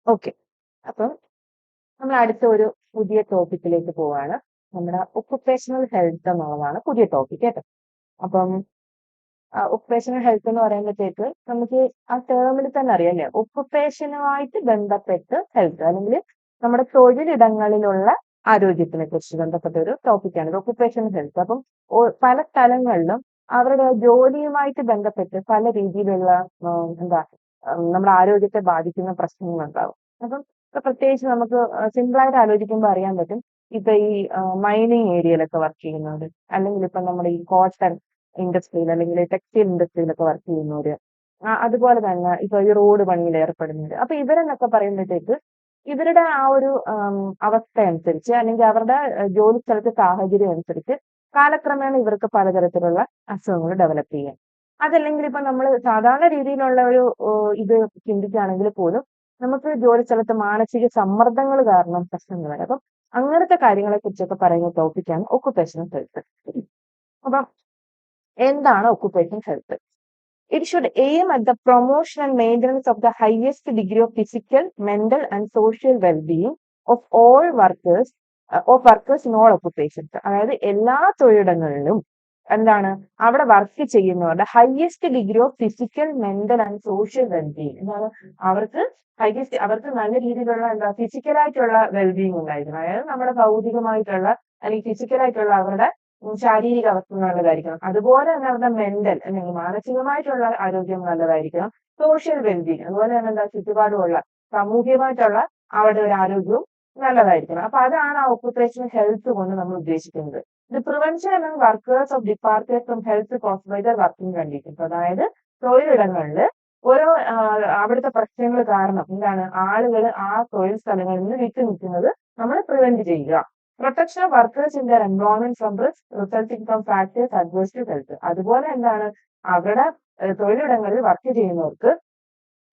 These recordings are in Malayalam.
ഓക്കെ. അപ്പം നമ്മൾ അടുത്ത ഒരു പുതിയ ടോപ്പിക്കിലേക്ക് പോവാണ്. നമ്മുടെ ഒക്കുപേഷണൽ ഹെൽത്ത് എന്നുള്ളതാണ് പുതിയ ടോപ്പിക് കേട്ടോ. അപ്പം ഒക്കുപേഷണൽ ഹെൽത്ത് എന്ന് പറയുമ്പോഴത്തേക്ക് നമുക്ക് ആ ടേമിൽ തന്നെ അറിയാം അല്ലേ, ഒക്കുപേഷനുമായിട്ട് ബന്ധപ്പെട്ട് ഹെൽത്ത് അല്ലെങ്കിൽ നമ്മുടെ തൊഴിലിടങ്ങളിലുള്ള ആരോഗ്യത്തിനെ കുറിച്ച് ബന്ധപ്പെട്ട ഒരു ടോപ്പിക്കാണ് ഒക്കുപേഷണൽ ഹെൽത്ത്. അപ്പം പല സ്ഥലങ്ങളിലും അവരുടെ ജോലിയുമായിട്ട് ബന്ധപ്പെട്ട് പല രീതിയിലുള്ള എന്താ നമ്മുടെ ആരോഗ്യത്തെ ബാധിക്കുന്ന പ്രശ്നങ്ങളുണ്ടാവും. അപ്പം ഇപ്പൊ പ്രത്യേകിച്ച് നമുക്ക് സിമ്പിളായിട്ട് ആലോചിക്കുമ്പോൾ അറിയാൻ പറ്റും. ഇപ്പൊ ഈ മൈനിങ് ഏരിയയിലൊക്കെ വർക്ക് ചെയ്യുന്നവര്, അല്ലെങ്കിൽ ഇപ്പൊ നമ്മുടെ ഈ കോട്ടൺ ഇൻഡസ്ട്രിയിൽ അല്ലെങ്കിൽ ടെക്സ്റ്റൈൽ ഇൻഡസ്ട്രിയിലൊക്കെ വർക്ക് ചെയ്യുന്നവര്, അതുപോലെ തന്നെ ഇപ്പൊ ഈ റോഡ് പണിയിൽ ഏർപ്പെടുന്നവര്, അപ്പൊ ഇവരെന്നൊക്കെ പറയുമ്പോഴത്തേക്ക് ഇവരുടെ ആ ഒരു അവസ്ഥ അനുസരിച്ച് അല്ലെങ്കിൽ അവരുടെ ജോലി സ്ഥലത്തെ സാഹചര്യം അനുസരിച്ച് കാലക്രമേണ ഇവർക്ക് പലതരത്തിലുള്ള അസുഖങ്ങൾ ഡെവലപ്പ് ചെയ്യാം. അതല്ലെങ്കിൽ ഇപ്പൊ നമ്മൾ സാധാരണ രീതിയിലുള്ള ഒരു ഇത് ചിന്തിക്കുകയാണെങ്കിൽ പോലും നമുക്ക് ജോലി സ്ഥലത്ത് മാനസിക സമ്മർദ്ദങ്ങൾ കാരണം പ്രശ്നങ്ങൾ വരാം. അപ്പം അങ്ങനത്തെ കാര്യങ്ങളെ കുറിച്ചൊക്കെ പറയുന്ന ടോപ്പിക്കാണ് ഒക്കുപേഷണൽ ഹെൽത്ത്. അപ്പം എന്താണ് occupational health? It should aim at the promotion and maintenance of the highest degree of physical, mental, and social well-being of all workers in all occupations. അതായത് എല്ലാ തൊഴിലിടങ്ങളിലും എന്താണ് അവിടെ വർക്ക് ചെയ്യുന്നവരുടെ highest degree of physical, mental and social wellbeing. എന്താണ് അവർക്ക് നല്ല രീതിയിലുള്ള എന്താ ഫിസിക്കലായിട്ടുള്ള വെൽബീയിങ് ഉണ്ടായിരിക്കണം. അതായത് നമ്മുടെ ഭൗതികമായിട്ടുള്ള അല്ലെങ്കിൽ ഫിസിക്കലായിട്ടുള്ള അവരുടെ ശാരീരിക അവസ്ഥ നല്ലതായിരിക്കണം. അതുപോലെ തന്നെ അവരുടെ മെന്റൽ അല്ലെങ്കിൽ മാനസികമായിട്ടുള്ള ആരോഗ്യം നല്ലതായിരിക്കണം. സോഷ്യൽ വെൽബീയിങ് അതുപോലെ തന്നെ എന്താ ചുറ്റുപാടുമുള്ള സാമൂഹികമായിട്ടുള്ള അവരുടെ ഒരു ആരോഗ്യവും നല്ലതായിരിക്കണം. അപ്പൊ അതാണ് ആ ഒക്കുപേഷണൽ ഹെൽത്ത് കൊണ്ട് നമ്മൾ ഉദ്ദേശിക്കുന്നത്. The prevention and workers of departure from health caused by the working conditions. അതായത് തൊഴിലിടങ്ങളിൽ ഓരോ അവിടുത്തെ പ്രശ്നങ്ങൾ കാരണം എന്താണ് ആളുകൾ ആ തൊഴിൽ സ്ഥലങ്ങളിൽ നിന്ന് വിട്ടു നിൽക്കുന്നത് നമ്മൾ പ്രിവെന്റ് ചെയ്യുക. Protection of workers in their environment from risk resulting from factors adverse to health. അതുപോലെ എന്താണ് അവിടെ തൊഴിലിടങ്ങളിൽ വർക്ക് ചെയ്യുന്നവർക്ക്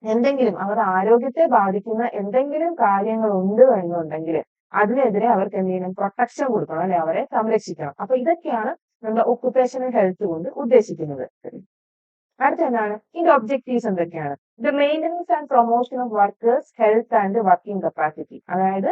എന്തെങ്കിലും അവരുടെ ആരോഗ്യത്തെ ബാധിക്കുന്ന എന്തെങ്കിലും കാര്യങ്ങൾ ഉണ്ട് എന്നുണ്ടെങ്കിൽ അതിനെതിരെ അവർക്ക് എന്തെങ്കിലും പ്രൊട്ടക്ഷൻ കൊടുക്കണം, അല്ലെ, അവരെ സംരക്ഷിക്കണം. അപ്പൊ ഇതൊക്കെയാണ് നമ്മുടെ ഒക്കുപേഷണൽ ഹെൽത്ത് കൊണ്ട് ഉദ്ദേശിക്കുന്നത്. അടുത്ത എന്താണ് ഇതിന്റെ ഒബ്ജക്റ്റീവ്സ് എന്തൊക്കെയാണ്? The maintenance and promotion of workers health and working capacity. അതായത്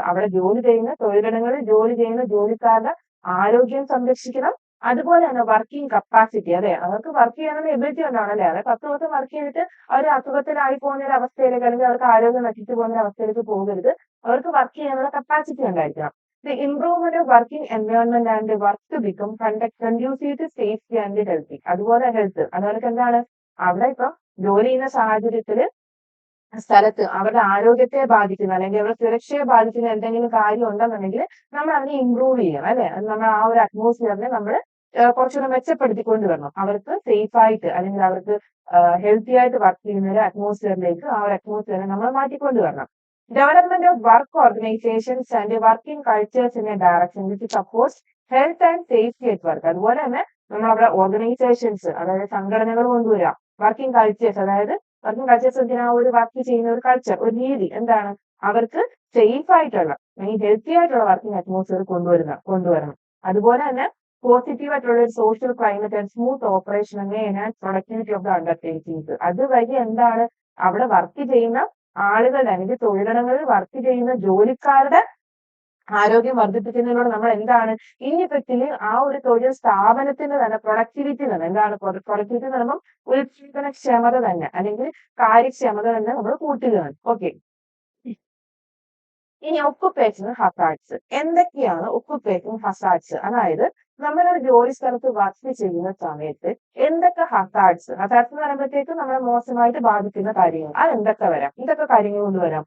അവിടെ ജോലി ചെയ്യുന്ന തൊഴിലിടങ്ങളിൽ ജോലി ചെയ്യുന്ന ജോലിക്കാരുടെ ആരോഗ്യം സംരക്ഷിക്കണം. അതുപോലെ തന്നെ വർക്കിംഗ് കപ്പാസിറ്റി, അതെ, അവർക്ക് വർക്ക് ചെയ്യാനുള്ള എബിലിറ്റി ഉണ്ടാവണം, അല്ലെ. അതെ, 10 ദിവസം വർക്ക് ചെയ്തിട്ട് അവർ അസുഖത്തിലായി പോകുന്ന ഒരു അവസ്ഥയിലേക്ക് അല്ലെങ്കിൽ അവർക്ക് ആരോഗ്യം നശിച്ചു പോകുന്ന ഒരു അവസ്ഥയിലേക്ക് പോകരുത്. അവർക്ക് വർക്ക് ചെയ്യാനുള്ള കപ്പാസിറ്റി ഉണ്ടായിരിക്കണം. The improvement of working environment and work to become conducive to safety and healthy. അതുപോലെ ഹെൽത്ത്, അതുപോലെ എന്താണ് അവിടെ ഇപ്പം ജോലി ചെയ്യുന്ന സാഹചര്യത്തില് സ്ഥലത്ത് അവരുടെ ആരോഗ്യത്തെ ബാധിക്കുന്ന അല്ലെങ്കിൽ അവരുടെ സുരക്ഷയെ ബാധിക്കുന്ന എന്തെങ്കിലും കാര്യം ഉണ്ടെന്നുണ്ടെങ്കിൽ നമ്മൾ അതിനെ ഇംപ്രൂവ് ചെയ്യണം, അല്ലെ. നമ്മൾ ആ ഒരു അറ്റ്മോസ്ഫിയറിനെ നമ്മൾ കുറച്ചുകൂടെ മെച്ചപ്പെടുത്തിക്കൊണ്ട് വരണം. അവർക്ക് സേഫ് ആയിട്ട് അല്ലെങ്കിൽ അവർക്ക് ഹെൽത്തി ആയിട്ട് വർക്ക് ചെയ്യുന്ന ഒരു അറ്റ്മോസ്ഫിയറിലേക്ക് ആ ഒരു അറ്റ്മോസ്ഫിയറിനെ നമ്മൾ മാറ്റിക്കൊണ്ട് വരണം. Development of work organisations and working cultures in A direction which supports health and safety at work. അതുപോലെ തന്നെ നമ്മൾ അവിടെ ഓർഗനൈസേഷൻസ്, അതായത് സംഘടനകൾ കൊണ്ടുവരിക. വർക്കിംഗ് കൾച്ചേഴ്സ്, അതായത് വർക്കിംഗ് കൾച്ചേഴ്സ് എന്തിനാ ഒരു വർക്ക് ചെയ്യുന്ന ഒരു കൾച്ചർ, ഒരു രീതി എന്താണ് അവർക്ക് സേഫ് ആയിട്ടുള്ള അല്ലെങ്കിൽ ഹെൽത്തി ആയിട്ടുള്ള വർക്കിംഗ് അറ്റ്മോസ്ഫിയർ കൊണ്ടുവരണം. അതുപോലെ തന്നെ പോസിറ്റീവ് ആയിട്ടുള്ള ഒരു social climate and smooth operation അങ്ങനെ enhance productivity of the undertakings. അതുവഴി എന്താണ് അവിടെ വർക്ക് ചെയ്യുന്ന ആളുകളുടെ അല്ലെങ്കിൽ തൊഴിലിടങ്ങളിൽ വർക്ക് ചെയ്യുന്ന ജോലിക്കാരുടെ ആരോഗ്യം വർദ്ധിപ്പിക്കുന്നതിലൂടെ നമ്മൾ എന്താണ് ഇനിഫക്റ്റില് ആ ഒരു തൊഴിൽ സ്ഥാപനത്തിന്റെ തന്നെ പ്രൊഡക്ടിവിറ്റി തന്നെ എന്താണ് പ്രൊഡക്ടിവിറ്റി എന്ന് പറയുമ്പോൾ ഉൽപാദനക്ഷമത തന്നെ അല്ലെങ്കിൽ കാര്യക്ഷമത തന്നെ നമ്മൾ കൂട്ടുകയാണ്. ഓക്കെ, ഇനി ഒക്കുപേഷണൽ ഹസാർഡ്സ്. എന്തൊക്കെയാണ് ഒക്കുപേഷണൽ ഹസാർഡ്സ്? അതായത് നമ്മളൊരു ജോലി സ്ഥലത്ത് വർക്ക് ചെയ്യുന്ന സമയത്ത് എന്തൊക്കെ ഹസാർഡ്സ് എന്ന് പറയുമ്പോഴത്തേക്കും നമ്മളെ മോശമായിട്ട് ബാധിക്കുന്ന കാര്യങ്ങൾ അതെന്തൊക്കെ വരാം? ഇതൊക്കെ കാര്യങ്ങൾ കൊണ്ട് വരാം.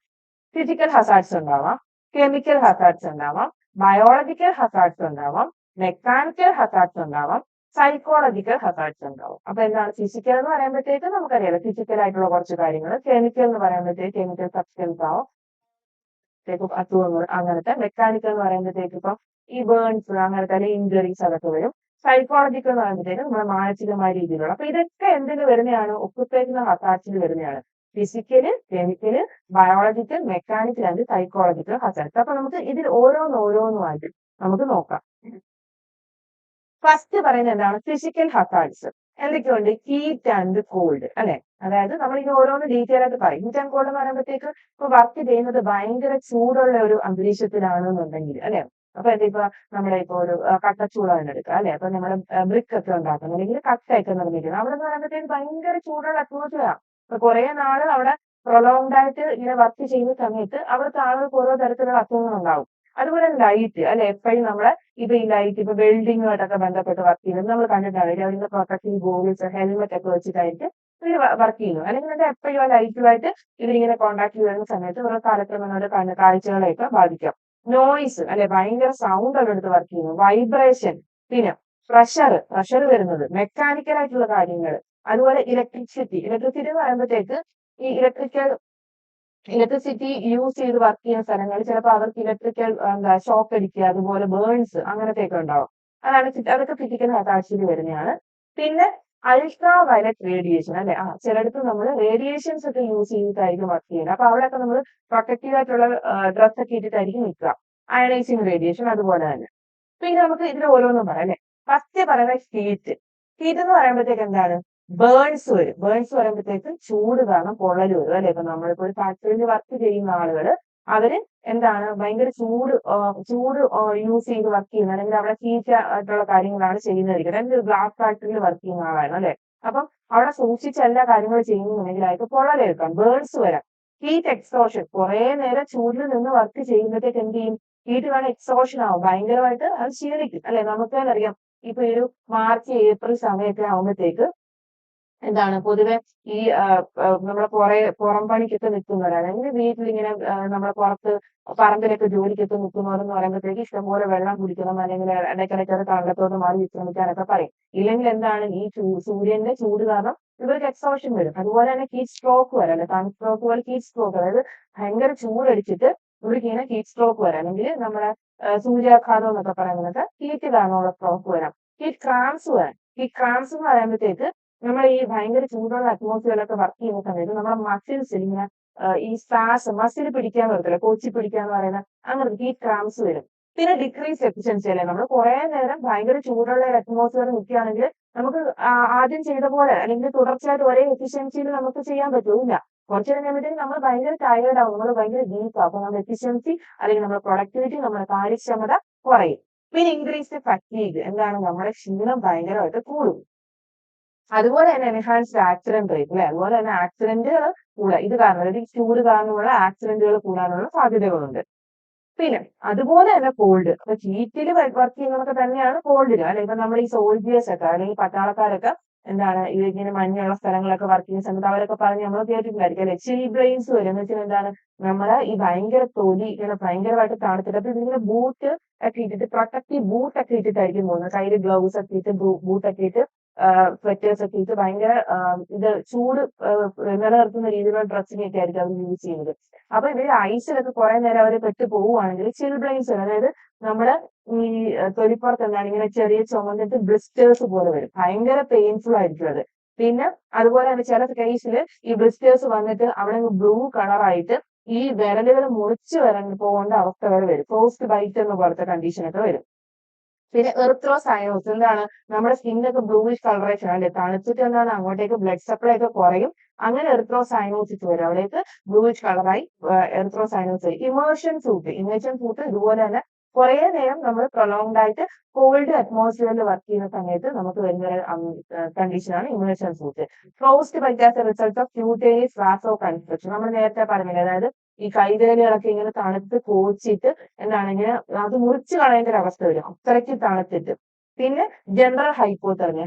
ഫിസിക്കൽ ഹസാർഡ്സ് ഉണ്ടാവാം, കെമിക്കൽ ഹസാർഡ്സ് ഉണ്ടാവാം, ബയോളജിക്കൽ ഹസാർഡ്സ് ഉണ്ടാവാം, മെക്കാനിക്കൽ ഹസാർഡ്സ് ഉണ്ടാവാം, സൈക്കോളജിക്കൽ ഹസാർഡ്സ് ഉണ്ടാവും. അപ്പൊ എന്താണ് ഫിസിക്കൽ എന്ന് പറയുമ്പോഴത്തേക്ക് നമുക്കറിയാലോ ഫിസിക്കൽ ആയിട്ടുള്ള കുറച്ച് കാര്യങ്ങൾ. കെമിക്കൽ എന്ന് പറയുമ്പോഴത്തേക്ക് കെമിക്കൽ സബ്സ്റ്റൻസ് ആവും, അസുഖങ്ങൾ അങ്ങനത്തെ. മെക്കാനിക്കൽ എന്ന് പറയുമ്പോഴത്തേക്ക് ഇപ്പം ഈ ബേൺസ് അങ്ങനത്തെ അല്ലെങ്കിൽ ഇഞ്ചുറീസ് അതൊക്കെ വരും. സൈക്കോളജിക്കൽ എന്ന് പറയുമ്പോഴത്തേക്ക് നമ്മുടെ മാനസികമായ രീതിയിലുള്ള. അപ്പൊ ഇതൊക്കെ എന്തിന് വരുന്നതാണ്? ഒക്കുപേഷണൽ ഹസാർഡ്സിൽ വരുന്നതാണ്. Physical, chemical, biological, mechanical and psychological hazards. അപ്പൊ നമുക്ക് ഇതിൽ ഓരോന്നുമായിട്ട് നമുക്ക് നോക്കാം. ഫസ്റ്റ് പറയുന്നത് എന്താണ്? Physical hazards. എന്തൊക്കെയുണ്ട്? ഹീറ്റ് ആൻഡ് കോൾഡ് അല്ലെ. അതായത് നമ്മൾ ഇത് ഓരോന്ന് ഡീറ്റെയിൽ ആയിട്ട് പറയും. ഹീറ്റ് ആൻഡ് കോൾഡ് എന്ന് പറയുമ്പോഴത്തേക്ക് ഇപ്പൊ വർക്ക് ചെയ്യുന്നത് ഭയങ്കര ചൂടുള്ള ഒരു അന്തരീക്ഷത്തിലാണെന്നുണ്ടെങ്കിൽ അല്ലെ. അപ്പൊ ഇപ്പൊ നമ്മളെ ഇപ്പൊ ഒരു കട്ടച്ചൂള തന്നെ എടുക്കുക അല്ലെ. അപ്പൊ നമ്മൾ ബ്രിക്ക് ഒക്കെ ഉണ്ടാക്കുന്നത് അല്ലെങ്കിൽ കട്ടയൊക്കെ നിർമ്മിക്കുന്നത് അവിടെ എന്ന് പറയുമ്പോഴത്തേക്ക് ഭയങ്കര ചൂടുള്ള അറ്റ്മോസ്ഫിയർ. അപ്പൊ കുറെ നാള് അവിടെ പ്രൊലോങ്ഡ് ആയിട്ട് ഇങ്ങനെ വർക്ക് ചെയ്യുന്ന സമയത്ത് അവിടുത്തെ ആളുകൾക്ക് ഓരോ തരത്തിലുള്ള അസുഖങ്ങൾ ഉണ്ടാവും. അതുപോലെ ലൈറ്റ് അല്ലെ. എപ്പോഴും നമ്മളെ ഇപ്പൊ ഈ ലൈറ്റ് ഇപ്പൊ വെൽഡിങ്ങുമായിട്ടൊക്കെ ബന്ധപ്പെട്ട് വർക്ക് ചെയ്യുന്നത് നമ്മൾ കണ്ടിട്ടുണ്ടാവില്ല. അതിന്റെ പ്രൊട്ടക്റ്റീവ് ഗോഗിൾസ് ഹെൽമെറ്റ് ഒക്കെ വെച്ചിട്ടായിരിക്കും ഇവർ വർക്ക് ചെയ്യുന്നു. അല്ലെങ്കിൽ എന്താ എപ്പോഴും ആ ലൈറ്റുമായിട്ട് ഇവരിങ്ങനെ കോൺടാക്ട് വരുന്ന സമയത്ത് ഇവരുടെ കാലക്രമേണ കാഴ്ചകളെയൊക്കെ ബാധിക്കാം. നോയിസ് അല്ലെ. ഭയങ്കര സൗണ്ട് അവരെടുത്ത് വർക്ക് ചെയ്യുന്നു. വൈബ്രേഷൻ, പിന്നെ പ്രഷർ വരുന്നത്, മെക്കാനിക്കൽ ആയിട്ടുള്ള കാര്യങ്ങൾ, അതുപോലെ ഇലക്ട്രിസിറ്റി എന്ന് പറയുമ്പോഴത്തേക്ക് ഈ ഇലക്ട്രിസിറ്റി യൂസ് ചെയ്ത് വർക്ക് ചെയ്യുന്ന സ്ഥലങ്ങളിൽ ചിലപ്പോൾ അവർക്ക് ഇലക്ട്രിക്കൽ ഷോക്ക് അടിക്കുക, അതുപോലെ ബേൺസ് അങ്ങനത്തെയൊക്കെ ഉണ്ടാവും. അതൊക്കെ ഫിസിക്കൽ ഹസാർഡ്സിൽ വരുന്നതാണ്. പിന്നെ അൾട്രാ വയലറ്റ് റേഡിയേഷൻ അല്ലെ. ചിലടത്ത് നമ്മൾ റേഡിയേഷൻസ് ഒക്കെ യൂസ് ചെയ്തിട്ടായിരിക്കും വർക്ക് ചെയ്യുന്നത്. അപ്പൊ അവിടെയൊക്കെ നമ്മൾ പ്രൊട്ടക്റ്റീവ് ആയിട്ടുള്ള ഡ്രസ് ഒക്കെ ഇട്ടിട്ടായിരിക്കും നിൽക്കുക. അയണൈസിങ് റേഡിയേഷൻ അതുപോലെ തന്നെ. പിന്നെ നമുക്ക് ഇതിൽ ഓരോന്നും പറയാം അല്ലെ. ഫസ്റ്റ് പറയുന്നത് ഹീറ്റ്. ഹീറ്റ് എന്ന് പറയുമ്പോഴത്തേക്ക് എന്താണ്? ബേൺസ് വരും. ബേൺസ് പറയുമ്പോഴത്തേക്ക് ചൂട് കാരണം പൊള്ളൽ വരും അല്ലെ. ഇപ്പൊ നമ്മളിപ്പോ ഒരു ഫാക്ടറിയിൽ വർക്ക് ചെയ്യുന്ന ആളുകൾ അവര് എന്താണ് ഭയങ്കര ചൂട് യൂസ് ചെയ്ത് വർക്ക് ചെയ്യുന്ന അല്ലെങ്കിൽ അവിടെ ഹീറ്റ് ആയിട്ടുള്ള കാര്യങ്ങളാണ് ചെയ്യുന്നതായിരിക്കും. അതായത് ഒരു ഗ്ലാസ് ഫാക്ടറിയിൽ വർക്ക് ചെയ്യുന്ന ആളാണ് അല്ലെ. അപ്പം അവിടെ സൂക്ഷിച്ച് എല്ലാ കാര്യങ്ങളും ചെയ്യുന്നുണ്ടെങ്കിൽ അയാൾക്ക് പൊള്ളലേൽക്കാം, ബേൺസ് വരാം. ഹീറ്റ് എക്സോഷൻ, കുറെ നേരം ചൂടിൽ നിന്ന് വർക്ക് ചെയ്യുമ്പോഴത്തേക്ക് എന്ത് ചെയ്യും? ഹീറ്റ് കാരണം എക്സോഷൻ ആവും, ഭയങ്കരമായിട്ട് അത് ക്ഷീണിക്കും അല്ലെ. നമുക്ക് തന്നെ അറിയാം ഇപ്പൊ ഒരു മാർച്ച് ഏപ്രിൽ സമയമൊക്കെ ആവുമ്പോഴത്തേക്ക് എന്താണ് പൊതുവെ ഈ നമ്മളെ പുറം പണിക്കൊക്കെ നിൽക്കുന്നവരാണ്. അല്ലെങ്കിൽ വീട്ടിലിങ്ങനെ നമ്മളെ പുറത്ത് പറമ്പിലൊക്കെ ജോലിക്കൊക്കെ നിൽക്കുന്നവരെന്ന് പറയുമ്പോഴത്തേക്ക് ഇഷ്ടംപോലെ വെള്ളം കുടിക്കണം, അല്ലെങ്കിൽ ഇടയ്ക്കിടയ്ക്ക് തണലത്തോട്ട് മാറി വിശ്രമിക്കാനൊക്കെ പറയും. ഇല്ലെങ്കിൽ എന്താണ് ഈ സൂര്യന്റെ ചൂട് കാരണം ഇവർക്ക് എക്സോഷൻ വരും. അതുപോലെ തന്നെ ഹീറ്റ് സ്ട്രോക്ക് വരാം അല്ലെ. സൺ സ്ട്രോക്ക് പോലെ ഹീറ്റ് സ്ട്രോക്ക്, അതായത് ഭയങ്കര ചൂടടിച്ചിട്ട് ഇവർക്ക് ഇങ്ങനെ ഹീറ്റ് സ്ട്രോക്ക് വരാം. അല്ലെങ്കിൽ നമ്മുടെ സൂര്യാഘാതം എന്നൊക്കെ പറയുന്നത് ഹീറ്റ് കാരണമുള്ള സ്ട്രോക്ക് വരാം. ഹീറ്റ് ക്രാംസ് വരാം. ഹീറ്റ് ക്രാംസ് എന്ന് പറയുമ്പോഴത്തേക്ക് നമ്മൾ ഈ ഭയങ്കര ചൂടുള്ള അറ്റ്മോസ്ഫിയറിലൊക്കെ വർക്ക് ചെയ്യുന്ന സമയത്ത് നമ്മുടെ മസിൽസിൽ ഇങ്ങനെ ഈ മസിൽ പിടിക്കാൻ വരത്തില്ല, കൊച്ചി പിടിക്കാന്ന് പറയുന്ന അങ്ങനെ ഹീറ്റ് ക്രാംസ് വരും. പിന്നെ ഡിക്രീസ് എഫിഷ്യൻസി അല്ലെ. നമ്മൾ കുറെ നേരം ഭയങ്കര ചൂടുള്ള അറ്റ്മോസ്ഫിയർ നിൽക്കുകയാണെങ്കിൽ നമുക്ക് ആദ്യം ചെയ്ത പോലെ അല്ലെങ്കിൽ തുടർച്ചയായിട്ട് ഒരേ എഫിഷ്യൻസിയിൽ നമുക്ക് ചെയ്യാൻ പറ്റില്ല. കുറച്ചു നേരം കഴിയുമ്പോഴത്തേക്കും നമ്മൾ ഭയങ്കര ടയേർഡ് ആവും, നമ്മൾ ഭയങ്കര വീക്ക് ആവും. അപ്പൊ നമ്മുടെ എഫിഷ്യൻസി അല്ലെങ്കിൽ നമ്മുടെ പ്രൊഡക്ടിവിറ്റി, നമ്മുടെ കാര്യക്ഷമത കുറയും. പിന്നെ ഇൻക്രീസ് ഫറ്റീഗ്, എന്താണ് നമ്മുടെ ക്ഷീണം ഭയങ്കരമായിട്ട് കൂടും. അതുപോലെ തന്നെ എൻഹാൻസ്ഡ് ആക്സിഡന്റ് റേറ്റ് അല്ലെ. അതുപോലെ തന്നെ ആക്സിഡന്റുകൾ കൂടാ ഇത് കാരണം, അതായത് ചൂട് കാരണമുള്ള ആക്സിഡന്റുകൾ കൂടാനുള്ള സാധ്യതകളുണ്ട്. പിന്നെ അതുപോലെ തന്നെ കോൾഡ്, അപ്പൊ ഹീറ്റിൽ വർക്ക് ചെയ്യുന്നതൊക്കെ തന്നെയാണ് കോൾഡിൽ അല്ലെ. ഇപ്പൊ നമ്മൾ ഈ സോൾജിയേഴ്സ് ഒക്കെ അല്ലെങ്കിൽ പട്ടാളക്കാരൊക്കെ എന്താണ് ഇതിങ്ങനെ മഞ്ഞുള്ള സ്ഥലങ്ങളൊക്കെ വർക്ക് ചെയ്യുന്ന സമയത്ത് അവരൊക്കെ പറഞ്ഞ് നമ്മൾ കേട്ടിട്ടുണ്ടായിരിക്കും അല്ലെ. ചിൽ ബ്രെയിൻസ് വരും എന്ന് വെച്ചാൽ എന്താണ്, നമ്മളെ ഈ ഭയങ്കര തൊലി ഇങ്ങനെ ഭയങ്കരമായിട്ട് തണുത്തിട്ട് അപ്പൊ ഇതിങ്ങനെ ബൂട്ട് ഒക്കെ ഇട്ടിട്ട് പ്രൊട്ടക്റ്റീവ് ബൂട്ട് ഒക്കെ ഇട്ടിട്ടായിരിക്കും പോകുന്നത്. കയ്യിൽ ഗ്ലൗസ് ഒക്കെ ഇട്ട് ബൂട്ട് ഒക്കെ ഇട്ട് സ്വെറ്റേഴ്സ് ഒക്കെ ഇട്ട് ഭയങ്കര ഇത് ചൂട് നിലനിർത്തുന്ന രീതിയിലുള്ള ഡ്രസ്സിംഗ് ഒക്കെ ആയിരിക്കും അവർ യൂസ് ചെയ്യുന്നത്. അപ്പൊ ഇവര് ഐസിലൊക്കെ കുറെ നേരം അവർ പെട്ട് പോവുകയാണെങ്കിൽ ചിൽ ബ്രെയിൻസ് വരും. അതായത് നമ്മുടെ ഈ തൊലിപ്പുറത്ത് എന്താണ് ഇങ്ങനെ ചെറിയ ചുമന്നിട്ട് ബ്ലിസ്റ്റേഴ്സ് പോലെ വരും, ഭയങ്കര പെയിൻഫുൾ ആയിരിക്കും അത്. പിന്നെ അതുപോലെ തന്നെ ചില കേസിൽ ഈ ബ്ലിസ്റ്റേഴ്സ് വന്നിട്ട് അവിടെ ബ്ലൂ കളറായിട്ട് ഈ വിരലുകൾ മുറിച്ച് പോകേണ്ട അവസ്ഥ വരെ വരും. ഫ്രോസ്റ്റ് ബൈറ്റ് എന്ന പോലത്തെ കണ്ടീഷനൊക്കെ വരും. പിന്നെ എറിത്രോസയനോസ്, എന്താണ് നമ്മുടെ സ്കിന്നൊക്കെ ബ്ലൂയിഷ് കളറേഷൻ അല്ലെ. തണുത്തിട്ട് എന്താണ് അങ്ങോട്ടേക്ക് ബ്ലഡ് സപ്ലൈ ഒക്കെ കുറയും. അങ്ങനെ എറിത്രോസയനോസിസ് വരും, അവിടേക്ക് ബ്ലൂയിഷ് കളറായി എറിത്രോസയനോസ് വരും. ഇമേർഷൻ സൂട്ട് ഇതുപോലെ തന്നെ കുറെ നേരം നമ്മൾ പ്രൊലോങ്ഡ് ആയിട്ട് കോൾഡ് അറ്റ്മോസ്ഫിയറിൽ വർക്ക് ചെയ്യുന്ന സമയത്ത് നമുക്ക് വരുന്ന കണ്ടീഷനാണ് immersion suit. Frost bite as a result of cutaneous vaso constriction, നമ്മൾ നേരത്തെ പറഞ്ഞില്ലേ. അതായത് ഈ കൈവേലികളൊക്കെ ഇങ്ങനെ തണുത്ത് കോച്ചിട്ട് എന്താണ് ഇങ്ങനെ അത് മുറിച്ച് കളയേണ്ട ഒരു അവസ്ഥ വരും, അത്രയ്ക്ക് തണുത്തിട്ട്. പിന്നെ ജനറൽ ഹൈപ്പോതെർമിയ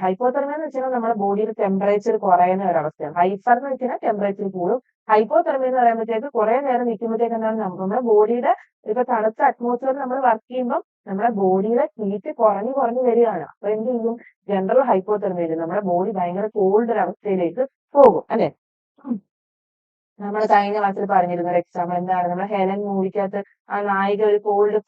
എന്ന് വെച്ചാൽ നമ്മുടെ ബോഡിയുടെ ടെമ്പറേച്ചർ കുറയുന്ന ഒരു അവസ്ഥയാണ്. ഹൈപ്പർ എന്ന് വെച്ചാൽ ടെമ്പറേച്ചർ കൂടും. ഹൈപ്പോതെർമിയ എന്ന് പറയുമ്പോഴത്തേക്ക് കുറെ നേരം നിൽക്കുമ്പോഴത്തേക്ക് എന്താണ് നമ്മുടെ ബോഡിയുടെ ഇപ്പൊ തണുത്ത അറ്റ്മോസ്ഫിയർ നമ്മൾ വർക്ക് ചെയ്യുമ്പോൾ നമ്മുടെ ബോഡിയുടെ ഹീറ്റ് കുറഞ്ഞു വരികയാണ്. അപ്പൊ എന്ത് ചെയ്യും? ജനറൽ ഹൈപ്പോതെർമിയ വരും, നമ്മുടെ ബോഡി ഭയങ്കര കോൾഡ് ഒരു അവസ്ഥയിലേക്ക് പോകും അല്ലെ. നമ്മൾ കഴിഞ്ഞ ക്ലാസ്സിൽ പറഞ്ഞിരുന്ന ഒരു എക്സാമ്പിൾ എന്താണ്, നമ്മുടെ ഹെലൻ മൂവിക്കകത്ത് ആ നായിക ഒരു കോൾഡ്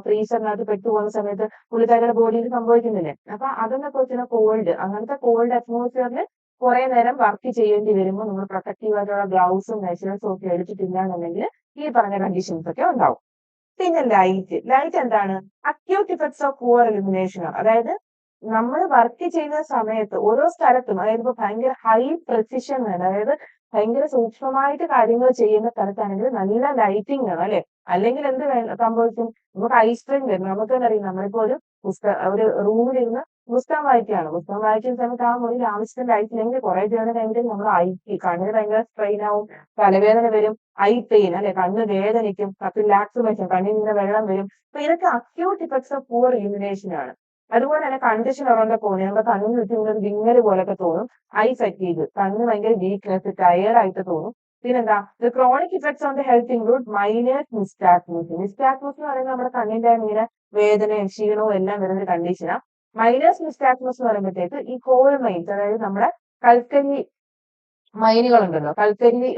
ഫ്രീസറിനകത്ത് പെട്ടുപോകുന്ന സമയത്ത് പുള്ളിക്കാരുടെ ബോഡിയിൽ സംഭവിക്കുന്നില്ലേ. അപ്പൊ അതെന്നൊക്കെ വെച്ചാൽ കോൾഡ്, അങ്ങനത്തെ കോൾഡ് അറ്റ്മോസ്ഫിയറിൽ കുറെ നേരം വർക്ക് ചെയ്യേണ്ടി വരുമ്പോൾ നമ്മൾ പ്രൊട്ടക്റ്റീവ് ആയിട്ടുള്ള ഗ്ലൗസും മെഷേഴ്സും ഒക്കെ എടുത്തിട്ടില്ലാന്നുണ്ടെങ്കിൽ ഈ പറഞ്ഞ കണ്ടീഷൻസ് ഒക്കെ ഉണ്ടാവും. പിന്നെ ലൈറ്റ് എന്താണ്? Acute effects of poor illumination, അതായത് നമ്മൾ വർക്ക് ചെയ്യുന്ന സമയത്ത് ഓരോ സ്ഥലത്തും, അതായത് ഇപ്പൊ ഭയങ്കര ഹൈ പ്രെസിഷൻ വേണം, അതായത് ഭയങ്കര സൂക്ഷ്മമായിട്ട് കാര്യങ്ങൾ ചെയ്യുന്ന സ്ഥലത്താണെങ്കിൽ നല്ല ലൈറ്റിംഗ് വേണം അല്ലെ. അല്ലെങ്കിൽ എന്ത് സംഭവിക്കും, നമുക്ക് ഐ സ്ട്രെയിൻ വരും. നമുക്ക് തന്നെ അറിയാം, നമ്മളിപ്പോ ഒരു റൂമിലിരുന്ന് പുസ്തകം വായിക്കുകയാണ്. പുസ്തകം വായിക്കുന്ന സമയത്ത് ആ മുറിയിൽ ആവശ്യത്തിന് ലൈറ്റ് ഇല്ലെങ്കിൽ കുറെ നേരം കഴിഞ്ഞിട്ട് നമ്മൾ കണ്ണിന് ഭയങ്കര സ്ട്രെയിൻ ആവും, തലവേദന വരും, ഐ പെയിൻ അല്ലെ, കണ്ണ് വേദനിക്കും, ലാക്രിമേഷൻ, കണ്ണിൽ നിന്ന് വെള്ളം വരും. അപ്പൊ ഇതൊക്കെ acute effects of poor illumination ആണ്. അതുപോലെ തന്നെ കണ്ടീഷൻ അറൗണ്ട് തോന്നി, നമ്മുടെ കണ്ണിന് ചുറ്റും ഒരു വിങ്ങല് പോലൊക്കെ തോന്നും. ഐ ഫറ്റീഗ്, കണ്ണ് ഭയങ്കര വീക്ക്നെസ്, ടയേർഡ് ആയിട്ട് തോന്നും. പിന്നെന്താ, chronic effects on the health include miners nystagmus. Nystagmus എന്ന് പറയുന്നത് നമ്മുടെ കണ്ണിന്റെ ഇങ്ങനെ വേദനയും ക്ഷീണവും എല്ലാം വരുന്ന ഒരു കണ്ടീഷനാണ്. മൈനേഴ്സ് നിസ്റ്റാഗ്മസ് എന്ന് പറയുമ്പോഴത്തേക്ക് ഈ കോൾ മൈൻസ്, അതായത് നമ്മുടെ കൽക്കരി മൈനുകളുണ്ടല്ലോ, കൽക്കരി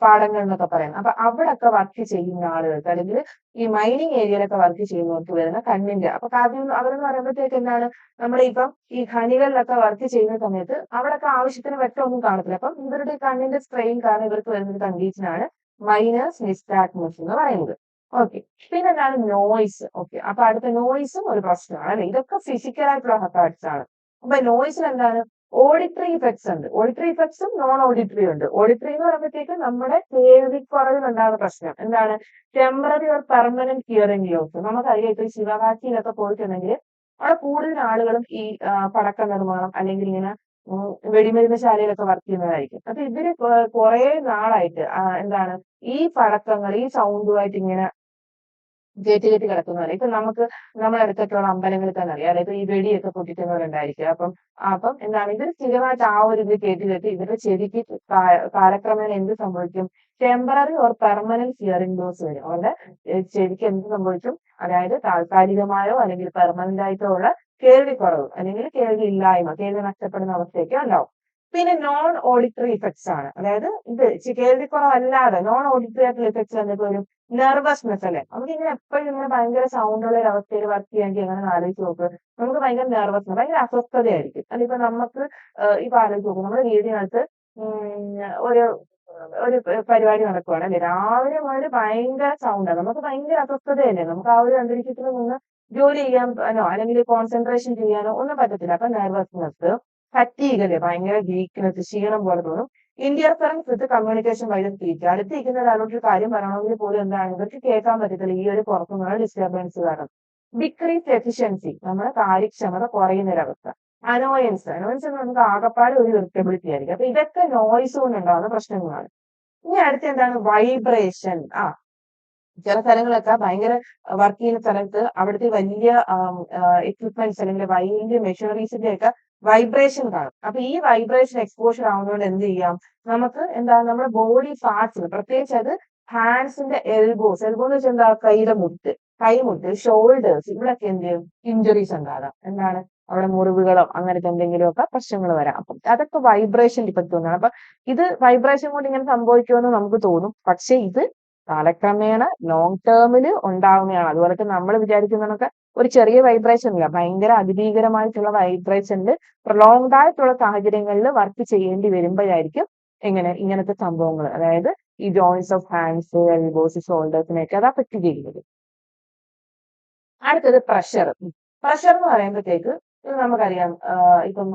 പാടങ്ങൾ എന്നൊക്കെ പറയുന്നത്. അപ്പൊ അവിടെയൊക്കെ വർക്ക് ചെയ്യുന്ന ആളുകൾക്ക്, അല്ലെങ്കിൽ ഈ മൈനിങ് ഏരിയയിലൊക്കെ വർക്ക് ചെയ്യുന്നവർക്ക് വരുന്ന കണ്ണിന്റെ, അപ്പൊ അവരെന്ന് പറയുമ്പോഴത്തേക്ക് എന്താണ്, നമ്മുടെ ഇപ്പം ഈ ഖനികളിലൊക്കെ വർക്ക് ചെയ്യുന്ന സമയത്ത് അവിടെയൊക്കെ ആവശ്യത്തിന് വെട്ടമൊന്നും കാണത്തില്ല. അപ്പം ഇവരുടെ കണ്ണിന്റെ സ്ട്രെയിൻ കാരണം ഇവർക്ക് വരുന്ന ഒരു കണ്ടീഷനാണ് മൈനേഴ്സ് നിസ്റ്റാഗ്മസ് എന്ന് പറയുന്നത്. ഓക്കെ, പിന്നെ എന്താണ് നോയ്സ്. ഓക്കെ, അപ്പൊ അടുത്ത നോയ്സും ഒരു പ്രശ്നമാണ് അല്ലെ. ഇതൊക്കെ ഫിസിക്കൽ ആയിട്ടുള്ള ഹസാർഡ്സ് ആണ്. അപ്പൊ നോയ്സിൽ എന്താണ്, ഓഡിറ്ററി ഇഫക്ട്സ് ഉണ്ട്. ഓഡിറ്ററി ഇഫക്ട്സും നോൺ ഓഡിറ്ററി ഉണ്ട്. ഓഡിറ്ററി എന്ന് പറയുമ്പോഴത്തേക്ക് നമ്മുടെ കേൾവിക്കുറവിലുണ്ടാകുന്ന പ്രശ്നം എന്താണ്, temporary or permanent hearing loss. നമുക്കറിയാം, ഇപ്പൊ ശിവകാശിയിലൊക്കെ പോയിട്ടുണ്ടെങ്കിൽ അവിടെ കൂടുതൽ ആളുകളും ഈ പടക്ക നിർമ്മാണം അല്ലെങ്കിൽ ഇങ്ങനെ വെടിമരുന്ന് ശാലയിലൊക്കെ വർക്ക് ചെയ്യുന്നതായിരിക്കും. അപ്പൊ ഇവര് കുറെ നാളായിട്ട് എന്താണ്, ഈ പടക്കങ്ങൾ ഈ സൗണ്ടുമായിട്ട് ഇങ്ങനെ കയറ്റി കിടക്കുന്നവരെ, ഇപ്പൊ നമ്മുടെ അടുത്തൊക്കെയുള്ള അമ്പലങ്ങളിൽ തന്നെ അറിയാം, അതായത് ഈ വെടിയൊക്കെ പൊട്ടിക്കുന്നവരുണ്ടായിരിക്കും. അപ്പം എന്താണ്, ഇവർ സ്ഥിരമായിട്ട് ആ ഒരു ഇത് കയറ്റി ഇവരുടെ ചെവിക്ക് കാലക്രമേണ എന്ത് സംഭവിക്കും, temporary or permanent hearing loss വരും. അവരുടെ ചെവിക്ക് എന്ത് സംഭവിക്കും, അതായത് താൽക്കാലികമായോ അല്ലെങ്കിൽ പെർമനന്റ് ആയിട്ടോ ഉള്ള കേൾവിക്കുറവ് അല്ലെങ്കിൽ കേൾവി ഇല്ലായ്മ, കേൾവി നഷ്ടപ്പെടുന്ന അവസ്ഥയൊക്കെ ഉണ്ടാവും. പിന്നെ നോൺ ഓഡിറ്ററി ഇഫക്ട്സ് ആണ്, അതായത് ഇത് കേൾവിക്കുറവല്ലാതെ നോൺ ഓഡിറ്ററി ആയിട്ടുള്ള ഇഫക്ട്സ് എന്തൊക്കെ വരും, നെർവസ്നെസ് അല്ലെ. നമുക്ക് ഇങ്ങനെ എപ്പോഴും ഇങ്ങനെ ഭയങ്കര സൗണ്ട് ഉള്ള ഒരു അവസ്ഥയിൽ വർക്ക് ചെയ്യാമെങ്കിൽ എങ്ങനെ ആലോചിച്ച് നോക്ക്, നമുക്ക് ഭയങ്കര നെർവസ്നെസ്, ഭയങ്കര അസ്വസ്ഥതയായിരിക്കും. അതിപ്പോ നമുക്ക് ഇപ്പൊ ആലോചിച്ച് നോക്കും, നമ്മുടെ വീടിനകത്ത് ഒരു ഒരു പരിപാടി നടക്കുവാണ് അല്ലെ, രാവിലെ മുതൽ ഭയങ്കര സൗണ്ടാണ്, നമുക്ക് ഭയങ്കര അസ്വസ്ഥതയല്ലേ, നമുക്ക് ആ ഒരു അന്തരീക്ഷത്തിൽ നിന്ന് ജോലി ചെയ്യാനോ അല്ലെങ്കിൽ കോൺസെൻട്രേഷൻ ചെയ്യാനോ ഒന്നും പറ്റത്തില്ല. അപ്പൊ നെർവസ്നെസ്, ഫറ്റീഗ് അല്ലേ, ഭയങ്കര വീക്ക്നെസ്, ക്ഷീണം പോലെ തോന്നും. ഇന്റർഫറൻസ് വിത്ത് കമ്മ്യൂണിക്കേഷൻ വഴി സ്പീച്ച്, അടുത്തിരിക്കുന്ന ഒരാളോട് ഒരു കാര്യം പറയണമെങ്കിൽ പോലും എന്താണ്, ഇവർക്ക് കേൾക്കാൻ പറ്റത്തില്ല ഈ ഒരു പുറത്തുനിന്നുള്ള ഡിസ്റ്റർബൻസ് കാരണം. ഡിക്രീസ് എഫിഷ്യൻസി, നമ്മുടെ കാര്യക്ഷമത കുറയുന്ന ഒരവസ്ഥ. അനോയൻസ് എന്ന് നമുക്ക് ആകപ്പാട് ഒരു ഇറിറ്റബിലിറ്റി ആയിരിക്കും. അപ്പൊ ഇതൊക്കെ നോയ്സ് കൊണ്ട് ഉണ്ടാകുന്ന പ്രശ്നങ്ങളാണ്. ഇനി അടുത്ത എന്താണ്, വൈബ്രേഷൻ. ചില സ്ഥലങ്ങളൊക്കെ ഭയങ്കര വർക്ക് ചെയ്യുന്ന സ്ഥലത്ത് അവിടുത്തെ വലിയ എക്വിപ്മെന്റ്സ് അല്ലെങ്കിൽ വലിയ മെഷീനറീസിന്റെ ഒക്കെ വൈബ്രേഷൻ കാണും. അപ്പൊ ഈ വൈബ്രേഷൻ എക്സ്പോഷർ ആവുന്നതുകൊണ്ട് എന്ത് ചെയ്യാം, നമുക്ക് എന്താ, നമ്മുടെ ബോഡി പാർട്സിന്, പ്രത്യേകിച്ച് അത് ഹാൻഡ്സിന്റെ എൽബോസ് എന്ന് വെച്ചാൽ എന്താ, കൈമുട്ട്, ഷോൾഡേഴ്സ്, ഇവിടെയൊക്കെ എന്ത് ചെയ്യും, ഇഞ്ചുറീസ് ഉണ്ടാകാം. എന്താണ്, അവിടെ മുറിവുകളോ അങ്ങനത്തെ എന്തെങ്കിലും ഒക്കെ പ്രശ്നങ്ങൾ വരാം. അപ്പം അതൊക്കെ വൈബ്രേഷൻ ഡിഫക്റ്റ് ഒന്നാണ്. അപ്പൊ ഇത് വൈബ്രേഷൻ കൊണ്ട് ഇങ്ങനെ സംഭവിക്കുമെന്ന് നമുക്ക് തോന്നും, പക്ഷെ ഇത് കാലക്രമേണ ലോങ് ടേമിൽ ഉണ്ടാവുന്നതാണ്. അതുപോലെ നമ്മൾ വിചാരിക്കുന്നതൊക്കെ ഒരു ചെറിയ വൈബ്രേഷൻ ഇല്ല, ഭയങ്കര അതിഭീകരമായിട്ടുള്ള വൈബ്രേഷനിൽ പ്രൊലോങ്ഡ് ആയിട്ടുള്ള സാഹചര്യങ്ങളിൽ വർക്ക് ചെയ്യേണ്ടി വരുമ്പോഴായിരിക്കും ഇങ്ങനത്തെ സംഭവങ്ങൾ, അതായത് ഈ ജോയിന്റ്സ് ഓഫ് ഹാൻഡ്സ്, എൽബോസ്, ഷോൾഡേഴ്സിനെയൊക്കെ അത് അഫക്ട് ചെയ്യുന്നത്. അടുത്തത് പ്രഷർ. പ്രഷർ എന്ന് പറയുമ്പോഴത്തേക്ക് ഇത് നമുക്കറിയാം, ഇപ്പം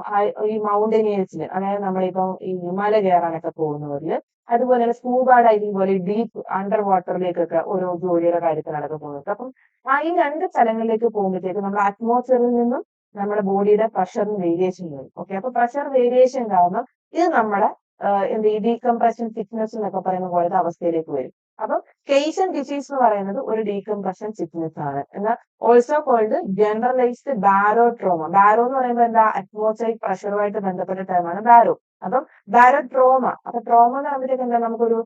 ഈ മൗണ്ടനിയേഴ്സിന്, അതായത് നമ്മളിപ്പം ഈ മല കയറാനൊക്കെ പോകുന്നവരില്, അതുപോലെ തന്നെ സ്കൂബ ഡൈവിംഗ് പോലെ ഡീപ്പ് അണ്ടർ വാട്ടറിലേക്കൊക്കെ ഓരോ ജോലിയുടെ കാര്യത്തിനൊക്കെ പോകുന്നത്. അപ്പം ഈ രണ്ട് സ്ഥലങ്ങളിലേക്ക് പോകുമ്പോഴത്തേക്ക് നമ്മുടെ അറ്റ്മോസ്ഫിയറിൽ നിന്നും നമ്മുടെ ബോഡിയുടെ പ്രഷറിന് വേരിയേഷൻ വരും. ഓക്കെ, അപ്പൊ പ്രഷർ വേരിയേഷൻ കാരണം ഇത് നമ്മുടെ ഈ ഡീകംപ്രഷൻ സിക്നസ് എന്നൊക്കെ പറയുന്ന പോലത്തെ അവസ്ഥയിലേക്ക് വരും. അപ്പം കേസൻ ഡിസീസ് എന്ന് പറയുന്നത് ഒരു ഡീകംപ്രഷൻ സിക്നസ് ആണ്. എന്നാൽ ഓൾസോ കോൾഡ് ജനറലൈസ്ഡ് ബാരോട്രോമ. ബാരോ എന്ന് പറയുമ്പോൾ എന്താ, അറ്റ്മോസ്ഫിയറിക് പ്രഷറുമായിട്ട് ബന്ധപ്പെട്ട ടേമാണ് ബാരോ. അപ്പം ബാരോട്രോമ, അപ്പൊ ട്രോമ എന്ന് പറയുമ്പോഴത്തേക്ക് എന്താ, നമുക്കൊരു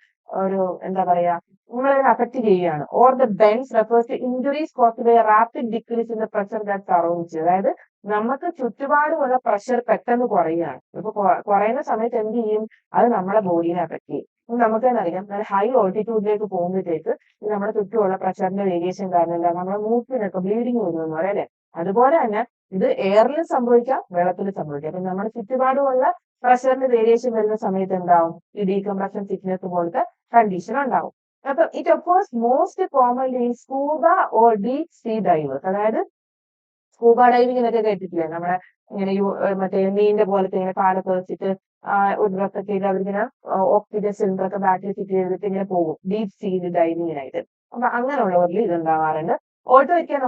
എന്താ പറയാ, നമ്മളെ അഫക്ട് ചെയ്യുകയാണ്. Or the bends refers to injuries caused by rapid decrease in the pressure that surrounds. അതായത് നമുക്ക് ചുറ്റുപാടുമുള്ള പ്രഷർ പെട്ടെന്ന് കുറയുകയാണ്. ഇപ്പൊ കുറയുന്ന സമയത്ത് എന്ത് ചെയ്യും, അത് നമ്മളെ ബോഡീനെ അഫക്ട് ചെയ്യും. നമുക്ക് തന്നെ അറിയാം, നല്ല ഹൈ ഓൾട്ടിറ്റ്യൂഡിലേക്ക് പോകുമ്പോഴത്തേക്ക് നമ്മുടെ ചുറ്റുമുള്ള പ്രഷറിന്റെ വേരിയേഷൻ കാരണം എന്താ, നമ്മുടെ മൂക്കിനൊക്കെ ബ്ലീഡിങ് വരുമെന്ന് പറയാം അല്ലെ. അതുപോലെ തന്നെ ഇത് എയറിൽ സംഭവിക്കാം, വെള്ളത്തിൽ സംഭവിക്കാം. അപ്പൊ നമ്മുടെ ചുറ്റുപാടുമുള്ള പ്രഷറിന്റെ വേരിയേഷൻ വരുന്ന സമയത്ത് എന്താവും, ഈ ഡീകംപ്രഷൻ സിക്നസ് പോലത്തെ കണ്ടീഷൻ ഉണ്ടാവും. അപ്പൊ it occurs most commonly in scuba or deep sea divers. അതായത് സ്കൂബ ഡൈവിങ്ങിനൊക്കെ കേട്ടിട്ടില്ലേ, നമ്മളെ ഇങ്ങനെ മറ്റേ മീനിന്റെ പോലത്തെ ഇങ്ങനെ കാലൊക്കെ വെച്ചിട്ട് ഒരു ഡ്രസ്സൊക്കെ ചെയ്ത് അവരിങ്ങനെ ഓക്സിജൻ സിലിണ്ടർ ഒക്കെ ബാക്കിൽ ഫിറ്റ് ചെയ്തിട്ട് ഇങ്ങനെ പോകും ഡീപ് സീ ഡൈവിങ്ങിനായിട്ട്. അപ്പൊ അങ്ങനെയുള്ളവരിൽ ഇത് ഉണ്ടാവാറുണ്ട്. Also it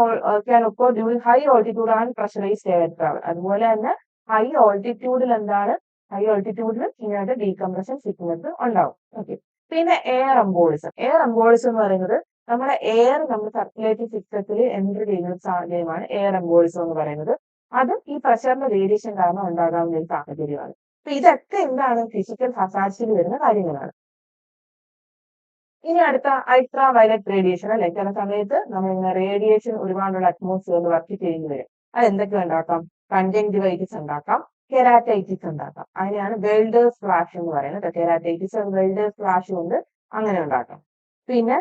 can occur during high altitude and pressurized air travel. അതുപോലെ തന്നെ ഹൈ ഓൾട്ടിറ്റ്യൂഡിൽ എന്താണ്, ഹൈ ഓൾട്ടിറ്റ്യൂഡിൽ ഇങ്ങനത്തെ ഡീകംപ്രഷൻ സിക്നസ് ഉണ്ടാവും. ഓക്കെ. പിന്നെ എയർ എംബോളിസം. എയർ എംബോളിസം എന്ന് പറയുന്നത് നമ്മുടെ എയർ നമ്മുടെ സർക്കുലേറ്ററി സിസ്റ്റത്തിൽ എൻട്രി ചെയ്യുന്ന സാഹചര്യമാണ് എയർ എംബോളിസം എന്ന് പറയുന്നത്. അത് ഈ പ്രഷറിന്റെ വേരിയേഷൻ കാരണം ഉണ്ടാകാവുന്ന ഒരു സാഹചര്യമാണ്. അപ്പൊ ഇതൊക്കെ എന്താണ്, ഫിസിക്കൽ ഹസാർഡ്സിൽ വരുന്ന കാര്യങ്ങളാണ്. ഇനി അടുത്ത അൾട്രാ വയലറ്റ് റേഡിയേഷൻ അല്ലെ. ചില സമയത്ത് നമ്മൾ റേഡിയേഷൻ ഒരുപാടുള്ള അറ്റ്മോസ്ഫിയറിൽ വർക്ക് ചെയ്യുന്നു വരും. അത് എന്തൊക്കെ ഉണ്ടാക്കാം, കൺജങ്ക്റ്റിവൈറ്റിസ് ഉണ്ടാക്കാം, കെരാറ്റൈറ്റിസ് ഉണ്ടാക്കാം. അതിനെയാണ് വെൽഡേഴ്സ് ഫ്ലാഷ് എന്ന് പറയുന്നത്. കെരാറ്റൈറ്റിസ് വെൽഡേഴ്സ് ഫ്ലാഷ് കൊണ്ട് അങ്ങനെ ഉണ്ടാക്കാം. പിന്നെ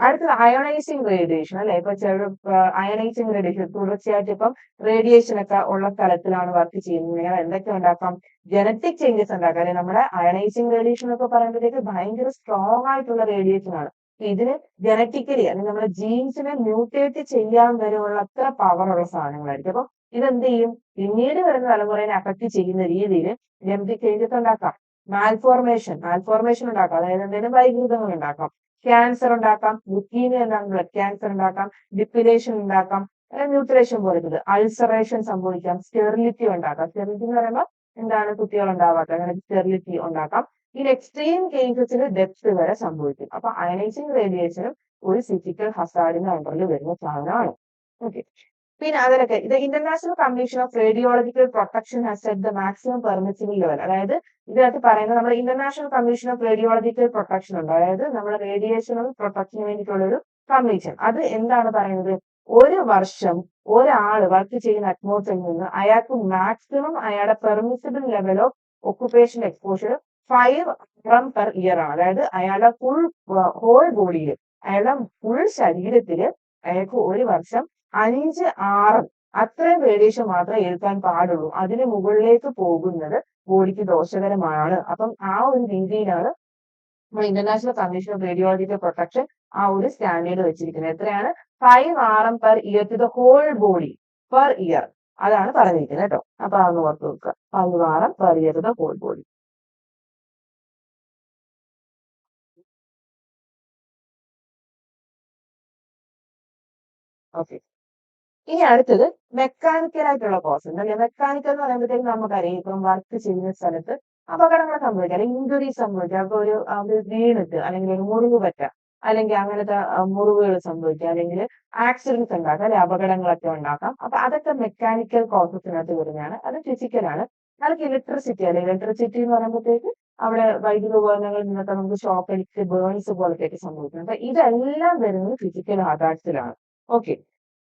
അടുത്തത് അയോണൈസിങ് റേഡിയേഷൻ അല്ലെ. ഇപ്പൊ അയോണൈസിങ് റേഡിയേഷൻ തുടർച്ചയായിട്ട് ഇപ്പം റേഡിയേഷൻ ഒക്കെ ഉള്ള സ്ഥലത്തിലാണ് വർക്ക് ചെയ്യുന്നത്. എന്തൊക്കെ ഉണ്ടാക്കാം, ജനറ്റിക് ചേഞ്ചസ് ഉണ്ടാക്കാം. അല്ലെ, നമ്മുടെ അയണൈസിങ് റേഡിയേഷൻ ഒക്കെ പറയുമ്പോഴത്തേക്ക് ഭയങ്കര സ്ട്രോങ് ആയിട്ടുള്ള റേഡിയേഷൻ ആണ്. ഇതിന് ജനറ്റിക്കലി അല്ലെങ്കിൽ നമ്മുടെ ജീൻസിനെ മ്യൂട്ടേറ്റ് ചെയ്യാൻ വരെയുള്ള അത്ര പവറുള്ള സാധനങ്ങളായിരിക്കും. അപ്പൊ ഇതെന്ത് ചെയ്യും, പിന്നീട് വരുന്ന തലമുറയെ അഫക്ട് ചെയ്യുന്ന രീതിയിൽ ജനറ്റിക് ചേഞ്ചസ് ഉണ്ടാക്കാം. മാൽഫോർമേഷൻ ഉണ്ടാക്കാം, അതായത് എന്തെങ്കിലും വൈകൃതങ്ങൾ ഉണ്ടാക്കാം. ക്യാൻസർ ഉണ്ടാക്കാം, ലുക്കീമിയ എന്നാണ് ബ്ലഡ് ക്യാൻസർ ഉണ്ടാക്കാം, ഡിപ്പിലേഷൻ ഉണ്ടാക്കാം, മ്യൂട്ടിലേഷൻ പോലത്തത്, അൾസറേഷൻ സംഭവിക്കാം, സ്റ്റെറിലിറ്റി ഉണ്ടാക്കാം. സ്റ്റെറിലിറ്റി എന്ന് പറയുമ്പോൾ എന്താണ്, കുട്ടികൾ ഉണ്ടാവാത്ത അങ്ങനെ സ്റ്റെറിലിറ്റി ഉണ്ടാക്കാം. ഇൻ എക്സ്ട്രീം കേസസിൽ ഡെത്ത് വരെ സംഭവിക്കും. അപ്പൊ അയണൈസിങ് റേഡിയേഷനും ഒരു ഫിസിക്കൽ ഹസാർഡിന്റെ അണ്ടറിൽ വരുന്ന സാധനമാണ്. ഓക്കെ. പിന്നെ അതിലൊക്കെ ഇത് international commission of radiological protection has set the maximum permissible level. അതായത് ഇതിനകത്ത് പറയുന്നത് നമ്മുടെ international commission of radiological protection ഉണ്ട്. അതായത് നമ്മുടെ റേഡിയേഷനും പ്രൊട്ടക്ഷന് വേണ്ടിയിട്ടുള്ള ഒരു കമ്മീഷൻ. അത് എന്താണ് പറയുന്നത്, ഒരു വർഷം ഒരാൾ വർക്ക് ചെയ്യുന്ന അറ്റ്മോസ്ഫിയറിൽ നിന്ന് അയാൾക്ക് മാക്സിമം അയാളുടെ permissible level of occupation exposure 5 gram per year ആണ്. അതായത് അയാളുടെ ഹോൾ ബോഡിയിൽ, അയാളുടെ ഫുൾ ശരീരത്തില് അയാൾക്ക് ഒരു വർഷം 5 RM അത്രയും റേഡിയേഷൻ മാത്രമേ ഏൽക്കാൻ പാടുള്ളൂ. അതിന് മുകളിലേക്ക് പോകുന്നത് ബോഡിക്ക് ദോഷകരമാണ്. അപ്പം ആ ഒരു രീതിയിലാണ് നമ്മൾ international commission of radiological protection ആ ഒരു സ്റ്റാൻഡേർഡ് വെച്ചിരിക്കുന്നത്. എത്രയാണ്, 5 RM per year to the whole body per year. അതാണ് പറഞ്ഞിരിക്കുന്നത് കേട്ടോ. അപ്പൊ അതൊന്ന് ഓർത്ത് നോക്കുക, 5 RM per year to the whole body. Okay. ഇനി അടുത്തത് മെക്കാനിക്കൽ ആയിട്ടുള്ള കോസസ് അല്ലെ. മെക്കാനിക്കൽ എന്ന് പറയുമ്പോഴത്തേക്ക് നമുക്കറിയാം, ഇപ്പം വർക്ക് ചെയ്യുന്ന സ്ഥലത്ത് അപകടങ്ങൾ സംഭവിക്കാം, അല്ലെങ്കിൽ ഇഞ്ചുറി സംഭവിക്കാം. അപ്പൊ ഒരു വീണിട്ട് അല്ലെങ്കിൽ ഒരു മുറിവ് പറ്റാം, അല്ലെങ്കിൽ അങ്ങനത്തെ മുറിവുകൾ സംഭവിക്കാം, അല്ലെങ്കിൽ ആക്സിഡൻസ് ഉണ്ടാക്കാം, അല്ലെ അപകടങ്ങളൊക്കെ ഉണ്ടാക്കാം. അപ്പൊ അതൊക്കെ മെക്കാനിക്കൽ കോസസിനകത്ത് വരുന്നതാണ്. അത് ഫിസിക്കലാണ്. അതൊക്കെ ഇലക്ട്രിസിറ്റി അല്ലെ. ഇലക്ട്രിസിറ്റി എന്ന് പറയുമ്പോഴത്തേക്ക് അവിടെ വൈദ്യുത ഉപകരണങ്ങളിൽ നിന്നൊക്കെ നമുക്ക് ഷോക്ക് അടിച്ച് ബേൺസ് പോലത്തെയൊക്കെ സംഭവിക്കുന്നത്. അപ്പൊ ഇതെല്ലാം വരുന്നത് ഫിസിക്കൽ ഹസാർഡ്സിലാണ്. ഓക്കെ.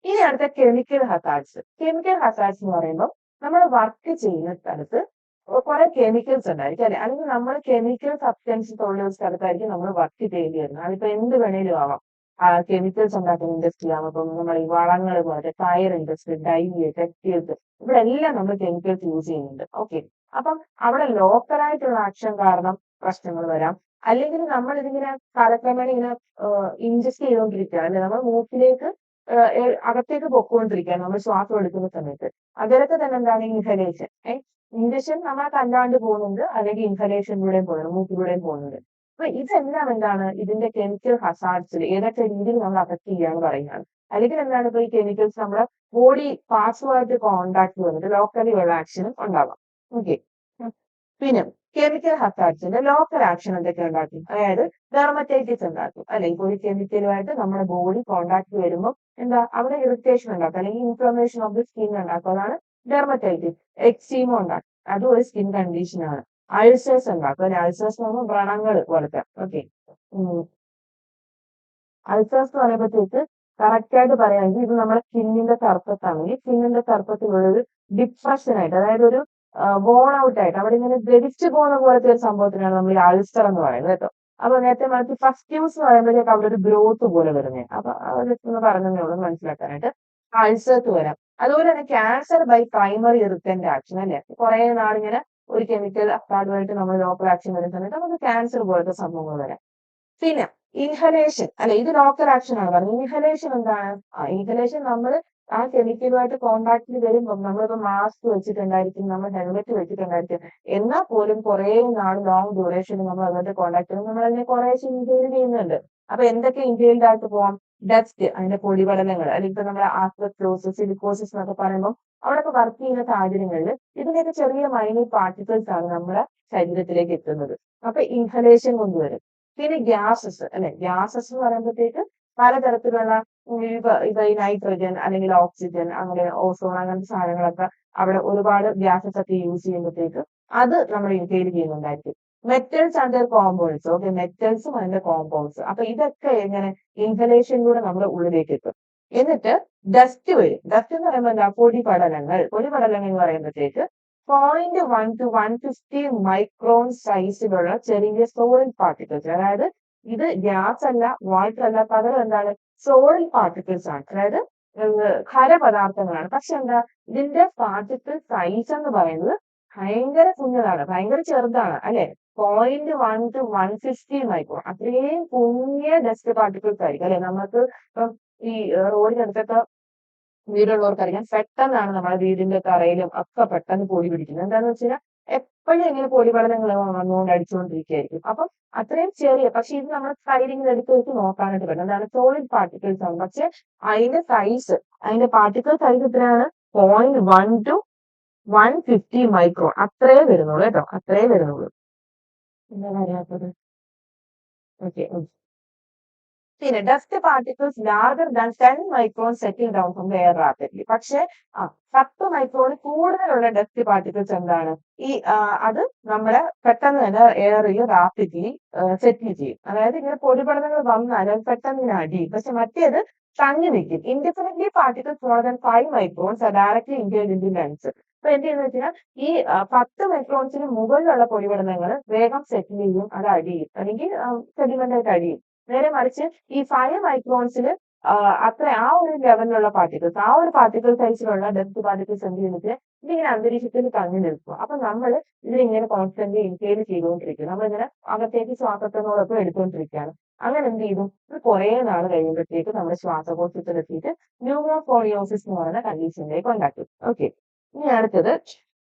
ഇനി അടുത്ത കെമിക്കൽ ഹസാർഡ്സ്. കെമിക്കൽ ഹസാർഡ്സ് എന്ന് പറയുമ്പോൾ നമ്മൾ വർക്ക് ചെയ്യുന്ന സ്ഥലത്ത് കുറെ കെമിക്കൽസ് ഉണ്ടായിരിക്കും അല്ലെ, അല്ലെങ്കിൽ നമ്മൾ കെമിക്കൽ സബ്സ്റ്റൻസസ് ഉള്ള ഒരു സ്ഥലത്തായിരിക്കും നമ്മൾ വർക്ക് ചെയ്യേണ്ടി വരുന്നത്. അതിപ്പോ എന്ത് വേണേലും ആവാം. കെമിക്കൽസ് ഉണ്ടാക്കുന്ന ഇൻഡസ്ട്രി ആവാം. ഇപ്പം നമ്മൾ ഈ വളങ്ങൾ പോലത്തെ ടയർ ഇൻഡസ്ട്രി, ഡൈവി, ടെക്സ്റ്റൈൽസ്, ഇവിടെ എല്ലാം നമ്മൾ കെമിക്കൽസ് യൂസ് ചെയ്യുന്നുണ്ട്. ഓക്കെ. അപ്പം അവിടെ ലോക്കലായിട്ടുള്ള ആക്ഷൻ കാരണം പ്രശ്നങ്ങൾ വരാം. അല്ലെങ്കിൽ നമ്മൾ ഇതിങ്ങനെ കാലക്രമേണ ഇങ്ങനെ ഇൻജസ്റ്റ് ചെയ്തുകൊണ്ടിരിക്കുകയാണ് അല്ലെ, നമ്മൾ മൂക്കിലേക്ക് അകത്തേക്ക് പൊക്കോണ്ടിരിക്കുകയാണ് നമ്മൾ ശ്വാസം എടുക്കുന്ന സമയത്ത്. അതിലൊക്കെ തന്നെ എന്താണ് ഇൻഹലേഷൻ. ഇൻജക്ഷൻ നമ്മളെ കല്ലാണ്ട് പോകുന്നുണ്ട്, അല്ലെങ്കിൽ ഇൻഹലേഷനിലൂടെയും പോകുന്നുണ്ട്, മൂക്കിലൂടെയും പോകുന്നുണ്ട്. അപ്പൊ ഇതെല്ലാം എന്താണ്, ഇതിന്റെ കെമിക്കൽ ഹസാർഡ്സിൽ ഏതൊക്കെ രീതിയിൽ നമ്മൾ അഫക്ട് ചെയ്യാന്ന് പറയുകയാണ്. അല്ലെങ്കിൽ എന്താണ്, ഇപ്പൊ ഈ കെമിക്കൽസ് നമ്മുടെ ബോഡി പാർട്സുമായിട്ട് കോണ്ടാക്ട് വന്നിട്ട് ലോക്കലി ഉള്ള ആക്ഷനും ഉണ്ടാവാം. ഓക്കെ. പിന്നെ കെമിക്കൽ ഹസാർഡ്സിന്റെ ലോക്കൽ ആക്ഷൻ എന്തൊക്കെ ഉണ്ടാക്കും, അതായത് ഡെർമറ്റൈറ്റിസ് ഉണ്ടാക്കും. അല്ലെങ്കിൽ ഒരു കെമിക്കലുമായിട്ട് നമ്മുടെ ബോഡി കോണ്ടാക്ട് വരുമ്പോൾ എന്താ, അവിടെ ഇറിറ്റേഷൻ ഉണ്ടാക്കും, അല്ലെങ്കിൽ ഇൻഫ്ലമേഷൻ ഓഫ് ദി സ്കിൻ ഉണ്ടാക്കും. അതാണ് ഡെർമറ്റൈറ്റിസ്. എക്സീമ ഉണ്ടാക്കും, അതും ഒരു സ്കിൻ കണ്ടീഷൻ ആണ്. അൾസേഴ്സ് ഉണ്ടാക്കും, അല്ലെ. അൾസേഴ്സ് എന്ന് പറയുമ്പോൾ വ്രണങ്ങൾ പോലത്തെ. ഓക്കെ. അൾസേഴ്സ് എന്ന് പറയുമ്പോഴത്തേക്ക് കറക്റ്റ് ആയിട്ട് പറയുകയാണെങ്കിൽ ഇത് നമ്മുടെ സ്കിന്നിന്റെ സർഫത്താണെങ്കിൽ സ്കിന്നിന്റെ സർഫത്തിലുള്ള ഒരു ഡിപ്രഷൻ ആയിട്ട്, അതായത് ഒരു വോൺ ഔട്ട് ആയിട്ട് അവിടെ ഇങ്ങനെ ദ്രവിച്ചു പോകുന്ന പോലത്തെ ഒരു സംഭവത്തിനാണ് നമ്മൾ ഈ അൾസർ എന്ന് പറയുന്നത് കേട്ടോ. അപ്പൊ നേരത്തെ മറിച്ച് ഫസ്റ്റ്യൂസ് എന്ന് പറയുമ്പോഴത്തേക്ക് അവിടെ ഒരു ഗ്രോത്ത് പോലെ വരുന്നത്. അപ്പൊ ഒന്ന് പറഞ്ഞതേ ഉള്ളൂ മനസ്സിലാക്കാനായിട്ട്. അൾസേഴ്സ് വരാം. അതുപോലെ തന്നെ cancer by primary irritant action അല്ലെ. കുറെ നാളിങ്ങനെ ഒരു കെമിക്കൽ അപ്പാർട്ടുമായിട്ട് നമ്മൾ ലോക്കൽ ആക്ഷൻ വരുന്ന സമയത്ത് നമുക്ക് ക്യാൻസർ പോലത്തെ സംഭവങ്ങൾ വരാം. പിന്നെ ഇൻഹലേഷൻ അല്ലെ, ഇത് ലോക്കൽ ആക്ഷൻ ആണ് പറഞ്ഞത്. ഇൻഹലേഷൻ എന്താണ്, ഇൻഹലേഷൻ നമ്മൾ ആ കെമിക്കലുമായിട്ട് കോണ്ടാക്റ്റിൽ വരുമ്പോൾ നമ്മളിപ്പോ മാസ്ക് വെച്ചിട്ടുണ്ടായിരിക്കും, നമ്മൾ ഹെൽമെറ്റ് വെച്ചിട്ടുണ്ടായിരിക്കും, എന്നാൽ പോലും കുറെ നാൾ ലോങ് ഡ്യൂറേഷൻ നമ്മൾ അങ്ങനത്തെ കോണ്ടാക്ട് നമ്മൾ അതിനെ കുറേശ്ശെ ഇൻഹെയിൽ ചെയ്യുന്നുണ്ട്. അപ്പൊ എന്തൊക്കെ ഇൻഹെയിൽഡ് ആയിട്ട് പോവാം? ഡസ്റ്റ്, അതിന്റെ പൊടിപടലങ്ങൾ, അല്ലെങ്കിൽ ഇപ്പൊ നമ്മുടെ ആസ്ബസ്റ്റോസിസ്, സിലിക്കോസിസ് എന്നൊക്കെ പറയുമ്പോൾ അവിടെയൊക്കെ വർക്ക് ചെയ്യുന്ന സാഹചര്യങ്ങളിൽ ഇതിന്റെയൊക്കെ ചെറിയ മൈന്യൂട്ട് പാർട്ടിക്കിൾസ് ആണ് നമ്മുടെ ശരീരത്തിലേക്ക് എത്തുന്നത്. അപ്പൊ ഇൻഹലേഷൻ കൊണ്ടുവരും. പിന്നെ ഗ്യാസസ് അല്ലെ, ഗ്യാസസ് എന്ന് പറയുമ്പോഴത്തേക്ക് പലതരത്തിലുള്ള ഇപ്പൊ ഈ നൈട്രജൻ അല്ലെങ്കിൽ ഓക്സിജൻ, അങ്ങനെ ഓസോൺ, അങ്ങനത്തെ സാധനങ്ങളൊക്കെ അവിടെ ഒരുപാട് ഗ്യാസസ് ഒക്കെ യൂസ് ചെയ്യുമ്പോഴത്തേക്ക് അത് നമ്മൾ ഇൻഹെയിൽ ചെയ്യുന്നുണ്ടായിരിക്കും. Metals and their compounds, okay, മെറ്റൽസും അതിന്റെ കോമ്പൗണ്ട്സ്, അപ്പൊ ഇതൊക്കെ എങ്ങനെ ഇൻഹലേഷനിലൂടെ നമ്മുടെ ഉള്ളിലേക്ക് എത്തും. എന്നിട്ട് ഡസ്റ്റ് വരും. ഡസ്റ്റ് എന്ന് പറയുമ്പോൾ എന്താ? പൊടിപടലങ്ങൾ. പൊടിപടലങ്ങൾ എന്ന് പറയുമ്പോഴത്തേക്ക് 0.1 to 150 മൈക്രോൺ സൈസിലുള്ള ചെറിയ സോളിഡ് പാർട്ടിക്കിൾസ്, അതായത് ഇത് ഗ്യാസ് അല്ല, വാട്ടർ അല്ല, പകരം എന്താണ്? സോളിഡ് പാർട്ടിക്കിൾസ് ആണ്, അതായത് ഖരപദാർത്ഥങ്ങളാണ്. പക്ഷെ എന്താ, ഇതിന്റെ പാർട്ടിക്കിൾ സൈസ് എന്ന് പറയുന്നത് ഭയങ്കര കുഞ്ഞതാണ്, ഭയങ്കര ചെറുതാണ് അല്ലെ. 0.1 to 150 മൈക്രോൺ, അത്രയും കുഞ്ഞിയ ഡസ്റ്റ് പാർട്ടിക്കിൾസ് ആയിരിക്കും അല്ലെ. നമുക്ക് ഇപ്പം ഈ റോഡിനടുത്തൊക്കെ വീടുള്ളവർക്കറിയാം, പെട്ടെന്നാണ് നമ്മുടെ വീടിന്റെ തറയിലും ഒക്കെ പെട്ടെന്ന് പൊടി പിടിക്കുന്നത്. എന്താന്ന് വെച്ച് കഴിഞ്ഞാൽ എപ്പോഴും ഇങ്ങനെ പൊടിപടലങ്ങൾ വന്നുകൊണ്ട് അടിച്ചുകൊണ്ടിരിക്കുകയായിരിക്കും. അപ്പം അത്രയും ചെറിയ, പക്ഷെ ഇത് നമ്മൾ കയ്യിലിങ്ങനെ എടുത്ത് വെച്ച് നോക്കാനായിട്ട് പറ്റും. എന്താണ്? സോളിഡ് പാർട്ടിക്കിൾസ് ആണ്. പക്ഷെ അതിന്റെ സൈസ്, അതിന്റെ പാർട്ടിക്കിൾ സൈസ് എത്രയാണ്? 0.1 to 150 മൈക്രോൺ, അത്രേ വരുന്നുള്ളൂ കേട്ടോ, അത്രേ വരുന്നുള്ളൂ. എന്താ പറയാത്തത്? ഓക്കെ. പിന്നെ dust particles larger than 10 micron setting down from the air rapidly. പക്ഷെ 10 മൈക്രോൺ കൂടുതലുള്ള ഡസ്റ്റ് പാർട്ടിക്കിൾസ് എന്താണ്? അത് നമ്മളെ പെട്ടെന്ന് തന്നെ എയറിൽ റാപ്പിഡ്ലി സെറ്റിൽ ചെയ്യും. അതായത് ഇങ്ങനെ പൊടിപടലങ്ങൾ വന്നാൽ അത് പെട്ടെന്ന് ഇങ്ങനെ അടിയും. പക്ഷെ മറ്റേത് തങ്ങി നിൽക്കും. Indefinitely particles more than 5 microns are directly inhaled in the lungs. അപ്പൊ എന്ത് ചെയ്യുന്ന വെച്ചാൽ ഈ 10 മൈക്രോൺസിന് മുകളിലുള്ള പൊടിപടലങ്ങൾ വേഗം സെറ്റിൽ ചെയ്യും, അത് അടിയും, അല്ലെങ്കിൽ സെഡിമെന്റ് ആയിട്ട് അടിയും. നേരെ മറിച്ച് ഈ 5 മൈക്രോൺസിൽ അത്ര ആ ഒരു ലെവലിലുള്ള പാർട്ടിക്കിൾസ്, ആ ഒരു പാർട്ടിക്കിൾ സൈസിലുള്ള ഡസ്റ്റ് പാർട്ടിക്കിൾസ് എന്ത് ചെയ്യുന്നത്? ഇതിങ്ങനെ അന്തരീക്ഷത്തിൽ തങ്ങി നിൽക്കുക. അപ്പൊ നമ്മൾ ഇതിലിങ്ങനെ കോൺസ്റ്റന്റ്ലി ഇൻഹെയിൽ ചെയ്തുകൊണ്ടിരിക്കും. നമ്മളിങ്ങനെ അകത്തേക്ക് ശ്വാസത്തിനോടൊപ്പം എടുത്തുകൊണ്ടിരിക്കുകയാണ്. അങ്ങനെ എന്ത് ചെയ്തു? ഇത് കുറെ നാൾ കഴിയുമ്പോഴത്തേക്ക് നമ്മുടെ ശ്വാസകോശത്തിലെത്തിയിട്ട് ന്യൂമോഫോണിയോസിസ് എന്ന് പറയുന്ന കണ്ടീഷനിലേക്ക് ഉണ്ടാക്കും. ഓക്കെ. ഇനി അടുത്തത്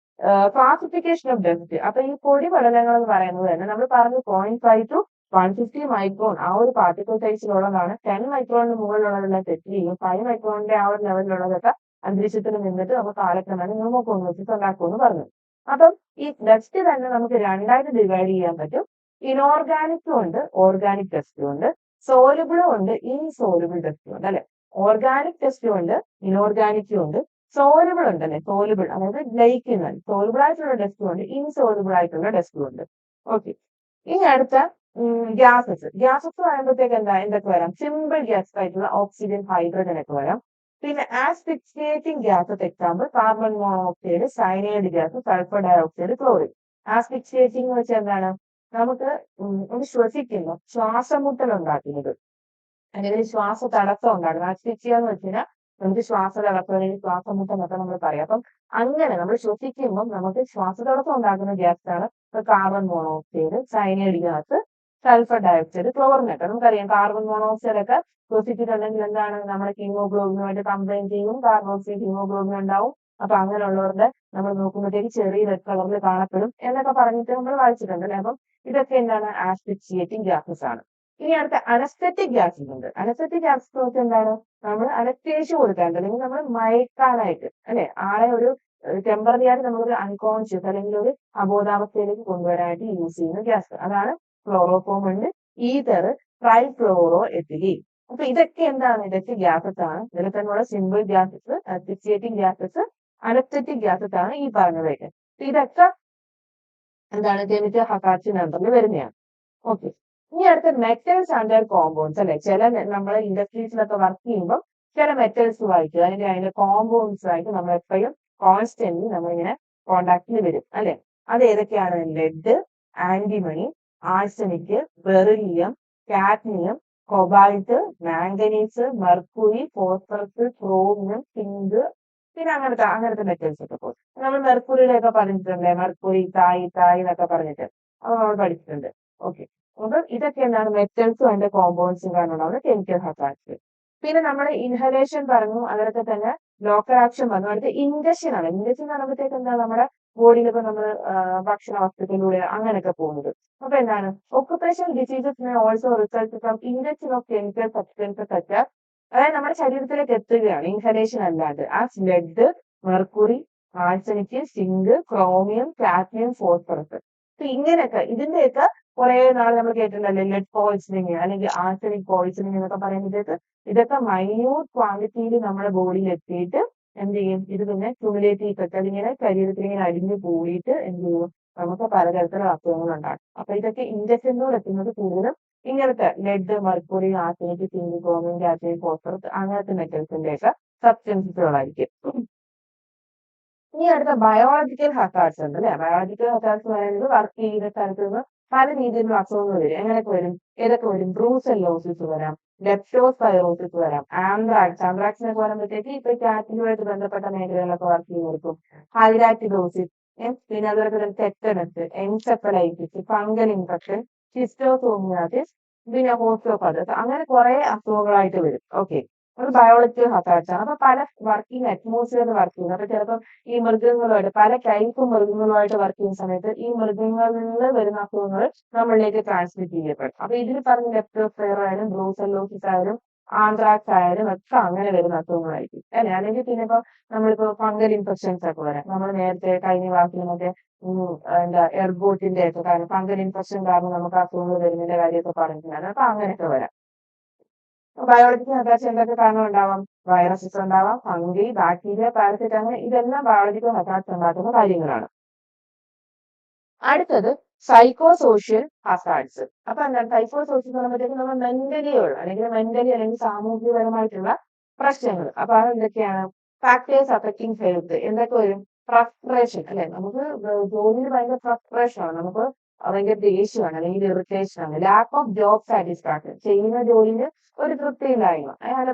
ക്ലാസിഫിക്കേഷൻ ഓഫ് ഡസ്റ്റ്. അപ്പൊ ഈ പൊടിപടലങ്ങൾ എന്ന് പറയുന്നത് തന്നെ നമ്മൾ പറഞ്ഞു 0.5 to 150 മൈക്രോൺ ആ ഒരു പാർട്ടിക്കിൾ സൈസിലുള്ളതാണ്. 10 മൈക്രോണിന് മുകളിലുള്ളതെല്ലാം സെറ്റ് ചെയ്യും. 5 മൈക്രോണിന്റെ ആ ഒരു ലെവലിലുള്ളതൊക്കെ അന്തരീക്ഷത്തിൽ നിന്നിട്ട് നമുക്ക് കാലക്രമേണ ന്യൂമോഫോണിയോസിസ് ഉണ്ടാക്കുമെന്ന് പറഞ്ഞു. അപ്പം ഈ ഡസ്റ്റ് തന്നെ നമുക്ക് രണ്ടായിട്ട് ഡിവൈഡ് ചെയ്യാൻ പറ്റും. ഇനോർഗാനിക്കും ഉണ്ട്, ഓർഗാനിക് ഡസ്റ്റും ഉണ്ട്. സോലുബിളും ഉണ്ട്, ഇൻസോലുബിൾ ഡസ്റ്റും ഉണ്ട് അല്ലെ. ഓർഗാനിക് ഡസ്റ്റും ഉണ്ട്, ഇനോർഗാനിക്കും ഉണ്ട്. സോലുബിൾ ഉണ്ടല്ലേ, സോലുബിൾ അതായത് ലയിക്കുന്നത്, സോലുബിൾ ആയിട്ടുള്ള ഡസ്റ്റും ഉണ്ട്, ഇൻസോലുബിൾ ആയിട്ടുള്ള ഡസ്റ്റും ഉണ്ട്. ഓക്കെ. ഇനി അടുത്ത ഗ്യാസസ്. ഗ്യാസസ് പറയുമ്പോഴത്തേക്ക് എന്തൊക്കെ വരാം? സിമ്പിൾ ഗ്യാസ് ആയിട്ടുള്ള ഓക്സിജൻ, ഹൈഡ്രജൻ ഒക്കെ വരാം. പിന്നെ asphyxiating gases example carbon monoxide, cyanide gas, sulphur dioxide, chlorine. Asphyxiating എന്ന് വെച്ചാൽ എന്താണ്? നമുക്ക് ഒന്ന് ശ്വസിക്കുമ്പോൾ ശ്വാസമുട്ടൽ ഉണ്ടാക്കുന്നത്, അല്ലെങ്കിൽ ശ്വാസ തടസ്സം ഉണ്ടാകുന്നത്. ആസ്ഫിക്സിയ എന്ന് വെച്ച് കഴിഞ്ഞാൽ നമുക്ക് ശ്വാസതടസ്സം അല്ലെങ്കിൽ ശ്വാസമുട്ടം എന്നൊക്കെ നമ്മൾ പറയാം. അപ്പം അങ്ങനെ നമ്മൾ ശ്വസിക്കുമ്പോൾ നമുക്ക് ശ്വാസതടസ്സം ഉണ്ടാക്കുന്ന ഗ്യാസ് ആണ് carbon monoxide, cyanide gas, sulphur dioxide, chlorine ഒക്കെ. നമുക്കറിയാം കാർബൺ മോണോക്സൈഡ് ഒക്കെ ശ്വസിച്ചിട്ടുണ്ടെങ്കിൽ എന്താണ്? നമ്മുടെ ഹീമോഗ്ലോബിനുമായിട്ട് കംപ്ലൈന്റ് ചെയ്യും, കാർബോക്സൈഡ് ഹീമോഗ്ലോബിൻ ഉണ്ടാവും. അപ്പൊ അങ്ങനെയുള്ളവരുടെ നമ്മൾ നോക്കുമ്പോഴത്തേക്ക് ചെറിയ റെഡ് കളറിൽ കാണപ്പെടും എന്നൊക്കെ പറഞ്ഞിട്ട് നമ്മൾ വായിച്ചിട്ടുണ്ട് അല്ലെ. അപ്പം ഇതൊക്കെ എന്താണ്? ആസ്ഫിക്സിയേറ്റിംഗ് ഗ്യാസസ് ആണ്. ഇനി അടുത്ത അനസ്തെറ്റിക് ഗ്യാസസ് ഉണ്ട്. അനസ്തെറ്റിക് ഗ്യാസസ് ഒക്കെ എന്താണ്? നമ്മൾ അനസ്തേഷ്യ കൊടുക്കാണ്ട്, അല്ലെങ്കിൽ നമ്മൾ മയക്കാനായിട്ട് അല്ലെ, ആളെ ഒരു ടെമ്പററി ആയിട്ട് നമ്മളൊരു അൺകോൺഷ്യസ് അല്ലെങ്കിൽ ഒരു അബോധാവസ്ഥയിലേക്ക് കൊണ്ടുവരാനായിട്ട് യൂസ് ചെയ്യുന്ന ഗ്യാസ്. അതാണ് ക്ലോറോഫോം ഉണ്ട്, ഈതർ, ട്രൈഫ്ലോറോ എത്തിലീൻ. അപ്പൊ ഇതൊക്കെ എന്താണ്? ഇതൊക്കെ ഗ്യാസസ് ആണ്. ഇതിൽ തന്നെയുള്ള simple gases, asphyxiating gases, anaesthetic gases ആണ് ഈ പറഞ്ഞതൊക്കെ. ഇതൊക്കെ എന്താണ്? കെമിക്കൽ ഹസാർഡ്സ് നമ്പറിൽ വരുന്നതാണ്. ഓക്കെ. ഇനി അടുത്ത മെറ്റൽസ് ആൻഡ് കോമ്പൗണ്ട്സ് അല്ലെ. ചില നമ്മൾ ഇൻഡസ്ട്രീസിലൊക്കെ വർക്ക് ചെയ്യുമ്പോൾ ചില മെറ്റൽസ് വായിക്കുക, അല്ലെങ്കിൽ അതിന്റെ കോമ്പൗണ്ട്സ് ആയിട്ട് നമ്മൾ എപ്പോഴും കോൺസ്റ്റന്റ്ലി നമ്മളിങ്ങനെ കോണ്ടാക്റ്റിൽ വരും അല്ലെ. അത് ഏതൊക്കെയാണ്? Lead, antimony, arsenic, beryllium, cadmium, cobalt, manganese, mercury, phosphorus, chromium, zinc, പിന്നെ അങ്ങനത്തെ മെറ്റൽസ് ഒക്കെ പോകും. നമ്മൾ മെർക്കുറിയുടെ ഒക്കെ പറഞ്ഞിട്ടുണ്ട്, മെർക്കുറി, തായ് എന്നൊക്കെ പറഞ്ഞിട്ട് അത് നമ്മൾ പഠിച്ചിട്ടുണ്ട്. ഓക്കെ. അപ്പൊ ഇതൊക്കെ എന്താണ്? മെറ്റൽസും അതിന്റെ കോമ്പൗണ്ട്സും കാരണം ഉണ്ടാവുന്ന കെമിക്കൽ ഹസാർഡ്സ്. പിന്നെ നമ്മൾ ഇൻഹലേഷൻ പറഞ്ഞു, അതിലൊക്കെ തന്നെ ലോക്കൽ ആക്ഷൻ വന്നു. അടുത്ത ഇൻജക്ഷൻ ആണ്. ഇൻജക്ഷൻ എന്ന് പറയുമ്പോഴത്തേക്ക് എന്താ നമ്മുടെ ബോഡിയിൽ ഇപ്പൊ നമ്മൾ ഭക്ഷണ വസ്തുക്കളിലൂടെ അങ്ങനെയൊക്കെ പോകുന്നത്. അപ്പൊ എന്താണ് occupational diseases may also result from injection of chemical substances such as, അതായത് നമ്മുടെ ശരീരത്തിലേക്ക് എത്തുകയാണ് ഇൻഹലേഷൻ അല്ലാണ്ട്, as lead, mercury, arsenic, zinc, chromium, cadmium, phosphorus. അപ്പൊ ഇങ്ങനെയൊക്കെ ഇതിന്റെയൊക്കെ കുറെ നാൾ നമ്മൾ കേട്ടിട്ടുണ്ടല്ലേ ലെഡ് പോയിസണിങ് അല്ലെങ്കിൽ ആഴ്സനിക് പോയിസണിങ് എന്നൊക്കെ പറയുമ്പോഴത്തേക്ക് ഇതൊക്കെ മൈന്യൂട്ട് ക്വാണ്ടിറ്റിയിൽ നമ്മുടെ ബോഡിയിൽ എത്തിയിട്ട് എന്ത് ചെയ്യും, ഇത് പിന്നെ ക്യുമുലേറ്റീവ് ഇഫക്റ്റ്, അതിങ്ങനെ ശരീരത്തിൽ ഇങ്ങനെ അടിഞ്ഞു കൂടിയിട്ട് എന്ത് ചെയ്യും, നമുക്ക് പലതരത്തിലുള്ള അസുഖങ്ങൾ ഉണ്ടാക്കും. അപ്പൊ ഇതൊക്കെ ഇൻജക്ഷനിലൂടെ എത്തുന്നത് കൂടുതലും ഇങ്ങനത്തെ lead, mercury, arsenic, zinc, chromium, cadmium, phosphorus അങ്ങനത്തെ മെറ്റൽസിന്റെ ഒക്കെ സബ്സ്റ്റൻസുകളായിരിക്കും. ഇനി അടുത്ത ബയോളജിക്കൽ ഹസാർഡ്സ് ഉണ്ട് അല്ലെ. ബയോളജിക്കൽ ഹസാർഡ്സ് പറയുന്നത് വർക്ക് ചെയ്യുന്ന സ്ഥലത്ത് നിന്ന് പല രീതിയിലുള്ള അസുഖങ്ങൾ വരും. എങ്ങനെയൊക്കെ വരും, ഏതൊക്കെ വരും, ബ്രൂസെല്ലോസിസ് വരാം, ലെപ്റ്റോസ്പൈറോസിസ് വരാം, ആന്ത്രാക്സ്. ആന്ത്രാക്സ് എന്നൊക്കെ പറയുമ്പോഴത്തേക്ക് ഇപ്പൊ കാറ്റിലുമായിട്ട് ബന്ധപ്പെട്ട മേഖലകളിലൊക്കെ വർക്ക് ചെയ്യുന്നവർക്കും, ഹൈഡാറ്റിഡോസിസ്, പിന്നെ അതുപോലെ തന്നെ ടെറ്റനസ്, എൻസെഫലൈറ്റിസ്, ഫംഗൽ ഇൻഫെക്ഷൻ, ഹിസ്റ്റോസോമിയാസിസ്, പിന്നെ ഹോസ്റ്റോപദസ്, അങ്ങനെ കുറെ അസുഖങ്ങളായിട്ട് വരും. ഓക്കെ, അത് ബയോളജിക്കൽ ഹസാർഡ്സ് ആണ്. അപ്പൊ പല വർക്കിംഗ് അറ്റ്മോസ്ഫിയറിൽ വർക്ക് ചെയ്യുന്നത്. അപ്പൊ ചിലപ്പോൾ ഈ മൃഗങ്ങളുമായിട്ട് പല ടൈപ്പ് മൃഗങ്ങളുമായിട്ട് വർക്ക് ചെയ്യുന്ന സമയത്ത് ഈ മൃഗങ്ങളിൽ നിന്ന് വരുന്ന അസുഖങ്ങൾ നമ്മളിലേക്ക് ട്രാൻസ്മിറ്റ് ചെയ്യപ്പെടും. അപ്പൊ ഇതിൽ പറഞ്ഞ ലെപ്റ്റോസ്പൈറോ ആയാലും ബ്രൂസെല്ലോസിസ് ആയാലും ആന്ത്രാക്സ് ആയാലും ഒക്കെ അങ്ങനെ വരുന്ന അസുഖങ്ങളായിരിക്കും അല്ലെ. അല്ലെങ്കിൽ പിന്നെ ഇപ്പൊ നമ്മളിപ്പോ ഫംഗൽ ഇൻഫെക്ഷൻസ് ഒക്കെ വരാം. നമ്മൾ നേരത്തെ കഴിഞ്ഞ ക്ലാസ്സിൽ മറ്റേ എന്താ എർഗോട്ടിന്റെ ഒക്കെ കാരണം ഫംഗൽ ഇൻഫെക്ഷൻ കാരണം നമുക്ക് അസുഖങ്ങൾ വരുന്നതിന്റെ കാര്യമൊക്കെ പറഞ്ഞിട്ടുണ്ടായിരുന്നു. അപ്പൊ അങ്ങനെയൊക്കെ വരാം. ബയോളജിക്കൽ ഹസാർഡ്സ് എന്തൊക്കെ കാരണം ഉണ്ടാവാം, വൈറസസ് ഉണ്ടാവാം, ഫംഗി, ബാക്ടീരിയ, പാരസൈറ്റ്, അങ്ങനെ ഇതെല്ലാം ബയോളജിക്കൽ ഹസാർഡ്സ് ഉണ്ടാക്കുന്ന കാര്യങ്ങളാണ്. അടുത്തത് സൈക്കോ സോഷ്യൽ ഹസാർഡ്സ്. അപ്പൊ എന്താണ് സൈക്കോ സോഷ്യൽ എന്ന് പറയുമ്പോഴത്തേക്ക് നമ്മൾ മെന്റലി അല്ലെങ്കിൽ സാമൂഹികപരമായിട്ടുള്ള പ്രശ്നങ്ങൾ. അപ്പൊ അതെന്തൊക്കെയാണ്, ഫാക്ടേഴ്സ് അഫക്റ്റിംഗ് ഹെൽത്ത്. എന്തൊക്കെ വരും, ഫ്രസ്ട്രേഷൻ അല്ലെ, നമുക്ക് ജോലിയിൽ ഭയങ്കര ഫ്രസ്ട്രേഷൻ ആണ്, നമുക്ക് ഭയങ്കര ദേഷ്യമാണ് അല്ലെങ്കിൽ ഇറിറ്റേഷൻ ആണ്, ലാക്ക് ഓഫ് ജോബ് സാറ്റിസ്ഫാക്ഷൻ, ചെയ്യുന്ന ജോലിയിൽ ഒരു തൃപ്തിയില്ലായ്മ.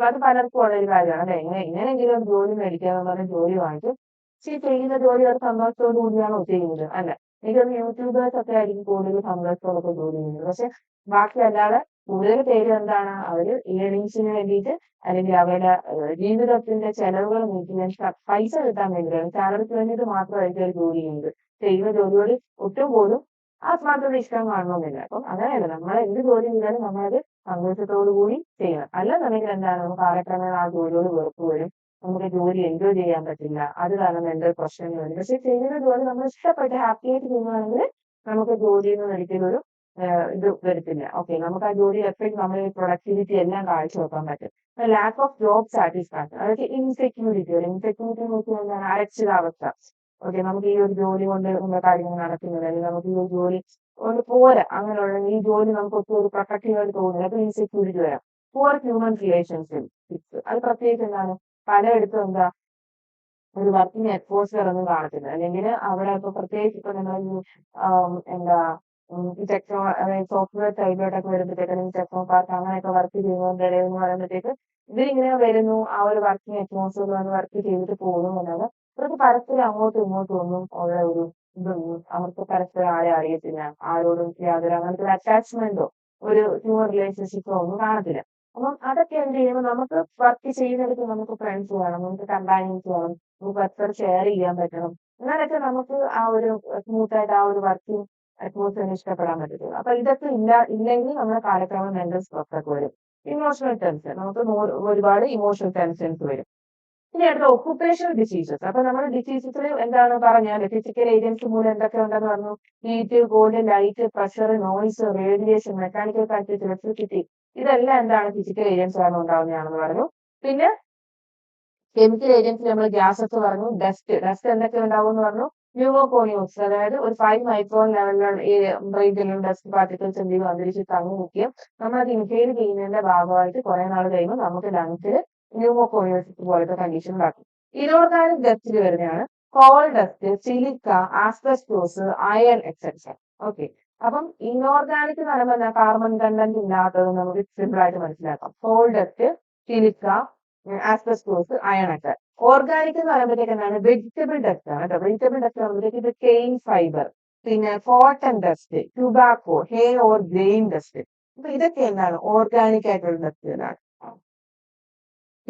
അത് പലർക്കും ഉള്ള ഒരു കാര്യമാണ് അല്ലെ. എങ്ങനെയെങ്കിലും ഒരു ജോലി മേടിക്കാന്ന് പറഞ്ഞ ജോലി വാങ്ങിച്ചു, പക്ഷേ ചെയ്യുന്ന ജോലി ഒരു സന്തോഷത്തോടു കൂടിയാണോ ചെയ്യുന്നത്, അല്ല. എനിക്കൊന്ന് യൂട്യൂബേഴ്സ് ഒക്കെ ആയിരിക്കും കൂടുതൽ സന്തോഷത്തോടൊക്കെ ജോലി ചെയ്യുന്നത്. പക്ഷെ ബാക്കി അല്ലാതെ കൂടുതൽ പേര് എന്താണ്, അവര് ഏണിങ്സിന് വേണ്ടിയിട്ട് അല്ലെങ്കിൽ അവരുടെ ജീവിതത്തിന്റെ ചെലവുകൾ നീക്കി പൈസ കിട്ടാൻ വേണ്ടിയിട്ടാണ്, സാലറിക്ക് വേണ്ടിയിട്ട് മാത്രമായിരിക്കും അവർ ജോലി ചെയ്യുന്നത്. ചെയ്യുന്ന ജോലിയോട് ഒട്ടും പോലും ആത്മാർത്ഥത ഇഷ്ടം കാണണമെന്നില്ല. അപ്പം അങ്ങനെയല്ല, നമ്മൾ എന്ത് ജോലി ചെയ്താലും നമ്മളത് സന്തോഷത്തോടു കൂടി ചെയ്യണം. അല്ലെന്നുണ്ടെങ്കിൽ എന്താണ്, നമുക്ക് ആരെക്രമേണ ആ ജോലിയോട് വെറുപ്പ് വരും, നമുക്ക് ജോലി എൻജോയ് ചെയ്യാൻ പറ്റില്ല, അത് കാരണം എന്തൊരു പ്രശ്നങ്ങൾ വരും. പക്ഷെ ചെയ്യുന്ന ജോലി നമ്മൾ ഇഷ്ടപ്പെട്ട് ഹാപ്പി ആയിട്ട് ചെയ്യുകയാണെങ്കിൽ നമുക്ക് ജോലിയിൽ നിന്ന് ഒരിക്കലും ഒരു ഇത് വരത്തില്ല. ഓക്കെ, നമുക്ക് ആ ജോലി എപ്പോഴും നമ്മൾ പ്രൊഡക്ടിവിറ്റി എല്ലാം കാഴ്ചവെക്കാൻ പറ്റും. ലാക്ക് ഓഫ് ജോബ് സാറ്റിസ്ഫാക്ഷൻ, അതൊക്കെ ഇൻസെക്യൂരിറ്റി വരും. ഇൻസെക്യൂരിറ്റി എന്ന് വെച്ച് കഴിഞ്ഞാൽ അരക്ഷിതാവസ്ഥ. ഓക്കെ, നമുക്ക് ഈ ഒരു ജോലി കൊണ്ട് നമ്മുടെ കാര്യങ്ങൾ നടക്കുന്നില്ല, അല്ലെങ്കിൽ നമുക്ക് ഈ ഒരു ജോലി കൊണ്ട് പോരാ, അങ്ങനെയുള്ള ഈ ജോലി നമുക്ക് ഒത്തിരി ഒരു പ്രൊട്ടക്റ്റീവ് ആയിട്ട് തോന്നുന്നില്ല, അപ്പൊ ഇൻസെക്യൂരിറ്റി വരാം. പുവർ ഹ്യൂമൻ റിലേഷൻഷിപ്പ്, അത് പ്രത്യേകിച്ച് എന്താണ്, പലയിടത്തും എന്താ ഒരു വർക്കിംഗ് അറ്റ്മോസ്ഫിയർ ഒന്നും കാണത്തില്ല. അല്ലെങ്കിൽ അവിടെ ഇപ്പൊ പ്രത്യേകിച്ച് ഇപ്പൊ നമ്മൾ എന്താ ഈ ടെക്നോ അതായത് സോഫ്റ്റ്വെയർ സൈഡിലോട്ടൊക്കെ വരുമ്പോഴത്തേക്ക്, അല്ലെങ്കിൽ ടെക്നോ പാർക്ക് അങ്ങനെയൊക്കെ വർക്ക് ചെയ്യുന്നതിന്റെ ഇടയിൽ എന്ന് പറയുമ്പോഴത്തേക്ക് ഇവരിങ്ങനെ വരുന്നു, ആ ഒരു വർക്കിംഗ് അറ്റ്മോസ്ഫിയർ വന്ന് വർക്ക് ചെയ്തിട്ട് പോകുന്നു എന്നല്ലാതെ അവർക്ക് പരസ്പരം അങ്ങോട്ടും ഇങ്ങോട്ടും ഒന്നും ഉള്ള ഒരു ഇതൊന്നും അവർക്ക് പരസ്പരം ആരെ അറിയത്തില്ല, ആരോടും യാതൊരു അങ്ങനത്തെ ഒരു അറ്റാച്ച്മെന്റോ ഒരു ഹ്യൂമൻ റിലേഷൻഷിപ്പോ ഒന്നും കാണത്തില്ല. അപ്പം അതൊക്കെ എന്ത് ചെയ്യുമ്പോൾ നമുക്ക് വർക്ക് ചെയ്യുന്നിടത്ത് നമുക്ക് ഫ്രണ്ട്സ് വേണം, നമുക്ക് കമ്പാനിയൻസ് വേണം, നമുക്ക് പരസ്പരം ഷെയർ ചെയ്യാൻ പറ്റണം. എന്നാലൊക്കെ നമുക്ക് ആ ഒരു സ്മൂത്ത് ആയിട്ട് ആ ഒരു വർക്കിംഗ് അറ്റ്മോസ്ഫിയറിന് ഇഷ്ടപ്പെടാൻ പറ്റത്തുള്ളൂ. അപ്പൊ ഇതൊക്കെ ഇല്ലെങ്കിൽ നമ്മുടെ കാലക്രമം മെന്റൽ സ്ട്രെസ് ഒക്കെ വരും. ഇമോഷണൽ ടെൻഷൻ, നമുക്ക് ഒരുപാട് ഇമോഷണൽ ടെൻഷൻസ് വരും. ഇനി അടുത്ത ഒക്കുപേഷണൽ ഡിസീസസ്. അപ്പൊ നമ്മൾ ഡിസീസസിൽ എന്താണ് പറഞ്ഞാൽ ഫിസിക്കൽ ഏജൻസ് മൂലം എന്തൊക്കെ ഉണ്ടെന്ന് പറഞ്ഞു, heat, cold, light, pressure, noise, radiation, mechanical factors, electricity, ഇതെല്ലാം എന്താണ് ഫിസിക്കൽ ഏജൻസ് കാരണം ഉണ്ടാവുന്നതാണെന്ന് പറഞ്ഞു. പിന്നെ കെമിക്കൽ ഏജൻസ് നമ്മൾ ഗ്യാസസ് പറഞ്ഞു, ഡസ്റ്റ് എന്തൊക്കെ ഉണ്ടാവും എന്ന് പറഞ്ഞു, ന്യൂമോകോണിയോസ്, അതായത് ഒരു 5 മൈക്രോൺ ലെവലിലുള്ള റേഞ്ചിലുള്ള ഡസ്റ്റ് പാർട്ടിക്കിൾസ് എന്ത് ചെയ്യും, അന്തരീക്ഷത്തിൽ തങ്ങി നിൽക്കുകയും നമ്മളത് ഇൻഹെയിൽ ചെയ്യുന്നതിന്റെ ഭാഗമായിട്ട് കുറെ നാൾ കഴിയുമ്പോൾ നമുക്ക് ലങ്സിൽ ന്യൂമോകോണിയോസിസ് പോലത്തെ കണ്ടീഷൻ ഉണ്ടാക്കും. ഇനോർഗാനിക് ഡസ്റ്റിൽ വരുന്നതാണ് call dust, silica, asbestos, iron etcetera. Okay, അപ്പം ഇനോർഗാനിക് എന്ന് പറയുമ്പോൾ എന്താ, കാർബൺ കണ്ടന്റ് ഇല്ലാത്തത് നമുക്ക് സിമ്പിൾ ആയിട്ട് മനസ്സിലാക്കാം. Call dust, silica, asbestos, iron ഒക്കെ. ഓർഗാനിക് എന്ന് പറയുമ്പോഴത്തേക്ക് എന്താണ്, വെജിറ്റബിൾ ഡസ്റ്റ് ആണ് കേട്ടോ. വെജിറ്റബിൾ ഡസ്റ്റ് പറയുമ്പോഴത്തേക്ക് ഇത് കെയിൻ ഫൈബർ, പിന്നെ cotton dust, tobacco, hay or grain dust. അപ്പൊ ഇതൊക്കെ എന്താണ് ഓർഗാനിക് ആയിട്ടുള്ള ഡസ്റ്റുകളാണ്.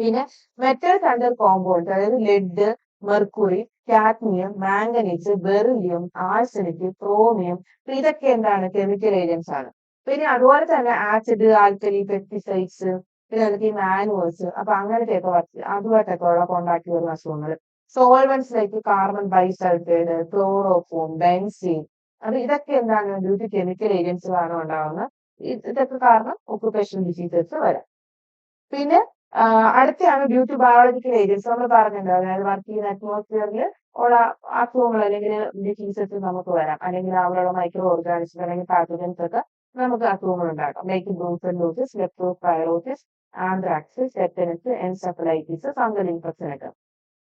പിന്നെ മെറ്റൽ കണ്ടർ കോമ്പൗണ്ട്സ് അതായത് lead, mercury, cadmium, manganese, beryllium, arsenic, chromium, ഇതൊക്കെ എന്താണ് കെമിക്കൽ ഏജൻസ് ആണ്. പിന്നെ അതുപോലെ തന്നെ ആസിഡ്, ആൽക്കലി, പെസ്റ്റിസൈഡ്സ്, പിന്നെ അതൊക്കെ ഈ മാനുവൽസ്, അപ്പൊ അങ്ങനത്തെയൊക്കെ അതുമായിട്ടൊക്കെ ഉള്ള കോണ്ടാക്ട് വരുന്ന അസുഖങ്ങൾ. Solvents like carbon bisulphide, chloroform, benzene, അത് ഇതൊക്കെ എന്താണ് ഡ്യൂ ടു കെമിക്കൽ ഏജൻസ് കാരണം ഉണ്ടാകുന്ന ഇതൊക്കെ കാരണം ഒക്കുപേഷണൽ ഡിസീസസ് വരാം. പിന്നെ അടുത്തയാണ് ഡ്യൂ ടു ബയോളജിക്കൽ ഏജൻസ്. നമ്മൾ പറഞ്ഞിട്ടുണ്ട്, അതായത് വർക്ക് ചെയ്യുന്ന അറ്റ്മോസ്ഫിയറിൽ ഉള്ള അസുഖങ്ങൾ അല്ലെങ്കിൽ ഡിസീസസ് നമുക്ക് വരാം, അല്ലെങ്കിൽ അവിടെയുള്ള മൈക്രോ ഓർഗാനിസം അല്ലെങ്കിൽ പാത്തജൻസ് ഒക്കെ നമുക്ക് അസുഖങ്ങൾ ഉണ്ടാക്കാം. Like brucellosis, leptospirosis, anthrax, tetanus, encephalitis, fungal infection ഒക്കെ.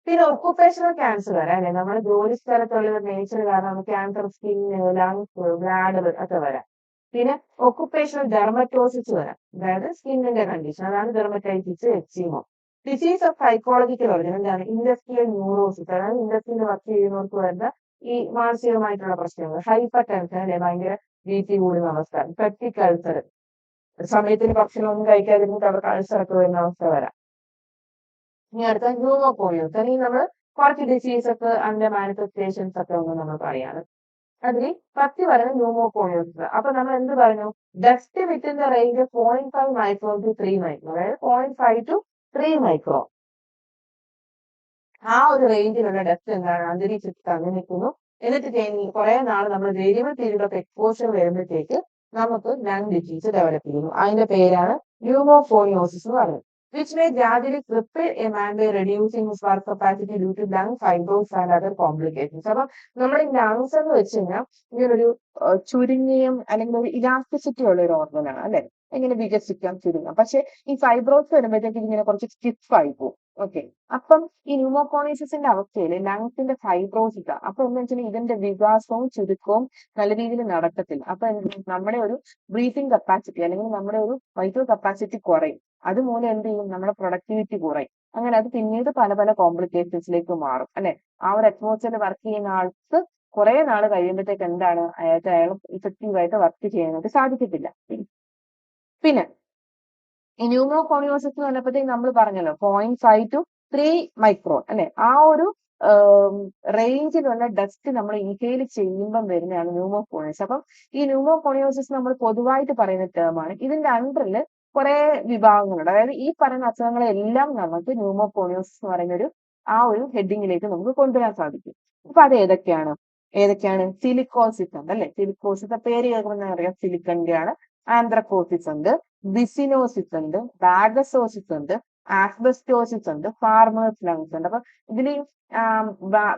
പിന്നെ ഒക്കുപേഷണൽ ക്യാൻസർ വരാം അല്ലെ, നമ്മുടെ ജോലി സ്ഥലത്തുള്ള നേച്ചർ കാരണം നമുക്ക് ക്യാൻസർ സ്കിന്ന്, ലങ്സ്, ബ്ലാഡർ ഒക്കെ വരാം. പിന്നെ ഒക്കുപേഷണൽ ഡെർമറ്റോസിസ് വരാം, അതായത് സ്കിന്നിന്റെ കണ്ടീഷൻ, അതാണ് dermatitis, eczema. Disease of psychological origin എന്താണ് ഇൻഡസ്ട്രിയൽ ന്യൂറോസിസ്, അതായത് ഇൻഡസ്ട്രിയിൽ വർക്ക് ചെയ്യുന്നവർക്ക് വരുന്ന ഈ മാനസികമായിട്ടുള്ള പ്രശ്നങ്ങൾ. ഹൈപ്പർ ടെൻഷൻ അല്ലെ, ഭയങ്കര ബി.പി കൂടുന്ന അവസ്ഥ. പെപ്റ്റിക് അൾസർ, സമയത്തിന് ഭക്ഷണമൊന്നും കഴിക്കാതിരുന്നിട്ട് അവർക്ക് അൾസർ ഒക്കെ വരുന്ന അവസ്ഥ വരാം. ഇനി അടുത്ത ന്യൂമോകോണിയോസ്, അല്ലെങ്കിൽ നമ്മൾ കുറച്ച് ഡിസീസ് ഒക്കെ അതിന്റെ മാനിഫെസ്റ്റേഷൻസ് ഒക്കെ ഒന്ന് നമ്മൾ പറയാണ്. അതിൽ ഫസ്റ്റ് പറയുന്നത് ന്യൂമോകോണിയോസിസ്. അപ്പൊ നമ്മൾ എന്ത് പറഞ്ഞു, dust within the range 0.5 micron to 3 micron, അതായത് 0.5 ടു 3 മൈക്രോൺ, ആ ഒരു റേഞ്ചിലുള്ള ഡസ്റ്റ് എന്താണ് അന്തരീക്ഷത്തിൽ തങ്ങി നിൽക്കുന്നു. എന്നിട്ട് കുറെ നാൾ നമ്മൾ വേരിയബിൾ പീരീഡ് ഓഫ് എക്സ്പോഷർ വരുമ്പോഴത്തേക്ക് നമുക്ക് ലങ് ഡിസീസ് ഡെവലപ്പ് ചെയ്യുന്നു. അതിന്റെ പേരാണ് ന്യൂമോകോണിയോസിസ് എന്ന് പറയുന്നത്. which may gradually cripple a man by reducing his work capacity due to lung fibrosis and other complications. അപ്പൊ നമ്മുടെ ലങ്സ് എന്ന് വെച്ച് കഴിഞ്ഞാൽ ഇങ്ങനൊരു ചുരുങ്ങിയും അല്ലെങ്കിൽ ഒരു ഇലാസ്റ്റിസിറ്റി ഉള്ള ഒരു ഓർഗനാണ് അല്ലെ, ഇങ്ങനെ വികസിക്കാം, ചുരുങ്ങാം. പക്ഷെ ഈ ഫൈബ്രോസ് വരുമ്പോഴത്തേക്ക് ഇങ്ങനെ കുറച്ച് സ്റ്റിഫ് ആയി പോകും. ഓക്കെ, അപ്പം ഈ ന്യൂമോകോണിസിന്റെ അവസ്ഥയിൽ ലങ്സിന്റെ ഫൈബ്രോസിസ്, അപ്പൊ എന്ന് വെച്ചാൽ ഇതിന്റെ വികാസവും ചുരുക്കവും നല്ല രീതിയിൽ നടക്കത്തില്ല. അപ്പൊ നമ്മുടെ ഒരു ബ്രീത്തിങ് കപ്പാസിറ്റി അല്ലെങ്കിൽ നമ്മുടെ ഒരു വൈറ്റൽ കപ്പാസിറ്റി കുറയും. അതുമൂലം എന്ത് ചെയ്യും, നമ്മുടെ പ്രൊഡക്ടിവിറ്റി കുറയും. അങ്ങനെ അത് പിന്നീട് പല പല കോംപ്ലിക്കേഷൻസിലേക്ക് മാറും അല്ലെ. ആ ഒരു അറ്റ്മോസ്ഫിയറിൽ വർക്ക് ചെയ്യുന്ന ആൾക്ക് കുറെ നാൾ കഴിയുമ്പോഴത്തേക്ക് എന്താണ് അയാൾ ഇഫക്റ്റീവായിട്ട് വർക്ക് ചെയ്യാനായിട്ട് സാധിക്കത്തില്ല. പിന്നെ ഈ ന്യൂമോകോണിയോസിസ് എന്ന് പറഞ്ഞപ്പോഴത്തേക്ക് നമ്മൾ പറഞ്ഞല്ലോ 0.5 ടു 3 മൈക്രോൺ അല്ലെ, ആ ഒരു റേഞ്ചിലുള്ള ഡസ്റ്റ് നമ്മൾ ഇൻഹെയിൽ ചെയ്യുമ്പം വരുന്നതാണ് ന്യൂമോകോണിയോസിസ്. അപ്പം ഈ ന്യൂമോകോണിയോസിസ് നമ്മൾ പൊതുവായിട്ട് പറയുന്ന ടേമാണ്. ഇതിന്റെ അണ്ടറിൽ കുറെ വിഭാഗങ്ങളുണ്ട്. അതായത് ഈ പറയുന്ന അസുഖങ്ങളെല്ലാം നമുക്ക് ന്യൂമോകോണിയോസിസ് എന്ന് പറയുന്ന ആ ഒരു ഹെഡിങ്ങിലേക്ക് നമുക്ക് കൊണ്ടുവരാൻ സാധിക്കും. അപ്പൊ അത് ഏതൊക്കെയാണ് സിലിക്കോസിസ് ഉണ്ട് അല്ലെ, സിലിക്കോസിസ് പേര് കേൾക്കുമ്പോൾ അറിയാം, സിലിക്കന്റെ ആണ്. ആന്ത്രക്കോസിസ് ഉണ്ട്, ബിസിനോസിസ് ഉണ്ട്, ബാഗസോസിസ് ഉണ്ട്, ആസ്ബസ്റ്റോസിസ് ഉണ്ട്, ഫാർമേഴ്സ് ലങ്സ് ഉണ്ട്. അപ്പൊ ഇതിൽ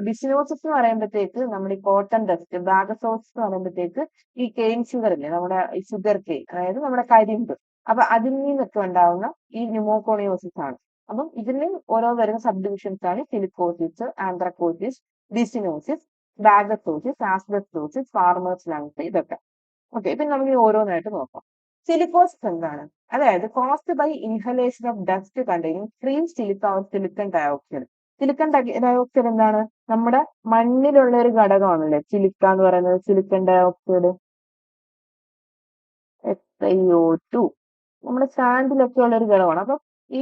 ബിസിനോസിസ് എന്ന് പറയുമ്പോഴത്തേക്ക് നമ്മുടെ ഈ കോട്ടൺ ഡസ്റ്റ്, ബാഗസോസിസ് എന്ന് പറയുമ്പോഴത്തേക്ക് ഈ കെയിൻ ഷുഗർ ഇല്ലേ, നമ്മുടെ ഈ ഷുഗർ കെയിൻ, അതായത് നമ്മുടെ കരിമ്പ്, അപ്പൊ അതിൽ നിന്നൊക്കെ ഉണ്ടാവുന്ന ഈ ന്യൂമോകോണിയോസിസ് ആണ്. അപ്പം ഇതിന് ഓരോ വരുന്ന സബ് ഡിവിഷൻസ് ആണ് silicosis, anthracosis, byssinosis, bagassosis, asbestosis, farmers lungs, ഇതൊക്കെ. ഓക്കെ, ഇപ്പൊ നമുക്ക് ഓരോന്നായിട്ട് നോക്കാം. സിലിക്കോസിസ് എന്താണ്, അതായത് caused by inhalation of dust containing free silicon dioxide. Silicon dioxide എന്താണ്, നമ്മുടെ മണ്ണിലുള്ള ഒരു ഘടകമാണല്ലേ സിലിക്ക എന്ന് പറയുന്നത്. സിലിക്കൺ ഡയോക്സൈഡ് SiO2 നമ്മുടെ സാൻഡിലൊക്കെ ഉള്ള ഒരു ഘടകമാണ്. അപ്പൊ ഈ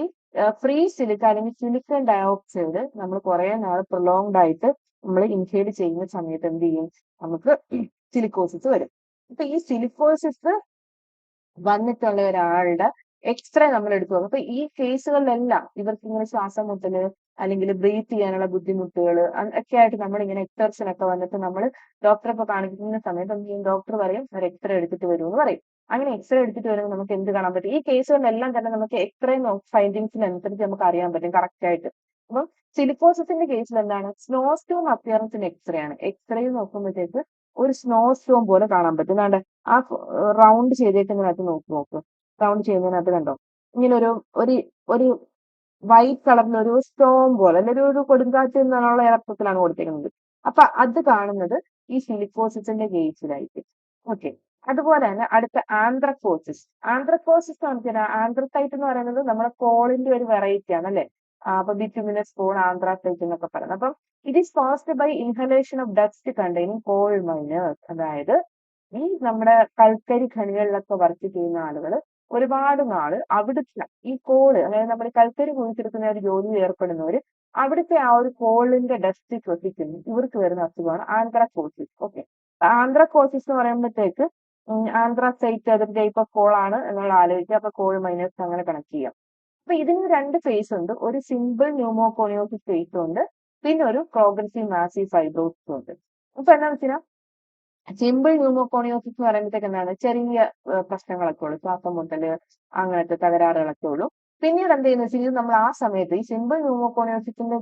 ഫ്രീ സിലിക്ക അല്ലെങ്കിൽ സിലിക്കൺ ഡയോക്സൈഡ് നമ്മൾ കുറെ നാൾ പ്രൊലോങ്ഡ് ആയിട്ട് നമ്മൾ ഇൻഹേൽ ചെയ്യുന്ന സമയത്ത് എന്ത് ചെയ്യും, നമുക്ക് സിലിക്കോസിസ് വരും. അപ്പൊ ഈ സിലിക്കോസിസ് വന്നിട്ടുള്ള ഒരാളുടെ എക്സ്റേ നമ്മൾ എടുത്തു നോക്കും. അപ്പൊ ഈ കേസുകളിലെല്ലാം ഇവർക്ക് ഇങ്ങനെ ശ്വാസം മുട്ടല് അല്ലെങ്കിൽ ബ്രീത്ത് ചെയ്യാനുള്ള ബുദ്ധിമുട്ടുകൾ ഒക്കെ ആയിട്ട് നമ്മൾ ഇങ്ങനെ എക്സർഷൻ ഒക്കെ വന്നിട്ട് നമ്മൾ ഡോക്ടറെ ഇപ്പൊ കാണിക്കുന്ന സമയത്ത് എന്ത് ചെയ്യും, ഡോക്ടർ പറയും ഒരു എക്സ്റേ എടുത്തിട്ട് വരുമെന്ന് പറയും. അങ്ങനെ എക്സ്റേ എടുത്തിട്ട് വരുമ്പോൾ നമുക്ക് എന്ത് കാണാൻ പറ്റും, ഈ കേസുകളിലെല്ലാം തന്നെ നമുക്ക് എക്സ്റേ ഫൈൻഡിങ്സിനനുസരിച്ച് നമുക്ക് അറിയാൻ പറ്റും കറക്റ്റ് ആയിട്ട്. അപ്പം സിലിക്കോസിന്റെ കേസിൽ എന്താണ്, സ്നോ സ്റ്റോം അപ്പിയറൻസിന് എക്സ്റേ ആണ്. എക്സ്റേയിൽ നോക്കുമ്പോഴത്തേക്ക് ഒരു സ്നോ സ്റ്റോം പോലെ കാണാൻ പറ്റും. അതാണ്ട് ആ റൗണ്ട് ചെയ്തേക്കുന്നതിനകത്ത് നോക്ക്, റൗണ്ട് ചെയ്യുന്നതിനകത്ത് കണ്ടോ, ഇങ്ങനെ ഒരു ഒരു വൈറ്റ് കളറിൽ ഒരു സ്റ്റോം പോലെ അല്ലെങ്കിൽ ഒരു കൊടുങ്കാറ്റ് എന്നുള്ള ഇറക്കത്തിലാണ് കൊടുത്തേക്കുന്നത്. അപ്പൊ അത് കാണുന്നത് ഈ സിലിക്കോസിന്റെ കേസിലായിരിക്കും. ഓക്കെ, അതുപോലെ തന്നെ അടുത്ത ആന്ത്രക്കോസിസ്. ആന്ത്രക്കോസിസ് ആന്ത്രസൈറ്റ് എന്ന് പറയുന്നത് നമ്മുടെ കോളിന്റെ ഒരു വെറൈറ്റി ആണ് അല്ലെ. അപ്പൊ ബിറ്റുമിനസ് കോൾ, ആന്ത്രസൈറ്റ് എന്നൊക്കെ പറയുന്നത്. അപ്പം it is caused by inhalation of dust containing coal miners. അതായത് ഈ നമ്മുടെ കൽക്കരി ഖനികളിലൊക്കെ വർക്ക് ചെയ്യുന്ന ആളുകൾ ഒരുപാട് നാള് അവിടുത്തെ ഈ കോള്, അതായത് നമ്മൾ കൽക്കരി കുഴിച്ചെടുക്കുന്ന ഒരു ജോലിയിൽ ഏർപ്പെടുന്നവര് അവിടുത്തെ ആ ഒരു കോളിന്റെ ഡസ്റ്റ് ശ്വസിക്കുന്നു. ഇവർക്ക് വരുന്ന അസുഖമാണ് ആന്ത്രാകോസിസ്. ഓക്കെ, ആന്ത്രാകോസിസ് എന്ന് പറയുമ്പോഴത്തേക്ക് ആന്ത്രാസൈറ്റ് അതൊരു ടൈപ്പ് ഓഫ് കോളാണ് എന്നുള്ള ആലോചിക്കുക. അപ്പൊ കോൾ മൈനസ് അങ്ങനെ കണക്ട് ചെയ്യാം. അപ്പൊ ഇതിന് രണ്ട് ഫേസ് ഉണ്ട്. ഒരു സിമ്പിൾ ന്യൂമോകോണിയോസിസ് ഫേസ് ഉണ്ട്, പിന്നെ ഒരു പ്രോഗ്രസീവ് മാസീവ് ഫൈബ്രോസിസ് ഉണ്ട്. അപ്പൊ എന്താണെന്ന് വെച്ചാൽ സിമ്പിൾ ന്യൂമോകോണിയോസിസ് എന്ന് പറയുമ്പോഴത്തേക്ക് എന്താണ്, ചെറിയ പ്രശ്നങ്ങളൊക്കെ ഉള്ളൂ, ശ്വാസം മുട്ടല് അങ്ങനത്തെ തകരാറുകളൊക്കെ ഉള്ളൂ. പിന്നീട് എന്ത് ചെയ്യുന്ന വെച്ചാൽ നമ്മൾ ആ സമയത്ത് ഈ സിമ്പിൾ ന്യൂമോകോണിയോസിസിന്റെ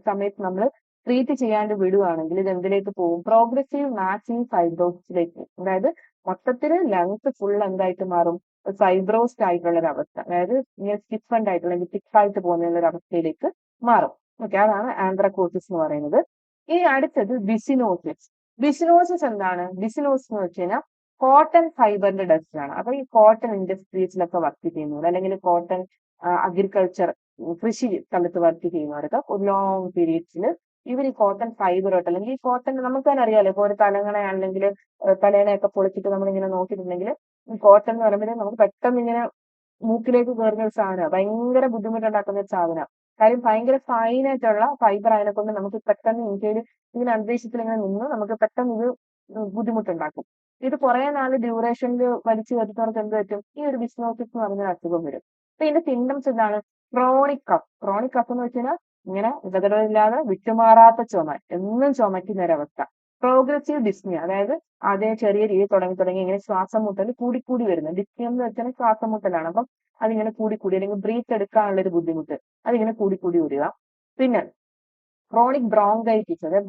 സമയത്ത് നമ്മൾ ട്രീറ്റ് ചെയ്യാണ്ട് വിടുവാണെങ്കിൽ ഇത് എന്തിലേക്ക് പോകും, പ്രോഗ്രസീവ് മാസീവ് ഫൈബ്രോസിസിലേക്ക്. അതായത് മൊത്തത്തിൽ ലങ്സ് ഫുൾ എന്തായിട്ട് മാറും, ഫൈബ്രോസ്ഡ് ആയിട്ടുള്ള ഒരു അവസ്ഥ, അതായത് ഇങ്ങനെ സ്റ്റിഫൻഡ് ആയിട്ടുള്ള തിക്കായിട്ട് പോകുന്ന ഒരു അവസ്ഥയിലേക്ക് മാറും. ഓക്കെ, അതാണ് ആന്ത്രാകോസിസ് എന്ന് പറയുന്നത്. ഇനി അടുത്തത് ബിസിനോസിസ്. ബിസിനോസിസ് എന്താണ്? ബിസിനോസിസ് എന്ന് വെച്ച് കഴിഞ്ഞാൽ കോട്ടൺ ഫൈബറിന്റെ ഡസ്റ്റ് ആണ്. അപ്പൊ ഈ കോട്ടൺ ഇൻഡസ്ട്രീസിലൊക്കെ വർക്ക് ചെയ്യുന്നവർ, അല്ലെങ്കിൽ കോട്ടൺ അഗ്രികൾച്ചർ കൃഷി സ്ഥലത്ത് വർക്ക് ചെയ്യുന്നവരൊക്കെ ഒരു ലോങ് പീരീഡ്സിൽ ഇവർ ഈ കോട്ടൺ ഫൈബറായിട്ട്, അല്ലെങ്കിൽ ഈ കോട്ടൺ നമുക്ക് തന്നെ അറിയാലോ, ഇപ്പൊ ഒരു തലങ്ങണ അല്ലെങ്കിൽ തലേണയൊക്കെ പൊളിച്ചിട്ട് നമ്മളിങ്ങനെ നോക്കിയിട്ടുണ്ടെങ്കിൽ ഈ കോട്ടൺ എന്ന് പറയുമ്പോൾ നമുക്ക് പെട്ടെന്ന് ഇങ്ങനെ മൂക്കിലേക്ക് കയറുന്ന ഒരു സാധനമാണ്, ഭയങ്കര ബുദ്ധിമുട്ടുണ്ടാക്കുന്ന ഒരു സാധനമാണ്. കാര്യം ഭയങ്കര ഫൈൻ ആയിട്ടുള്ള ഫൈബർ ആയതിനെ കൊണ്ട് നമുക്ക് പെട്ടെന്ന് ഇന്ത്യയിൽ ഇങ്ങനെ അന്തരീക്ഷത്തിൽ ഇങ്ങനെ നിന്ന് നമുക്ക് പെട്ടെന്ന് ഇത് ബുദ്ധിമുട്ടുണ്ടാക്കും. ഇത് കുറെ നാല് ഡ്യൂറേഷനിൽ വലിച്ചു വരുന്നവർക്ക് എന്ത് പറ്റും, ഈ ഒരു ബിസിനോസിസ് എന്ന് പറഞ്ഞ അസുഖം വരും. അപ്പൊ ഇതിന്റെ സിംറ്റംസ് എന്താണ്? Chronic cough. ക്രോണിക് കഫ് എന്ന് വെച്ച് കഴിഞ്ഞാൽ ഇങ്ങനെ ഇടതടവില്ലാതെ വിട്ടുമാറാത്ത ചുമ, എന്നും ചുമക്കുന്ന ഒരവസ്ഥ. പ്രോഗ്രസീവ് ഡിസ്നിയ, അതായത് അതേ ചെറിയ രീതിയിൽ തുടങ്ങി ഇങ്ങനെ ശ്വാസം മുട്ടൽ കൂടിക്കൂടി വരുന്നത്. ഡിസ്നിയം എന്ന് വെച്ചാൽ ശ്വാസം മുട്ടലാണ്. അപ്പം അതിങ്ങനെ കൂടിക്കൂടി, അല്ലെങ്കിൽ ബ്രീത്ത് എടുക്കാനുള്ള ഒരു ബുദ്ധിമുട്ട് അതിങ്ങനെ കൂടിക്കൂടി വരിക. പിന്നെ ക്രോണിക് ബ്രോങ്കൈറ്റിസ്, അതായത്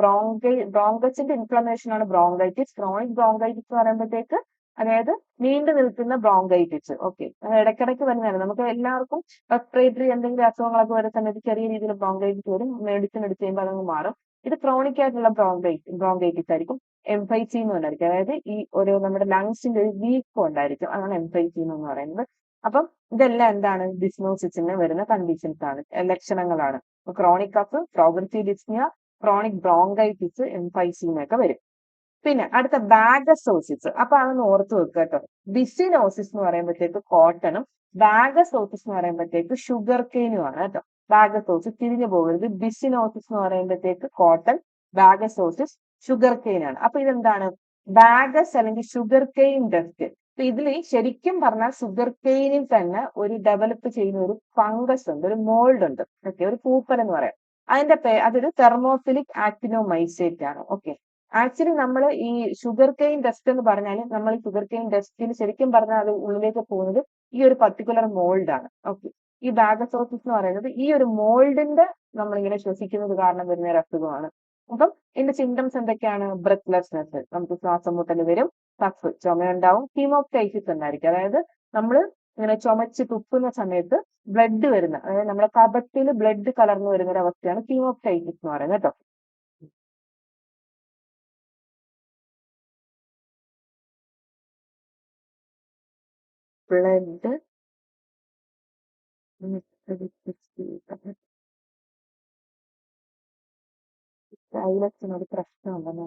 ബ്രോങ്കസിന്റെ ഇൻഫ്ലമേഷൻ ആണ് ബ്രോങ്കൈറ്റിസ്. ക്രോണിക് ബ്രോങ്കൈറ്റിസ് എന്ന് പറയുമ്പോഴത്തേക്ക് അതായത് നീണ്ടു നിൽക്കുന്ന ബ്രോങ്കൈറ്റിസ്. ഓക്കെ, ഇടയ്ക്കിടയ്ക്ക് വരുന്നതാണ്. നമുക്ക് എല്ലാവർക്കും റെസ്പിറേറ്ററി എന്തെങ്കിലും അസുഖങ്ങളൊക്കെ വരുന്ന സമയത്ത് ചെറിയ രീതിയിൽ ബ്രോങ്കൈറ്റിസ് വരും, മെഡിസിൻ എടുത്ത് കഴിയുമ്പോൾ അതങ്ങ് മാറും. ഇത് ക്രോണിക് ആയിട്ടുള്ള ബ്രോങ്കൈറ്റിസ് ആയിരിക്കും. എംഫൈസീമ ഉണ്ടായിരിക്കും, അതായത് ഈ ഒരു നമ്മുടെ ലങ്സിന്റെ ഒരു വീക്കം ഉണ്ടായിരിക്കും, അതാണ് എംഫൈസീമ എന്ന് പറയുന്നത്. അപ്പം ഇതെല്ലാം എന്താണ്, ബിസിനോസിസിന് വരുന്ന കണ്ടീഷൻസ് ആണ്, ലക്ഷണങ്ങളാണ്. Chronic cough, progressive dyspnoea, chronic bronchitis, emphysema ഒക്കെ വരും. പിന്നെ അടുത്ത ബാഗസോസിസ്. അപ്പൊ അതൊന്ന് ഓർത്ത് വെക്കുക കേട്ടോ. ബിസിനോസിസ് എന്ന് പറയുമ്പോഴത്തേക്ക് കോട്ടണും ബാഗസോസിസ് എന്ന് പറയുമ്പോഴത്തേക്ക് ഷുഗർ കെയിനും ആണ് കേട്ടോ. ബാഗസോസിസ് തിരിഞ്ഞു പോകരുത്. ബിസിനോസിസ് എന്ന് പറയുമ്പോഴത്തേക്ക് കോട്ടൺ, ബാഗസോസിസ് ഷുഗർ കെയിൻ ആണ്. അപ്പൊ ഇതെന്താണ്, ബാഗസ് അല്ലെങ്കിൽ ഷുഗർ കെയിൻ ഡസ്റ്റ്. അപ്പൊ ഇതിൽ ശരിക്കും പറഞ്ഞാൽ ഷുഗർ കെയിനിൽ തന്നെ ഒരു ഡെവലപ്പ് ചെയ്യുന്ന ഒരു ഫംഗസ് ഉണ്ട്, ഒരു മോൾഡ് ഉണ്ട്. ഓക്കെ, ഒരു പൂപ്പൽ എന്ന് പറയാം. അതൊരു തെർമോഫിലിക് ആക്ടിനോമൈസേറ്റ് ആണ്. ഓക്കെ, ആക്ച്വലി നമ്മൾ ഈ ഷുഗർ കെയിൻ ഡസ്റ്റ് എന്ന് പറഞ്ഞാൽ നമ്മൾ ഈ ഷുഗർ കെയിൻ ഡസ്റ്റിൽ ശരിക്കും പറഞ്ഞാൽ അത് ഉള്ളിലേക്ക് പോകുന്നത് ഈ ഒരു പർട്ടിക്കുലർ മോൾഡ് ആണ്. ഓക്കെ, ഈ ബാഗസോസിസ് എന്ന് പറയുന്നത് ഈ ഒരു മോൾഡിന്റെ നമ്മളിങ്ങനെ ശ്വസിക്കുന്നത് കാരണം വരുന്ന ഒരു അസുഖമാണ്. അപ്പം ഇതിന്റെ സിംറ്റംസ് എന്തൊക്കെയാണ്? ബ്രെത്ത്ലെസ്നെസ്, നമുക്ക് ശ്വാസം മുട്ടൽ വരും, കഫ് ചുമയുണ്ടാവും, ഹീമോപ്റ്റൈറ്റിസ് ഉണ്ടായിരിക്കും, അതായത് നമ്മൾ ഇങ്ങനെ ചുമച്ച് തുപ്പുന്ന സമയത്ത് ബ്ലഡ് വരുന്ന, അതായത് നമ്മുടെ കഫത്തിൽ ബ്ലഡ് കലർന്നു വരുന്ന ഒരു അവസ്ഥയാണ് ഹീമോപ്റ്റൈറ്റിസ് എന്ന് പറയുന്നത് കേട്ടോ. ബ്ലഡ് ഒരു പ്രശ്നമുണ്ടെന്ന്.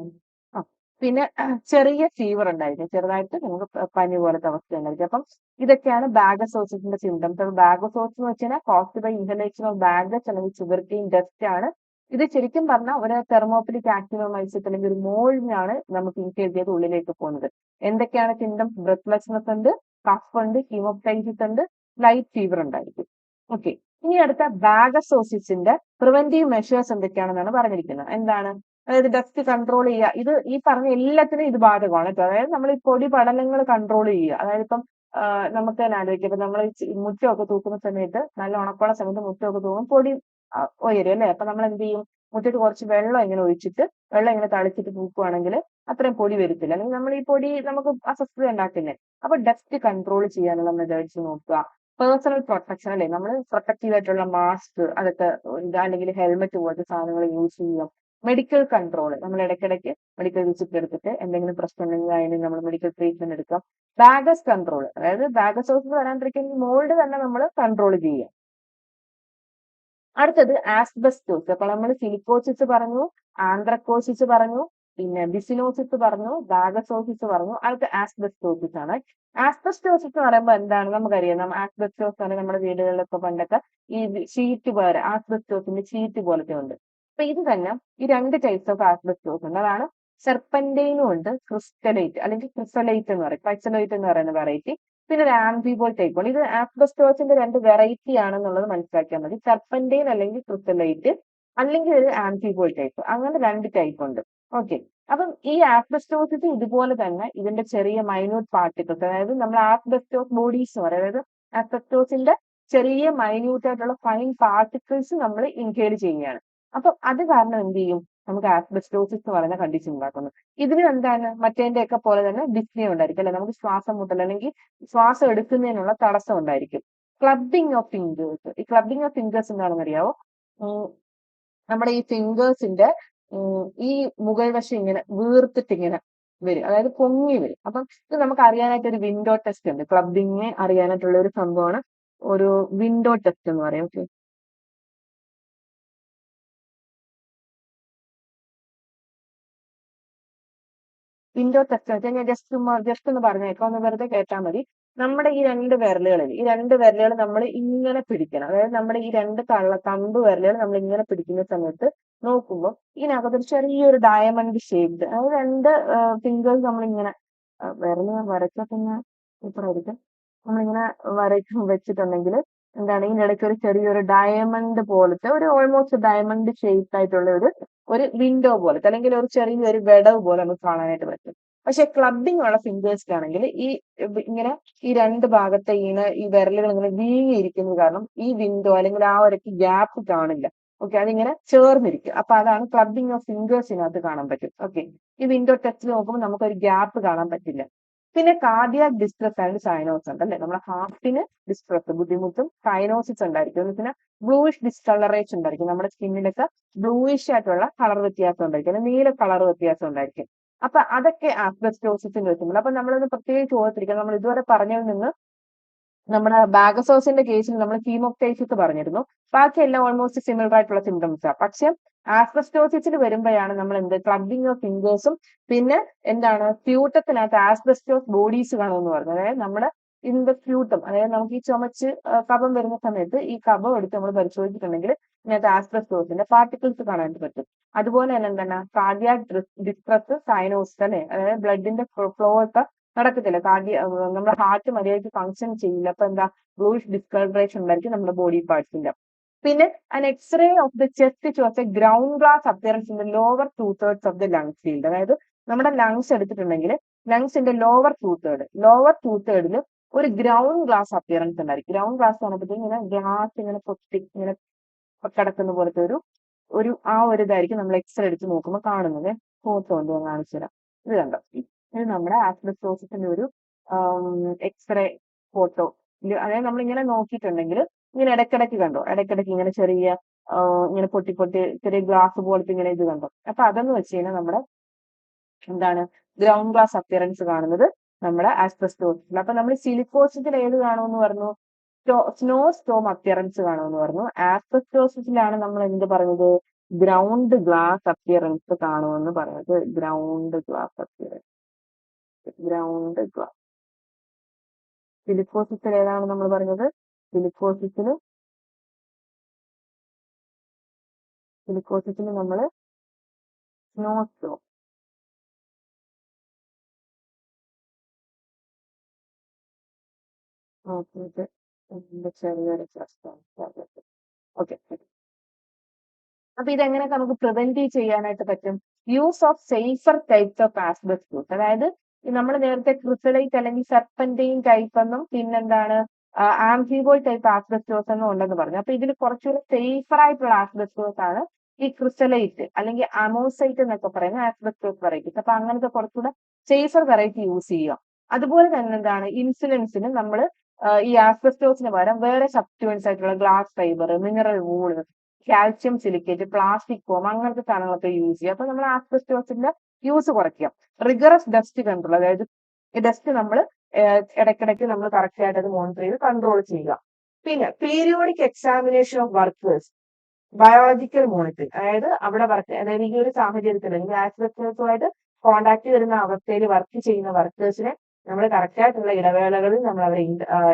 ആ, പിന്നെ ചെറിയ ഫീവർ ഉണ്ടായിരിക്കും, ചെറുതായിട്ട് നമുക്ക് പനി പോലത്തെ അവസ്ഥ ഉണ്ടായിരിക്കും. അപ്പം ഇതൊക്കെയാണ് ബാഗസോസിസിന്റെ സിംറ്റംസ്. ബാഗസോസിസ് എന്ന് വെച്ചാൽ കോസ്ഡ് ബൈ ഇൻഹലേഷൻ ഓഫ് ബാഗസ് അല്ലെങ്കിൽ ഷുഗർ കെയിൻ ഡസ്റ്റ് ആണ്. ഇത് ശരിക്കും പറഞ്ഞാൽ ഒരു തെർമോഫിലിക് ആക്ടിനോമൈസിസ് അല്ലെങ്കിൽ ഒരു മോൾഡിനാണ് നമുക്ക് ഇൻഹേൽ ചെയ്ത് ഉള്ളിലേക്ക് പോകുന്നത്. എന്തൊക്കെയാണ് സിംറ്റംസ്? ബ്രെത്ത്ലെസ്നെസ് ഉണ്ട്, കഫ് ഉണ്ട്, ഹീമോപ്റ്റൈറ്റിസ് ഉണ്ട്, ലൈറ്റ് ഫീവർ ഉണ്ടായിരിക്കും. ഓക്കെ, ഇനി അടുത്ത ബാഗസോസിസിന്റെ പ്രിവെന്റീവ് മെഷേഴ്സ് എന്തൊക്കെയാണെന്നാണ് പറഞ്ഞിരിക്കുന്നത്. എന്താണ്? അതായത് ഡസ്റ്റ് കൺട്രോൾ ചെയ്യുക. ഇത് ഈ പറഞ്ഞ എല്ലാത്തിനും ഇത് ബാധകമാണ് കേട്ടോ. അതായത് നമ്മൾ ഈ പൊടി പടലങ്ങൾ കൺട്രോൾ ചെയ്യുക. അതായത് ഇപ്പം നമുക്ക് തന്നെ ആലോചിക്കാം, ഇപ്പൊ നമ്മൾ മുറ്റമൊക്കെ തൂക്കുന്ന സമയത്ത്, നല്ല ഉണക്കമുള്ള സമയത്ത് മുറ്റമൊക്കെ തൂക്കും, പൊടി ഉയരും അല്ലെ. അപ്പൊ നമ്മൾ എന്ത് ചെയ്യും, മുറ്റത്ത് കുറച്ച് വെള്ളം ഇങ്ങനെ ഒഴിച്ചിട്ട് വെള്ളം ഇങ്ങനെ തളിച്ചിട്ട് തൂക്കുവാണെങ്കിൽ അത്രയും പൊടി വരത്തില്ല, അല്ലെങ്കിൽ നമ്മൾ ഈ പൊടി നമുക്ക് അസ്വസ്ഥത ഉണ്ടാക്കില്ലേ. അപ്പൊ ഡസ്റ്റ് കൺട്രോൾ ചെയ്യാനുള്ള മെത്തേഡ്സ് നോക്കുക. പേഴ്സണൽ പ്രൊട്ടക്ഷൻ അല്ലെ, നമ്മൾ പ്രൊട്ടക്റ്റീവ് ആയിട്ടുള്ള മാസ്ക് അതൊക്കെ അല്ലെങ്കിൽ ഹെൽമെറ്റ് പോലത്തെ സാധനങ്ങൾ യൂസ് ചെയ്യാം. മെഡിക്കൽ കൺട്രോൾ, നമ്മൾ ഇടയ്ക്കിടയ്ക്ക് മെഡിക്കൽ വിസിറ്റ് എടുത്തിട്ട് എന്തെങ്കിലും പ്രശ്നം ഉണ്ടെങ്കിൽ അതിന് നമ്മൾ മെഡിക്കൽ ട്രീറ്റ്മെന്റ് എടുക്കാം. ബാഗസ് കൺട്രോൾ, അതായത് ബാഗസോസിസ് വരാണ്ടിരിക്കുന്ന മോൾഡ് തന്നെ നമ്മൾ കൺട്രോൾ ചെയ്യുക. അടുത്തത് ആസ്ബസ്റ്റോസ്. അപ്പോൾ നമ്മൾ സിലിക്കോസിസ് പറഞ്ഞു, ആന്ത്രക്കോസിസ് പറഞ്ഞു, പിന്നെ ബിസിനോസിസ് പറഞ്ഞു, ബാഗസോസിസ് പറഞ്ഞു, അടുത്ത ആസ്ബസ്റ്റോസിസ് ആണ്. ആസ്ബസ്റ്റോസിസ് എന്ന് പറയുമ്പോൾ എന്താണ് നമുക്കറിയാം. ആസ്ബസ്റ്റോസ് ആണ് നമ്മുടെ വീടുകളിലൊക്കെ പണ്ടൊക്കെ ഈ ഷീറ്റ് പോലെ ആസ്ബസ്റ്റോസിന്റെ ഷീറ്റ് പോലത്തെ ഉണ്ട്. അപ്പൊ ഇത് തന്നെ ഈ രണ്ട് ടൈപ്സ് ഓഫ് ആസ്ബസ്റ്റോസ് ഉണ്ട്. അതാണ് സെർപ്പന്റൈനും ഉണ്ട്, ക്രിസ്റ്റലൈറ്റ് അല്ലെങ്കിൽ ക്രിസലൈറ്റ് എന്ന് പറയും. ക്രിസലൈറ്റ് എന്ന് പറയുന്ന വെറൈറ്റി, പിന്നെ ഒരു ആംഫിബോൾ ടൈപ്പ് ഉണ്ട്. ഇത് ആസ്ബസ്റ്റോസിന്റെ രണ്ട് വെറൈറ്റി ആണെന്നുള്ളത് മനസ്സിലാക്കിയാൽ മതി. സെർപ്പന്റൈൻ അല്ലെങ്കിൽ ക്രിസലൈറ്റ്, അല്ലെങ്കിൽ ഒരു ആംഫിബോൾ ടൈപ്പ്, അങ്ങനെ രണ്ട് ടൈപ്പ് ഉണ്ട്. ഓക്കെ. അപ്പം ഈ ആസ്ബസ്റ്റോസിസ് ഇതുപോലെ തന്നെ ഇതിന്റെ ചെറിയ മൈന്യൂട്ട് പാർട്ടിക്കിൾസ്, അതായത് നമ്മൾ ആസ്ബസ്റ്റോസ് ബോഡീസ് എന്ന് പറയും, അതായത് ആസ്ബസ്റ്റോസിന്റെ ചെറിയ മൈന്യൂട്ട് ആയിട്ടുള്ള ഫൈൻ പാർട്ടിക്കിൾസ് നമ്മൾ ഇൻഹേൽ ചെയ്യുകയാണ്. അപ്പൊ അത് കാരണം എന്ത് ചെയ്യും, നമുക്ക് ആസ്ബസ്റ്റോസിസ് എന്ന് പറയുന്ന കണ്ടീഷൻ ഉണ്ടാക്കുന്നു. ഇതിന് എന്താണ് മറ്റേന്റെ ഒക്കെ പോലെ തന്നെ ഡിസ്പ്ലേ ഉണ്ടായിരിക്കും അല്ലെ, നമുക്ക് ശ്വാസം മുട്ടൽ അല്ലെങ്കിൽ ശ്വാസം എടുക്കുന്നതിനുള്ള തടസ്സം ഉണ്ടായിരിക്കും. ക്ലബിംഗ് ഓഫ് ഫിംഗേഴ്സ്, ഈ ക്ലബിംഗ് ഓഫ് ഫിംഗേഴ്സ് എന്താണെന്ന് അറിയാവോ? നമ്മുടെ ഈ ഫിംഗേഴ്സിന്റെ ഈ മുകൾ വശം ഇങ്ങനെ വീർത്തിട്ട് ഇങ്ങനെ വരും, അതായത് പൊങ്ങി വരും. അപ്പം ഇത് നമുക്ക് അറിയാനായിട്ട് ഒരു വിൻഡോ ടെസ്റ്റ് ഉണ്ട്. ക്ലബിംഗ് അറിയാനായിട്ടുള്ള ഒരു സംഭവമാണ് ഒരു വിൻഡോ ടെസ്റ്റ് എന്ന് പറയും. ഓക്കെ. വിൻഡോ ടെസ്റ്റ് വെച്ചാൽ ഞാൻ ജസ്റ്റ് ഒന്ന് പറഞ്ഞേക്കാം, ഒന്ന് വെറുതെ കേട്ടാൽ മതി. നമ്മുടെ ഈ രണ്ട് വിരലുകൾ നമ്മൾ ഇങ്ങനെ പിടിക്കണം. അതായത് നമ്മുടെ ഈ രണ്ട് തമ്പ് വിരലുകൾ നമ്മൾ ഇങ്ങനെ പിടിക്കുന്ന സമയത്ത് നോക്കുമ്പോൾ ഇതിനകത്തൊരു ചെറിയൊരു ഡയമണ്ട് ഷേപ്ഡ്, അതായത് രണ്ട് ഫിംഗേഴ്സ് നമ്മളിങ്ങനെ വിരല് ഞാൻ വരച്ചാൽ പിന്നെ സൂപ്പറായിരിക്കും. നമ്മളിങ്ങനെ വെച്ചിട്ടുണ്ടെങ്കിൽ എന്താണ് ഇതിനിടയ്ക്ക് ഒരു ചെറിയൊരു ഡയമണ്ട് പോലത്തെ ഒരു ഓൾമോസ്റ്റ് ഡയമണ്ട് ഷേപ്പ് ആയിട്ടുള്ള ഒരു വിൻഡോ പോലത്തെ, അല്ലെങ്കിൽ ഒരു ചെറിയൊരു വിടവ് പോലെ നമുക്ക് കാണാനായിട്ട് പറ്റും. പക്ഷെ ക്ലബിംഗ് ഉള്ള ഫിംഗേഴ്സിലാണെങ്കിൽ ഇങ്ങനെ ഈ രണ്ട് ഭാഗത്തെ ഈ വിരലുകൾ ഇങ്ങനെ വീങ്ങിയിരിക്കുന്നത് കാരണം ഈ വിൻഡോ അല്ലെങ്കിൽ ആ ഒരു ഗ്യാപ്പ് കാണില്ല. ഓക്കെ, അതിങ്ങനെ ചേർന്നിരിക്കും. അപ്പൊ അതാണ് ക്ലബിംഗ് ഓഫ് ഫിംഗേഴ്സിനകത്ത് കാണാൻ പറ്റും. ഓക്കെ, ഈ വിൻഡോ ടെസ്റ്റിൽ നോക്കുമ്പോൾ നമുക്കൊരു ഗ്യാപ്പ് കാണാൻ പറ്റില്ല. പിന്നെ കാർഡിയാക് ഡിസ്ട്രസ് ആൻഡ് സൈനോസ് ഉണ്ട് അല്ലെ, നമ്മുടെ ഹാർട്ടിന് ഡിസ്ട്രസ് ബുദ്ധിമുട്ടും സൈനോസിസ് ഉണ്ടായിരിക്കും. പിന്നെ ബ്ലൂയിഷ് ഡിസ്കളറേഷൻ ഉണ്ടായിരിക്കും, നമ്മുടെ സ്കിന്നിലൊക്കെ ബ്ലൂയിഷ് ആയിട്ടുള്ള കളർ വ്യത്യാസം ഉണ്ടായിരിക്കും, അല്ലെങ്കിൽ നീല കളർ വ്യത്യാസം ഉണ്ടായിരിക്കും. അപ്പൊ അതൊക്കെ ആസ്ബസ്റ്റോസിസിന്റെ വെച്ചുണ്ട്. അപ്പൊ നമ്മളൊന്ന് പ്രത്യേകിച്ച് ഓർത്തിരിക്കുക, നമ്മൾ ഇതുവരെ പറഞ്ഞതിൽ നിന്ന് നമ്മുടെ ബാഗസോസിന്റെ കേസിൽ നമ്മൾ ഹീമോപ്റ്റൈസിസ് പറഞ്ഞിരുന്നു. ബാക്കിയെല്ലാം ഓൾമോസ്റ്റ് സിമിലർ ആയിട്ടുള്ള സിംറ്റംസാണ്. പക്ഷെ ആസ്ബസ്റ്റോസിസിൽ വരുമ്പോഴാണ് നമ്മൾ ക്ലബിംഗ് ഓഫ് ഫിംഗേഴ്സും പിന്നെ എന്താണ് സ്പ്യൂട്ടത്തിനകത്ത് ആസ്ബസ്റ്റോസ് ബോഡീസ് കാണുമെന്ന് പറഞ്ഞത്. അതായത് നമ്മുടെ സ്പ്യൂട്ടം, അതായത് നമുക്ക് ഈ ചുമച്ച് കഫം വരുന്ന സമയത്ത് ഈ കഫം എടുത്ത് നമ്മൾ പരിശോധിച്ചിട്ടുണ്ടെങ്കിൽ ഇതിനകത്ത് ആസ്ബസ്റ്റോസിന്റെ പാർട്ടിക്കിൾസ് കാണാൻ പറ്റും. അതുപോലെ തന്നെ എന്താണ് കാർഡിയാക് ഡിസ്ട്രസ് സൈനോസിസ് അല്ലെ, അതായത് ബ്ലഡിന്റെ ഫ്ലോ ഒക്കെ നടക്കത്തില്ല, നമ്മുടെ ഹാർട്ട് മര്യാദയ്ക്ക് ഫങ്ഷൻ ചെയ്യില്ല. അപ്പൊ എന്താ ബ്ലൂയിഷ് ഡിസ്കളറേഷൻ ഉണ്ടായിരിക്കും നമ്മുടെ ബോഡി പാർട്സിന്റെ. പിന്നെ an X-ray of the chest shows a ground glass appearance in the lower 2/3 of the lungs field. അതായത് നമ്മുടെ ലങ്സ് എടുത്തിട്ടുണ്ടെങ്കിൽ ലങ്സിന്റെ ലോവർ ടൂ തേർഡിൽ ഒരു ഗ്രൗണ്ട് ഗ്ലാസ് അപ്പിയറൻസ് ഉണ്ടായിരിക്കും. ഗ്രൗണ്ട് ഗ്ലാസ് ആകുമ്പോഴത്തേക്കും ഇങ്ങനെ ഗ്ലാസ് ഇങ്ങനെ പൊട്ടി ഇങ്ങനെ കിടക്കുന്ന പോലത്തെ ഒരു ആ ഒരു ഇതായിരിക്കും നമ്മൾ എക്സ്റേ എടുത്ത് നോക്കുമ്പോൾ കാണുന്നത്. ഫോട്ടോ കൊണ്ട് ഞാൻ കാണിച്ചു തരാം. ഇത് കണ്ടോ, ഇത് നമ്മുടെ ആസ്ബസ്റ്റോസിന്റെ ഒരു എക്സ്റേ ഫോട്ടോ. അതായത് നമ്മളിങ്ങനെ നോക്കിയിട്ടുണ്ടെങ്കിൽ ഇങ്ങനെ ഇടയ്ക്കിടയ്ക്ക് കണ്ടോ, ഇടയ്ക്കിടയ്ക്ക് ഇങ്ങനെ ചെറിയ ഇങ്ങനെ പൊട്ടി പൊട്ടി ചെറിയ ഗ്ലാസ് പോലത്തെ ഇങ്ങനെ ഇത് കണ്ടോ. അപ്പൊ അതെന്ന് വെച്ച് കഴിഞ്ഞാൽ നമ്മുടെ എന്താണ് ഗ്രൗണ്ട് ഗ്ലാസ് അപ്പിയറൻസ് കാണുന്നത് നമ്മുടെ ആസ്ബസ്റ്റോസിൽ. അപ്പൊ നമ്മൾ സിലിക്കോസിസിൽ ഏത് കാണുമെന്ന് പറഞ്ഞു, സ്നോ സ്റ്റോം അപ്പിയറൻസ് കാണുമെന്ന് പറഞ്ഞു. ആസ്ബസ്റ്റോസിസിലാണ് നമ്മൾ എന്ത് പറഞ്ഞത്, ഗ്രൗണ്ട് ഗ്ലാസ് അപ്പിയറൻസ് കാണുമെന്ന് പറഞ്ഞത്. Ground glass appearance, ground glass. സിലിക്കോസിസിൽ ഏതാണ് നമ്മൾ പറഞ്ഞത്, സിലിക്കോസിസിൽ നമ്മൾ സ്നോ സ്റ്റോം. നോക്കിയിട്ട് ചെറിയൊരു ഓക്കെ. അപ്പൊ ഇതെങ്ങനെയൊക്കെ നമുക്ക് പ്രിവെന്റ് ചെയ്യാനായിട്ട് പറ്റും? Use of safer types of asbestos, അതായത് നമ്മൾ നേരത്തെ ക്രിസലൈറ്റ് അല്ലെങ്കിൽ സെർപ്പന്റൈൻ ടൈപ്പ് എന്നും പിന്നെന്താണ് ആംഫിബോൾ ടൈപ്പ് ആസ്ബസ്റ്റോസ് എന്നും ഉണ്ടെന്ന് പറഞ്ഞു. അപ്പൊ ഇതിൽ കുറച്ചുകൂടെ സേഫർ ആയിട്ടുള്ള ആസ്ബസ്റ്റോസ് ആണ് ഈ ക്രിസലൈറ്റ് അല്ലെങ്കിൽ അമോസൈറ്റ് എന്നൊക്കെ പറയുന്ന ആസ്ബസ്റ്റോസ് വെറൈറ്റീസ്. അപ്പൊ അങ്ങനത്തെ കുറച്ചുകൂടെ സേഫർ വെറൈറ്റി യൂസ് ചെയ്യുക. അതുപോലെ തന്നെ എന്താണ് ഇൻസുലിൻസിന് നമ്മൾ ഈ ആസ്ബസ്റ്റോസിന് പകരം വേറെ സബ്സ്റ്റിറ്റ്യൂവൻസ് ആയിട്ടുള്ള glass fibre, mineral wool, calcium silicate, plastic form അങ്ങനത്തെ സാധനങ്ങളൊക്കെ യൂസ് ചെയ്യുക. അപ്പൊ നമ്മൾ ആസ്ബസ്റ്റോസിന്റെ യൂസ് കുറയ്ക്കുക. റിഗറസ് ഡസ്റ്റ് കൺട്രോൾ, അതായത് ഈ ഡസ്റ്റ് നമ്മൾ ഇടയ്ക്കിടയ്ക്ക് നമ്മൾ കറക്റ്റ് ആയിട്ട് അത് മോണിറ്റർ ചെയ്ത് കൺട്രോൾ ചെയ്യുക. പിന്നെ periodic examination of workers, biological monitoring, അതായത് അവിടെ വർക്ക്, അതായത് ഈ ഒരു സാഹചര്യത്തിൽ അല്ലെങ്കിൽ ആസ്ബസ്റ്റോസുമായിട്ട് കോണ്ടാക്ട് വരുന്ന അവസ്ഥയിൽ വർക്ക് ചെയ്യുന്ന വർക്കേഴ്സിനെ നമ്മൾ കറക്റ്റ് ആയിട്ടുള്ള ഇടവേളകളിൽ നമ്മൾ അവരെ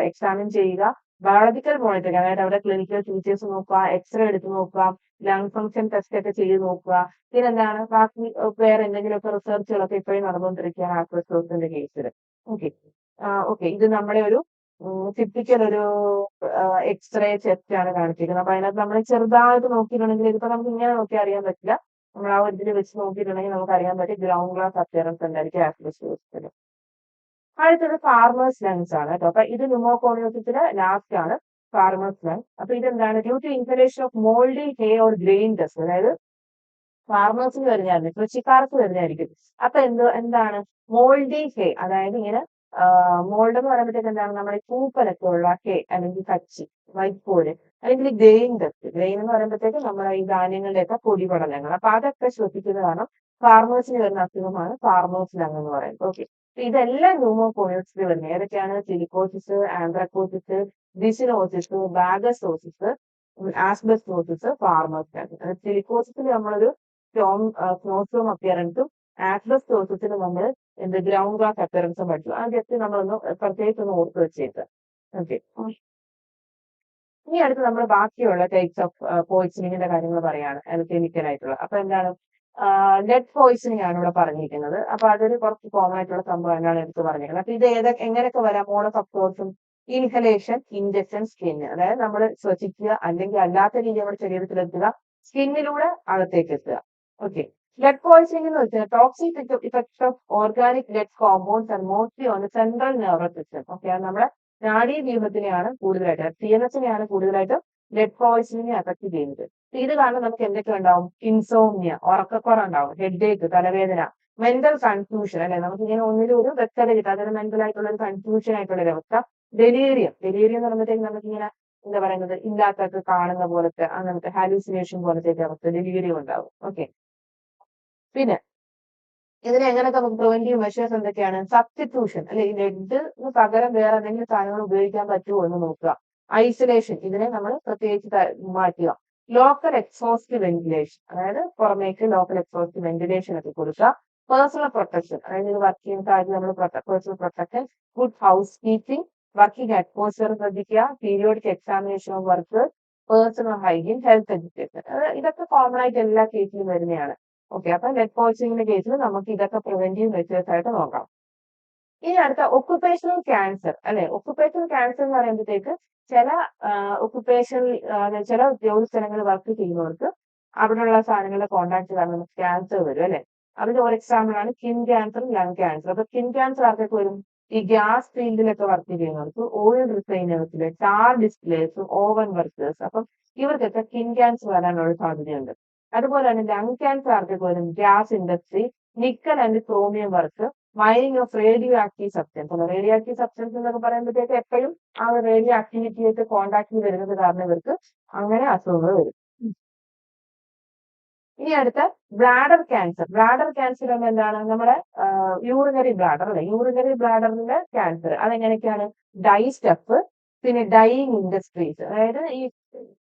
എക്സാമിൻ ചെയ്യുക. ബയോളജിക്കൽ മോണിറ്ററിങ്, അതായത് അവിടെ ക്ലിനിക്കൽ ഫീച്ചേഴ്സ് നോക്കുക, എക്സ്റേ എടുത്ത് നോക്കുക, ലങ് ഫംഗ്ഷൻ ടെസ്റ്റ് ഒക്കെ ചെയ്ത് നോക്കുക. പിന്നെന്താണ് ബാക്കി വേറെ എന്തെങ്കിലുമൊക്കെ റിസർച്ചുകളൊക്കെ ഇപ്പോഴും നടന്നുകൊണ്ടിരിക്കുകയാണ് ആസ്ബസ്റ്റോസിന്റെ കേസിൽ. ഓക്കെ ഓക്കെ, ഇത് നമ്മളെ ഒരു ടിപ്പിക്കൽ ഒരു എക്സ്റേ ചെസ്റ്റ് ആണ് കാണിച്ചിരിക്കുന്നത്. അപ്പൊ അതിനകത്ത് നമ്മൾ ചെറുതായിട്ട് നോക്കിയിട്ടുണ്ടെങ്കിൽ ഇതിപ്പോ നമുക്ക് ഇങ്ങനെ നോക്കി അറിയാൻ പറ്റില്ല. നമ്മൾ ആ ഒരു ഇതിൽ വെച്ച് നോക്കിയിട്ടുണ്ടെങ്കിൽ നമുക്ക് അറിയാൻ പറ്റും ഗ്രൗണ്ട് ഗ്ലാസ് അപ്പിയറൻസ് എന്തായിരിക്കും ആസ്ബസ്റ്റോസിൽ. അടുത്തത് ഫാർമേഴ്സ് ലങ്സ് ആണ് കേട്ടോ. അപ്പൊ ഇത് ന്യൂമോകോണിയോസിസിന്റെ ലാസ്റ്റ് ആണ് ഫാർമേഴ്സ് ലങ്. അപ്പൊ ഇതെന്താണ്, due to inhalation of mouldy hay or grain dust, അതായത് ഫാർമേഴ്സിന് വരുന്നതായിരുന്നു, കൃഷിക്കാർക്ക് വരുന്നതായിരിക്കും. അപ്പൊ എന്താണ് മോൾഡി ഹേ, അതായത് ഇങ്ങനെ മോൾഡ് എന്ന് പറയുമ്പോഴത്തേക്ക് എന്താണ്, നമ്മുടെ പൂപ്പലൊക്കെ ഉള്ള ഹേ അല്ലെങ്കിൽ കച്ചി, വൈക്കോല്, അല്ലെങ്കിൽ ഗ്രെയിൻ ഡസ്റ്റ്. ഗ്രെയിൻ എന്ന് പറയുമ്പോഴത്തേക്ക് നമ്മുടെ ഈ ധാന്യങ്ങളുടെ ഒക്കെ പൊടിപടലങ്ങൾ. അപ്പൊ അതൊക്കെ ശ്വസിക്കുന്നത് കാരണം ഫാർമേഴ്സിന് വരുന്ന അസുഖമാണ് ഫാർമേഴ്സ് ലങ് എന്ന് പറയുന്നത്. ഓക്കെ, ഇതെല്ലാം ന്യൂമോകോണിയോസിൽ വരുന്നത്. ഏതൊക്കെയാണ്? Silicosis, anthracosis, byssinosis, bagassosis, asbestosis, farmer's lung. സിലിക്കോസിസിൽ നമ്മളൊരു സ്നോസ്റ്റോം അപ്പിയറൻസും ആസ്ബസ്റ്റോസിന് നമ്മൾ ഗ്രൗണ്ട് ഗ്ലാസ് അപ്പിയറൻസും പഠിച്ചു. ആ ജസ്റ്റ് നമ്മളൊന്ന് പ്രത്യേകിച്ച് ഒന്ന് ഓർത്ത് വെച്ചേക്കുക. ഓക്കെ, ഇനി അടുത്ത് നമ്മൾ ബാക്കിയുള്ള ടൈപ്സ് ഓഫ് പോയിസണിങ്ങിന്റെ കാര്യങ്ങൾ പറയാണ്, കെമിക്കൽ ആയിട്ടുള്ള. അപ്പൊ എന്താണ്, ലെഡ് പോയിസണിങ് ആണ് ഇവിടെ പറഞ്ഞിരിക്കുന്നത്. അപ്പൊ അതൊരു കുറച്ച് കോമൺ ആയിട്ടുള്ള സംഭവം എന്നാണ് എടുത്ത് പറഞ്ഞിരിക്കുന്നത്. അപ്പൊ ഇത് എങ്ങനെയൊക്കെ വരാം? Mode of absorption, inhalation, injection, skin, അതായത് നമ്മൾ ശ്വസിക്കുക അല്ലെങ്കിൽ അല്ലാത്ത രീതിയിൽ നമ്മുടെ ശരീരത്തിൽ എത്തുക, സ്കിന്നിലൂടെ അകത്തേക്ക് എത്തുക. ഓക്കെ, ബ്ലഡ് പോയിസണിംഗ് എന്ന് വെച്ചാൽ toxic effects of organic blood compounds and mostly on central nervous system. Okay, അത് നമ്മുടെ നാഡീവ്യൂഹത്തിനെയാണ് കൂടുതലായിട്ട്, സിഎൻഎസിനെയാണ് കൂടുതലായിട്ട് ബ്ലഡ് പോയിസണിംഗ് അഫക്ട് ചെയ്യുന്നത്. ഇത് കാരണം നമുക്ക് എന്തൊക്കെ ഉണ്ടാവും? ഇൻസോംനിയ, ഉറക്കക്കുറവ് ഉണ്ടാവും, ഹെഡേക്ക്, തലവേദന, മെന്റൽ കൺഫ്യൂഷൻ, അല്ലെ, നമുക്ക് ഇങ്ങനെ ഒന്നിലും ഒരു വ്യക്തത കിട്ടുക, അതായത് മെന്റൽ ആയിട്ടുള്ള ഒരു കൺഫ്യൂഷൻ ആയിട്ടുള്ള ഒരു അവസ്ഥ. ഡെലീരിയം എന്ന് പറയുമ്പോഴത്തേക്ക് നമുക്കിങ്ങനെ എന്താ പറയുന്നത്, ഇല്ലാത്തൊക്കെ കാണുന്ന പോലത്തെ അങ്ങനത്തെ ഹാലൂസിനേഷൻ പോലത്തെ അവസ്ഥ, ഡെലീരിയം ഉണ്ടാവും. ഓക്കെ, പിന്നെ ഇതിനെ എങ്ങനെയൊക്കെ നമുക്ക് പ്രിവെന്റീവ് മെഷേഴ്സ് എന്തൊക്കെയാണ്? സബ്സ്റ്റിറ്റ്യൂഷൻ, അല്ലെ, ഈ ലെഡിന് പകരം വേറെ എന്തെങ്കിലും സാധനങ്ങൾ ഉപയോഗിക്കാൻ പറ്റുമോ എന്ന് നോക്കുക. ഐസൊലേഷൻ, ഇതിനെ നമ്മൾ പ്രത്യേകിച്ച് മാറ്റുക. ലോക്കൽ എക്സോസ്റ്റ് വെന്റിലേഷൻ, അതായത് പുറമേക്ക് ലോക്കൽ എക്സോസ്റ്റ് വെന്റിലേഷൻ ഒക്കെ കൊടുക്കുക. പേഴ്സണൽ പ്രൊട്ടക്ഷൻ, അതായത് ഇത് വർക്ക് ചെയ്യുന്ന കാര്യത്തിൽ നമ്മൾ personal protection, good housekeeping, working atmosphere ശ്രദ്ധിക്കുക, periodic examination of work, personal hygiene, health education. ഇതൊക്കെ കോമൺ ആയിട്ട് എല്ലാ കേസിലും വരുന്നതാണ്. ഓക്കെ, അപ്പൊ ലെഡ് പോയിസണിങ്ങിന്റെ കേസിൽ നമുക്ക് ഇതൊക്കെ പ്രിവെന്റീവ് മെഷേഴ്സ് ആയിട്ട് നോക്കാം. ഇനി അടുത്ത ഒക്കുപേഷണൽ ക്യാൻസർ, അല്ലെ. ഒക്കുപേഷണൽ ക്യാൻസർ എന്ന് പറയുമ്പോഴത്തേക്ക് ചില ഒക്കുപേഷണൽ ചില ജോലി സ്ഥലങ്ങളിൽ വർക്ക് ചെയ്യുന്നവർക്ക് അവിടെയുള്ള സാധനങ്ങളുടെ കോണ്ടാക്ട് കാരണം നമുക്ക് ക്യാൻസർ വരും, അല്ലെ. അതിന്റെ ഒരു എക്സാമ്പിൾ ആണ് സ്കിൻ ക്യാൻസർ, ലങ് ക്യാൻസർ. അപ്പൊ സ്കിൻ ക്യാൻസർ ആർക്കൊക്കെ വരും? ഈ ഗ്യാസ് ഫീൽഡിലൊക്കെ വർക്ക് ചെയ്യുന്നവർക്ക്, ഓയിൽ റിഫൈനേഴ്സിലെ, ടാർ ഡിസ്പ്ലേസ്, ഓവൻ വർക്കേഴ്സ്. അപ്പം ഇവർക്കൊക്കെ സ്കിൻ ക്യാൻസർ വരാനുള്ള സാധ്യതയുണ്ട്. അതുപോലെ തന്നെ ലങ് ക്യാൻസർ ആർക്കൊക്കെ വരും? Gas industry, nickel and chromium work, mining of radio active substance. അല്ല, റേഡിയോ ആക്റ്റീവ് സബ്സ്റ്റൻസ് എന്നൊക്കെ പറയുമ്പോഴത്തേക്ക് എപ്പോഴും ആ റേഡിയോ ആക്ടിവിറ്റിയായിട്ട് കോണ്ടാക്റ്റിൽ വരുന്നത് കാരണം ഇവർക്ക് അങ്ങനെ അസുഖങ്ങൾ വരും. ഇനി അടുത്ത ബ്ലാഡർ ക്യാൻസർ. ബ്ലാഡർ ക്യാൻസർ എന്ന് എന്താണ്? നമ്മുടെ യൂറിനറി ബ്ലാഡർ, അല്ലെ, യൂറിനറി ബ്ലാഡറിന്റെ ക്യാൻസർ. അതെങ്ങനെയൊക്കെയാണ്? ഡൈ സ്റ്റഫ്, പിന്നെ ഡൈയിങ് ഇൻഡസ്ട്രീസ്, അതായത് ഈ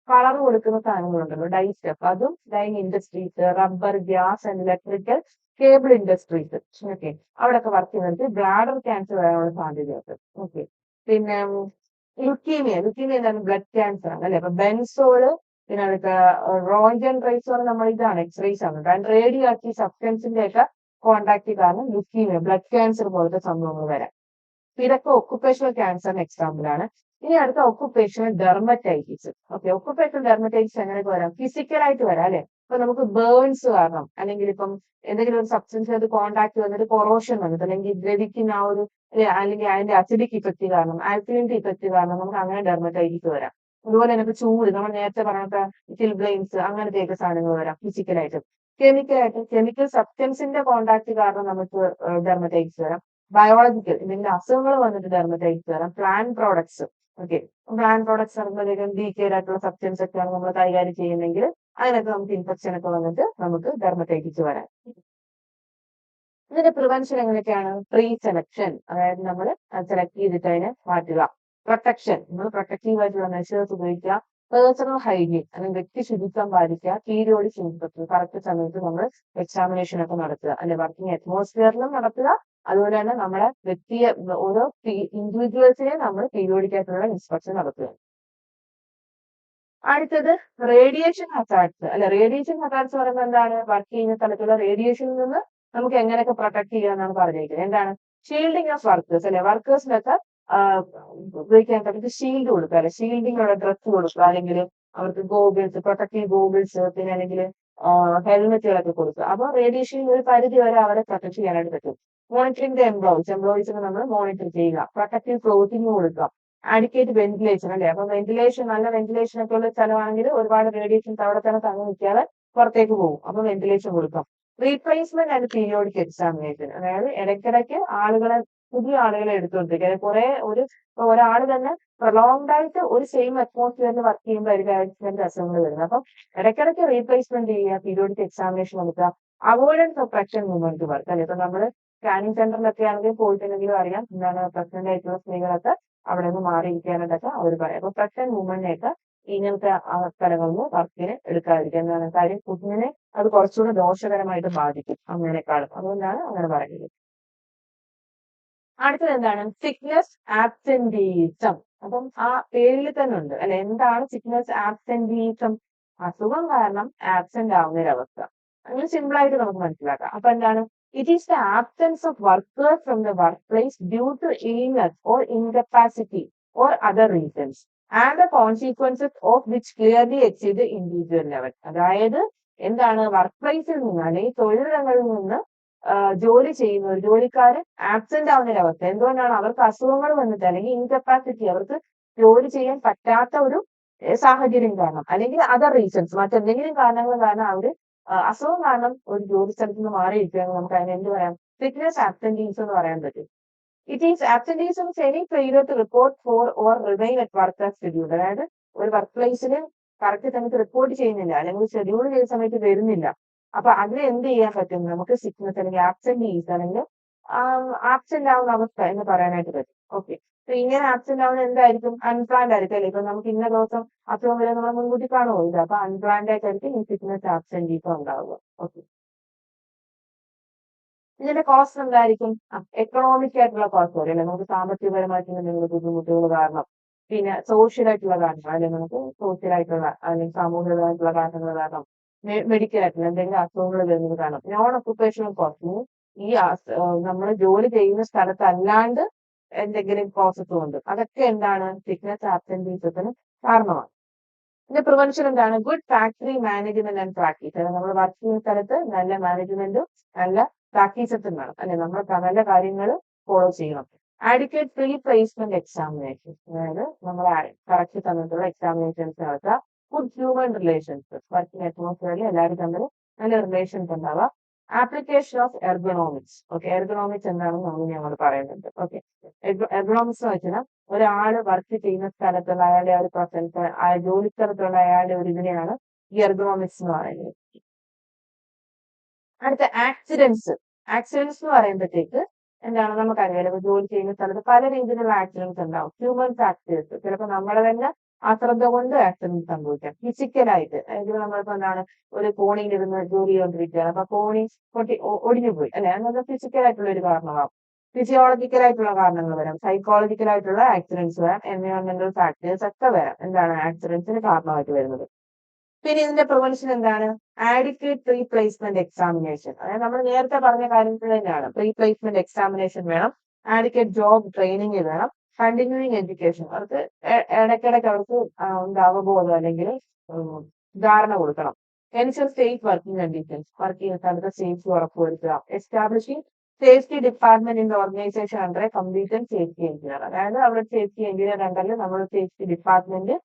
കളർ കൊടുക്കുന്ന സാധനങ്ങളുണ്ടല്ലോ, ഡൈ സ്റ്റഫ്, അതും dyeing industries, rubber, gas and electrical cable industries. Okay, അവിടെയൊക്കെ വർക്ക് ചെയ്യുന്നത് ബ്ലാഡർ ക്യാൻസർ വരാനുള്ള സാധ്യതയുണ്ട്. ഓക്കെ, പിന്നെ ലുക്കീമിയ എന്താണ്? ബ്ലഡ് ക്യാൻസർ ആണ്, അല്ലെ. അപ്പൊ ബെൻസോള്, പിന്നെ അടുത്ത റോഞ്ചൻ റൈസ് നമ്മൾ ഇതാണ് എക്സ്റേസ് ആണ്. ആൻഡ് റേഡിയോ ആക്റ്റീവ് സബ്സ്റ്റൻസിന്റെ ഒക്കെ കോണ്ടാക്ട് കാരണം ലുക്കീമിയ, ബ്ലഡ് ക്യാൻസർ പോലത്തെ സംഭവങ്ങൾ വരാം. ഇതൊക്കെ ഒക്കുപേഷണൽ ക്യാൻസറിന് എക്സാമ്പിൾ ആണ്. ഇനി അടുത്ത occupational dermatitis. Okay, occupational dermatitis എങ്ങനെയൊക്കെ വരാം? ഫിസിക്കലായിട്ട് വരാം, അല്ലെ. ഇപ്പൊ നമുക്ക് ബേൺസ് കാരണം, അല്ലെങ്കിൽ ഇപ്പം എന്തെങ്കിലും ഒരു സബ്സ്റ്റൻസ് അത് കോണ്ടാക്ട് വന്നിട്ട് കൊറോഷൻ വന്നിട്ട്, അല്ലെങ്കിൽ ദ്രവിക്കുന്ന ആ ഒരു, അല്ലെങ്കിൽ അതിന്റെ അസിഡിക് ഇഫക്റ്റ് കാരണം, ആൽക്കലിന്റെ ഇഫക്റ്റ് കാരണം നമുക്ക് അങ്ങനെ ഡെർമറ്റൈറ്റിസ് വരാം. അതുപോലെ തന്നെ ചൂട്, നമ്മൾ നേരത്തെ പറഞ്ഞ ചിൽബ്ലെയിൻസ്, അങ്ങനത്തെയൊക്കെ സാധനങ്ങൾ വരാം ഫിസിക്കലായിട്ട്. കെമിക്കൽ സബ്സ്റ്റൻസിന്റെ കോണ്ടാക്ട് കാരണം നമുക്ക് ഡെർമറ്റൈറ്റിസ് വരാം. ബയോളജിക്കൽ എന്തെങ്കിലും അസുഖങ്ങൾ വന്നിട്ട് ഡെർമറ്റൈറ്റിസ് വരാം. Plant products. Okay, plant products പറയുമ്പോഴത്തേക്കും ഡീക്കേഡ് ആയിട്ടുള്ള സബ്സ്റ്റൻസ് ഒക്കെയാണ് നമ്മൾ കൈകാര്യം ചെയ്യുന്നെങ്കിൽ അതിനൊക്കെ നമുക്ക് ഇൻഫെക്ഷൻ ഒക്കെ വന്നിട്ട് നമുക്ക് ഡെർമറ്റൈറ്റിസ് വരാം. ഇതിന്റെ പ്രിവെൻഷൻ എങ്ങനെയൊക്കെയാണ്? പ്രീ സെലക്ഷൻ, അതായത് നമ്മൾ സെലക്ട് ചെയ്തിട്ട് അതിനെ മാറ്റുക. പ്രൊട്ടക്ഷൻ, നമ്മൾ പ്രൊട്ടക്റ്റീവ് ആയിട്ടുള്ള മെഷേഴ്സ് ഉപയോഗിക്കുക. പേഴ്സണൽ ഹൈജീൻ അല്ലെങ്കിൽ വ്യക്തി ശുചിത്വം പാലിക്കുക, പീരിയോഡിക് ഇൻസ്പെക്ഷൻ കറക്റ്റ് സമയത്ത് നമ്മൾ എക്സാമിനേഷൻ ഒക്കെ നടത്തുക, അല്ലെ വർക്കിംഗ് അറ്റ്മോസ്ഫിയറിലും നടത്തുക. അതുപോലെ തന്നെ നമ്മുടെ വ്യക്തിയെ ഓരോ ഇൻഡിവിജ്വൽസിനെ നമ്മൾ പീരിയോഡിക് ആയിട്ടുള്ള ഇൻസ്പെക്ഷൻ നടത്തുക. അടുത്തത് റേഡിയേഷൻ ഹസാർഡ്സ് അല്ലെ. റേഡിയേഷൻ ഹസാർഡ്സ് പറയുമ്പോൾ എന്താണ്? വർക്ക് ചെയ്യുന്ന സ്ഥലത്തുള്ള റേഡിയേഷനിൽ നിന്ന് നമുക്ക് എങ്ങനെയൊക്കെ പ്രൊട്ടക്ട് ചെയ്യാന്നാണ് പറഞ്ഞിരിക്കുന്നത്. എന്താണ്? ഷീൽഡിങ് ഓഫ് വർക്കേഴ്സ് അല്ലെ. വർക്കേഴ്സിനൊക്കെ ഉപയോഗിക്കാൻ പറ്റുന്ന ഷീൽഡ് കൊടുക്കുക അല്ലെ. ഷീൽഡിംഗ് ഉള്ള ഡ്രസ് കൊടുക്കുക, അല്ലെങ്കിൽ അവർക്ക് ഗോഗിൾസ്, പ്രൊട്ടക്റ്റീവ് ഗോഗിൾസ്, പിന്നെ അല്ലെങ്കിൽ ഹെൽമെറ്റുകളൊക്കെ കൊടുക്കുക. അപ്പൊ റേഡിയേഷനിൽ ഒരു പരിധി വരെ അവരെ പ്രൊട്ടക്ട് ചെയ്യാനായിട്ട് പറ്റും. മോണിറ്ററിംഗ് ദ എംപ്ലോയീസിനെ നമ്മൾ മോണിറ്റർ ചെയ്യുക. പ്രൊട്ടക്റ്റീവ് ക്ലോത്തിങ് കൊടുക്കുക. അഡിക്കേറ്റ് വെന്റിലേഷൻ അല്ലെ. അപ്പൊ വെന്റിലേഷൻ, നല്ല വെന്റിലേഷൻ ഒക്കെ ഉള്ള സ്ഥലമാണെങ്കിൽ ഒരുപാട് റേഡിയേഷൻസ് അവിടെ തന്നെ തങ്ങി നിൽക്കാതെ പുറത്തേക്ക് പോകും. അപ്പൊ വെന്റിലേഷൻ കൊടുക്കാം. റീപ്ലേസ്മെന്റ് ആൻഡ് പീരിയോഡിക് എക്സാമിനേഷൻ, അതായത് ഇടയ്ക്കിടയ്ക്ക് ആളുകളെ, പുതിയ ആളുകളെ എടുത്തുകൊണ്ടിരിക്കുക. കുറെ ഒരാൾ തന്നെ പ്രൊലോങ്ഡ് ആയിട്ട് ഒരു സെയിം അറ്റ്മോസ്ഫിയറിൽ വർക്ക് ചെയ്യുമ്പോഴായിരിക്കും ആക്സിഡന്റ് അസുഖങ്ങൾ വരുന്നത്. അപ്പം ഇടയ്ക്കിടയ്ക്ക് റീപ്ലേസ്മെന്റ് ചെയ്യുക, പീരിയോഡിക് എക്സാമിനേഷൻ നടത്തുക. Avoidance of pregnant women's work അല്ലെ. ഇപ്പൊ നമ്മള് സ്കാനിങ് സെന്ററിലൊക്കെ ആണെങ്കിൽ പോയിട്ടുണ്ടെങ്കിലും അറിയാം എന്താണ് പ്രഗ്നന്റ് ആയിട്ടുള്ള സ്ത്രീകളൊക്കെ അവിടെ നിന്ന് മാറിയിരിക്കാനായിട്ടൊക്കെ അവർ പറയാം. അപ്പൊ പ്രഗ്നന്റ് വുമനെയൊക്കെ ഇങ്ങനത്തെ സ്ഥലങ്ങളിൽ നിന്ന് വർക്കിന് എടുക്കാതിരിക്കുക. എന്താണ് കാര്യം? കുഞ്ഞിനെ അത് കുറച്ചുകൂടെ ദോഷകരമായിട്ട് ബാധിക്കും അങ്ങനെക്കാളും. അതുകൊണ്ടാണ് അങ്ങനെ പറയുന്നത്. അടുത്തത് എന്താണ്? Sickness absenteeism. അപ്പം ആ പേരിൽ തന്നെ ഉണ്ട് അല്ലെ. എന്താണ് സിക്നസ് ആബ്സെന്റീസം? അസുഖം കാരണം ആബ്സെന്റ് ആവുന്ന ഒരവസ്ഥ. അങ്ങനെ സിമ്പിൾ ആയിട്ട് നമുക്ക് മനസ്സിലാക്കാം. അപ്പൊ എന്താണ്? It is the absence of workers from the workplace due to illness or incapacity or other reasons and the consequences of which clearly exceed the individual level. അതായത് എന്താണ്? വർക്ക് പ്ലേസിൽ നിന്ന് അല്ലെങ്കിൽ തൊഴിലിടങ്ങളിൽ നിന്ന് ജോലി ചെയ്യുന്ന ഒരു ജോലിക്കാർ ആബ്സെന്റ് ആവുന്ന ഒരു അവസ്ഥ. എന്തുകൊണ്ടാണ്? അവർക്ക് അസുഖങ്ങൾ വന്നിട്ട് അല്ലെങ്കിൽ ഇൻകപ്പാസിറ്റി, അവർക്ക് ജോലി ചെയ്യാൻ പറ്റാത്ത ഒരു സാഹചര്യം കാരണം, അല്ലെങ്കിൽ അതർ റീസൺസ്, മറ്റെന്തെങ്കിലും കാരണങ്ങൾ കാരണം അവര് അസുഖം കാരണം ഒരു ജോലി സ്ഥലത്ത് നിന്ന് മാറിയിരിക്കുകയാണെങ്കിൽ നമുക്ക് അതിന് എന്ത് പറയാം? സിക്നസ് ആബ്സെന്റീസം എന്ന് പറയാൻ പറ്റും. It is absenteeism any failure to report for or remain at work as schedule. അതായത് ഒരു വർക്ക് പ്ലേസിൽ കറക്റ്റ് സമയത്ത് റിപ്പോർട്ട് ചെയ്യുന്നില്ല, അല്ലെങ്കിൽ ഷെഡ്യൂൾ ചെയ്ത സമയത്ത് വരുന്നില്ല. അപ്പൊ അതിന് എന്ത് ചെയ്യാൻ പറ്റും? നമുക്ക് സിക്നസ് അല്ലെങ്കിൽ ആബ്സെന്റീസ് അല്ലെങ്കിൽ ആബ്സെന്റ് ആവുന്ന അവസ്ഥ എന്ന് പറയാനായിട്ട് പറ്റും. ഓക്കെ. അപ്പൊ ഇങ്ങനെ ആബ്സെന്റ് ആവുന്ന എന്തായിരിക്കും? അൺപ്ലാൻഡ് ആയിരിക്കും അല്ലെ. ഇപ്പൊ നമുക്ക് ഇന്ന ദിവസം അസുഖം വരെ നമ്മൾ മുൻകൂട്ടി കാണുമോ? ഇല്ല. അപ്പൊ അൺപ്ലാൻഡ് ആയിട്ടായിരിക്കും ഈ സിക്നസ് ആബ്സെന്റീസം ഉണ്ടാവുക. ഓക്കെ. ഇതിന്റെ കോസ്റ്റ് എന്തായിരിക്കും? എക്കണോമിക് ആയിട്ടുള്ള കോസ്റ്റ് വരും അല്ലെ. നമുക്ക് സാമ്പത്തികപരമായിട്ട് എന്തെങ്കിലും ബുദ്ധിമുട്ടുകൾ കാരണം, പിന്നെ സോഷ്യൽ ആയിട്ടുള്ള കാരണങ്ങൾ, അല്ലെങ്കിൽ നമുക്ക് സോഷ്യൽ ആയിട്ടുള്ള അല്ലെങ്കിൽ സാമൂഹികമായിട്ടുള്ള കാരണങ്ങൾ കാരണം, മെഡിക്കൽ ആയിട്ടുള്ള എന്തെങ്കിലും അസുഖങ്ങൾ വരുന്നത് കാരണം, നോൺ ഒക്കുപേഷണൽ കോസ്റ്റ്, ഈ നമ്മൾ ജോലി ചെയ്യുന്ന സ്ഥലത്ത് അല്ലാണ്ട് എന്തെങ്കിലും പ്രോസസ്സും ഉണ്ട്. അതൊക്കെ എന്താണ്? സിക്നസ് ആബ്സെന്റീസത്തിന് കാരണമാണ്. ഇതിന്റെ പ്രിവെൻഷൻ എന്താണ്? Good factory management and practice. അതായത് നമ്മൾ വർക്ക് ചെയ്യുന്ന സ്ഥലത്ത് നല്ല മാനേജ്മെന്റും നല്ല പ്രാക്ടീസസും വേണം അല്ലെ. നമ്മൾ നല്ല കാര്യങ്ങൾ ഫോളോ ചെയ്യണം. ആഡിക്വേറ്റ് പ്രീ പ്ലേസ്മെന്റ് എക്സാമിനേഷൻ, അതായത് നമ്മൾ കറക്റ്റ് സമയത്തുള്ള എക്സാമിനേഷൻസ് നടത്തുക. ഗുഡ് ഹ്യൂമൻ റിലേഷൻസ്, വർക്കിംഗ് അറ്റ്മോസ്ഫിയറിൽ എല്ലാവരും തമ്മിൽ നല്ല റിലേഷൻസ് ഉണ്ടാവുക. Application of ergonomics. Okay, ergonomics എന്താണെന്ന് ഞങ്ങൾ പറയുന്നുണ്ട്. ഓക്കെ, എർഗണോമിക്സ് എന്ന് വെച്ചാൽ ഒരാള് വർക്ക് ചെയ്യുന്ന സ്ഥലത്തുള്ള അയാളുടെ ഒരു പ്രസൻസ്, ആ ജോലി സ്ഥലത്തുള്ള അയാളുടെ ഒരു ഇതിനെയാണ് ഈ എർഗണോമിക്സ് എന്ന് പറയുന്നത്. അടുത്ത ആക്സിഡൻസ്. ആക്സിഡൻസ് എന്ന് പറയുമ്പോഴത്തേക്ക് എന്താണ്? നമുക്കറിയാലോ ജോലി ചെയ്യുന്ന സ്ഥലത്ത് പല രീതിയിലുള്ള ആക്സിഡൻസ് ഉണ്ടാവും. ഹ്യൂമൻ ഫാക്ടേഴ്സ്, ചിലപ്പോൾ നമ്മുടെ തന്നെ അശ്രദ്ധ കൊണ്ട് ആക്സിഡന്റ് സംഭവിക്കാം. ഫിസിക്കലായിട്ട്, അല്ലെങ്കിൽ നമ്മളിപ്പോ എന്താണ് ഒരു കോണിയിൽ ഇരുന്ന് ജോലി ചെയ്തുകൊണ്ടിരിക്കുകയാണ്, അപ്പൊ കോണി ഒടിഞ്ഞു പോയി അല്ലെ. അതൊക്കെ ഫിസിക്കൽ ആയിട്ടുള്ള ഒരു കാരണമാകും. ഫിസിയോളജിക്കൽ ആയിട്ടുള്ള കാരണങ്ങൾ വരാം, സൈക്കോളജിക്കൽ ആയിട്ടുള്ള ആക്സിഡൻസ് വരാം, എൻവയോൺമെന്റൽ ഫാക്ടേഴ്സ് ഒക്കെ വരാം. എന്താണ് ആക്സിഡൻസിന് കാരണമായിട്ട് വരുന്നത്? പിന്നെ ഇതിന്റെ പ്രിവെൻഷൻ എന്താണ്? Adequate pre placement examination. അതായത് നമ്മൾ നേരത്തെ പറഞ്ഞ കാര്യങ്ങൾ തന്നെയാണ്. പ്രീ പ്ലേസ്മെന്റ് എക്സാമിനേഷൻ വേണം, ആഡിക്വേറ്റ് ജോബ് ട്രെയിനിങ് വേണം, കണ്ടിന്യൂയിങ് എഡ്യൂക്കേഷൻ, അവർക്ക് ഇടയ്ക്കിടയ്ക്ക് അവർക്ക് അവബോധം അല്ലെങ്കിൽ ധാരണ കൊടുക്കണം. Ensure safe working conditions, work ചെയ്യുന്ന സ്ഥലത്ത് സേഫ്റ്റി ഉറപ്പുവരുത്തുക. Establishing safety department in organisation under complete safety engineer, അതായത് അവിടെ സേഫ്റ്റി എഞ്ചിനീയർ അണ്ടറിൽ നമ്മൾ സേഫ്റ്റി ഡിപ്പാർട്ട്മെന്റ്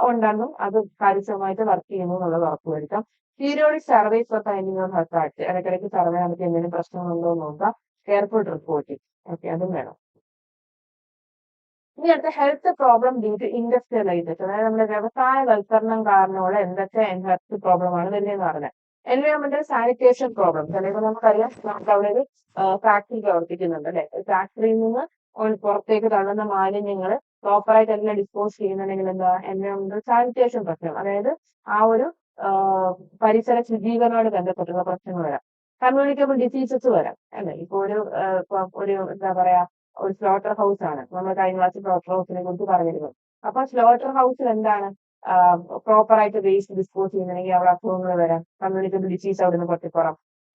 ഉണ്ടെന്നും അത് കാര്യക്ഷമമായിട്ട് വർക്ക് ചെയ്യുന്നു എന്നുള്ളത് ഉറപ്പുവരുത്താം. Periodic surveys for finding of hazards, ഇടയ്ക്കിടയ്ക്ക് സർവേ നമുക്ക് എന്തെങ്കിലും പ്രശ്നങ്ങളുണ്ടോ എന്ന് നോക്കാം. കെയർഫുൾ റിപ്പോർട്ടിംഗ്, ഓക്കെ, അതും വേണം. ഇനി അടുത്ത health problem due to industrialisation, അതായത് നമ്മുടെ വ്യവസായവൽക്കരണം കാരണമുള്ള എന്തൊക്കെ ഹെൽത്ത് പ്രോബ്ലമാണ് വരുന്നതെന്ന് പറഞ്ഞാൽ. എൻവയോൺമെന്റൽ സാനിറ്റേഷൻ പ്രോബ്ലം, ചിലപ്പോൾ നമുക്കറിയാം നമുക്ക് അവിടെ ഒരു ഫാക്ടറി പ്രവർത്തിക്കുന്നുണ്ട് അല്ലെ. ഫാക്ടറിയിൽ നിന്ന് പുറത്തേക്ക് തള്ളുന്ന മാലിന്യങ്ങൾ പ്രോപ്പറായിട്ട് എല്ലാം ഡിസ്പോസ് ചെയ്യുന്നുണ്ടെങ്കിൽ എന്താ എൻവയോൺമെന്റൽ സാനിറ്റേഷൻ പ്രശ്നം, അതായത് ആ ഒരു പരിസര ശുചീകരണവുമായി ബന്ധപ്പെട്ടുള്ള പ്രശ്നങ്ങൾ വരാം. കമ്മ്യൂണിക്കബിൾ ഡിസീസസ് വരാം അല്ലെ. ഇപ്പൊ ഒരു എന്താ പറയാ ഒരു സ്ലോട്ടർ ഹൗസ് ആണ്, നമ്മൾ കഴിഞ്ഞ ക്ലാസ്സിൽ സ്ലോട്ടർ ഹൗസിനെ കുറിച്ച് പറഞ്ഞിരുന്നു. അപ്പൊ സ്ലോട്ടർ ഹൗസിൽ എന്താണ് പ്രോപ്പറായിട്ട് വേസ്റ്റ് ഡിസ്പോസ് ചെയ്യുന്നുണ്ടെങ്കിൽ അവിടെ അസുഖങ്ങൾ വരാം, കമ്മ്യൂണിക്കബിൾ ഡിസീസ് അവിടെ നിന്ന്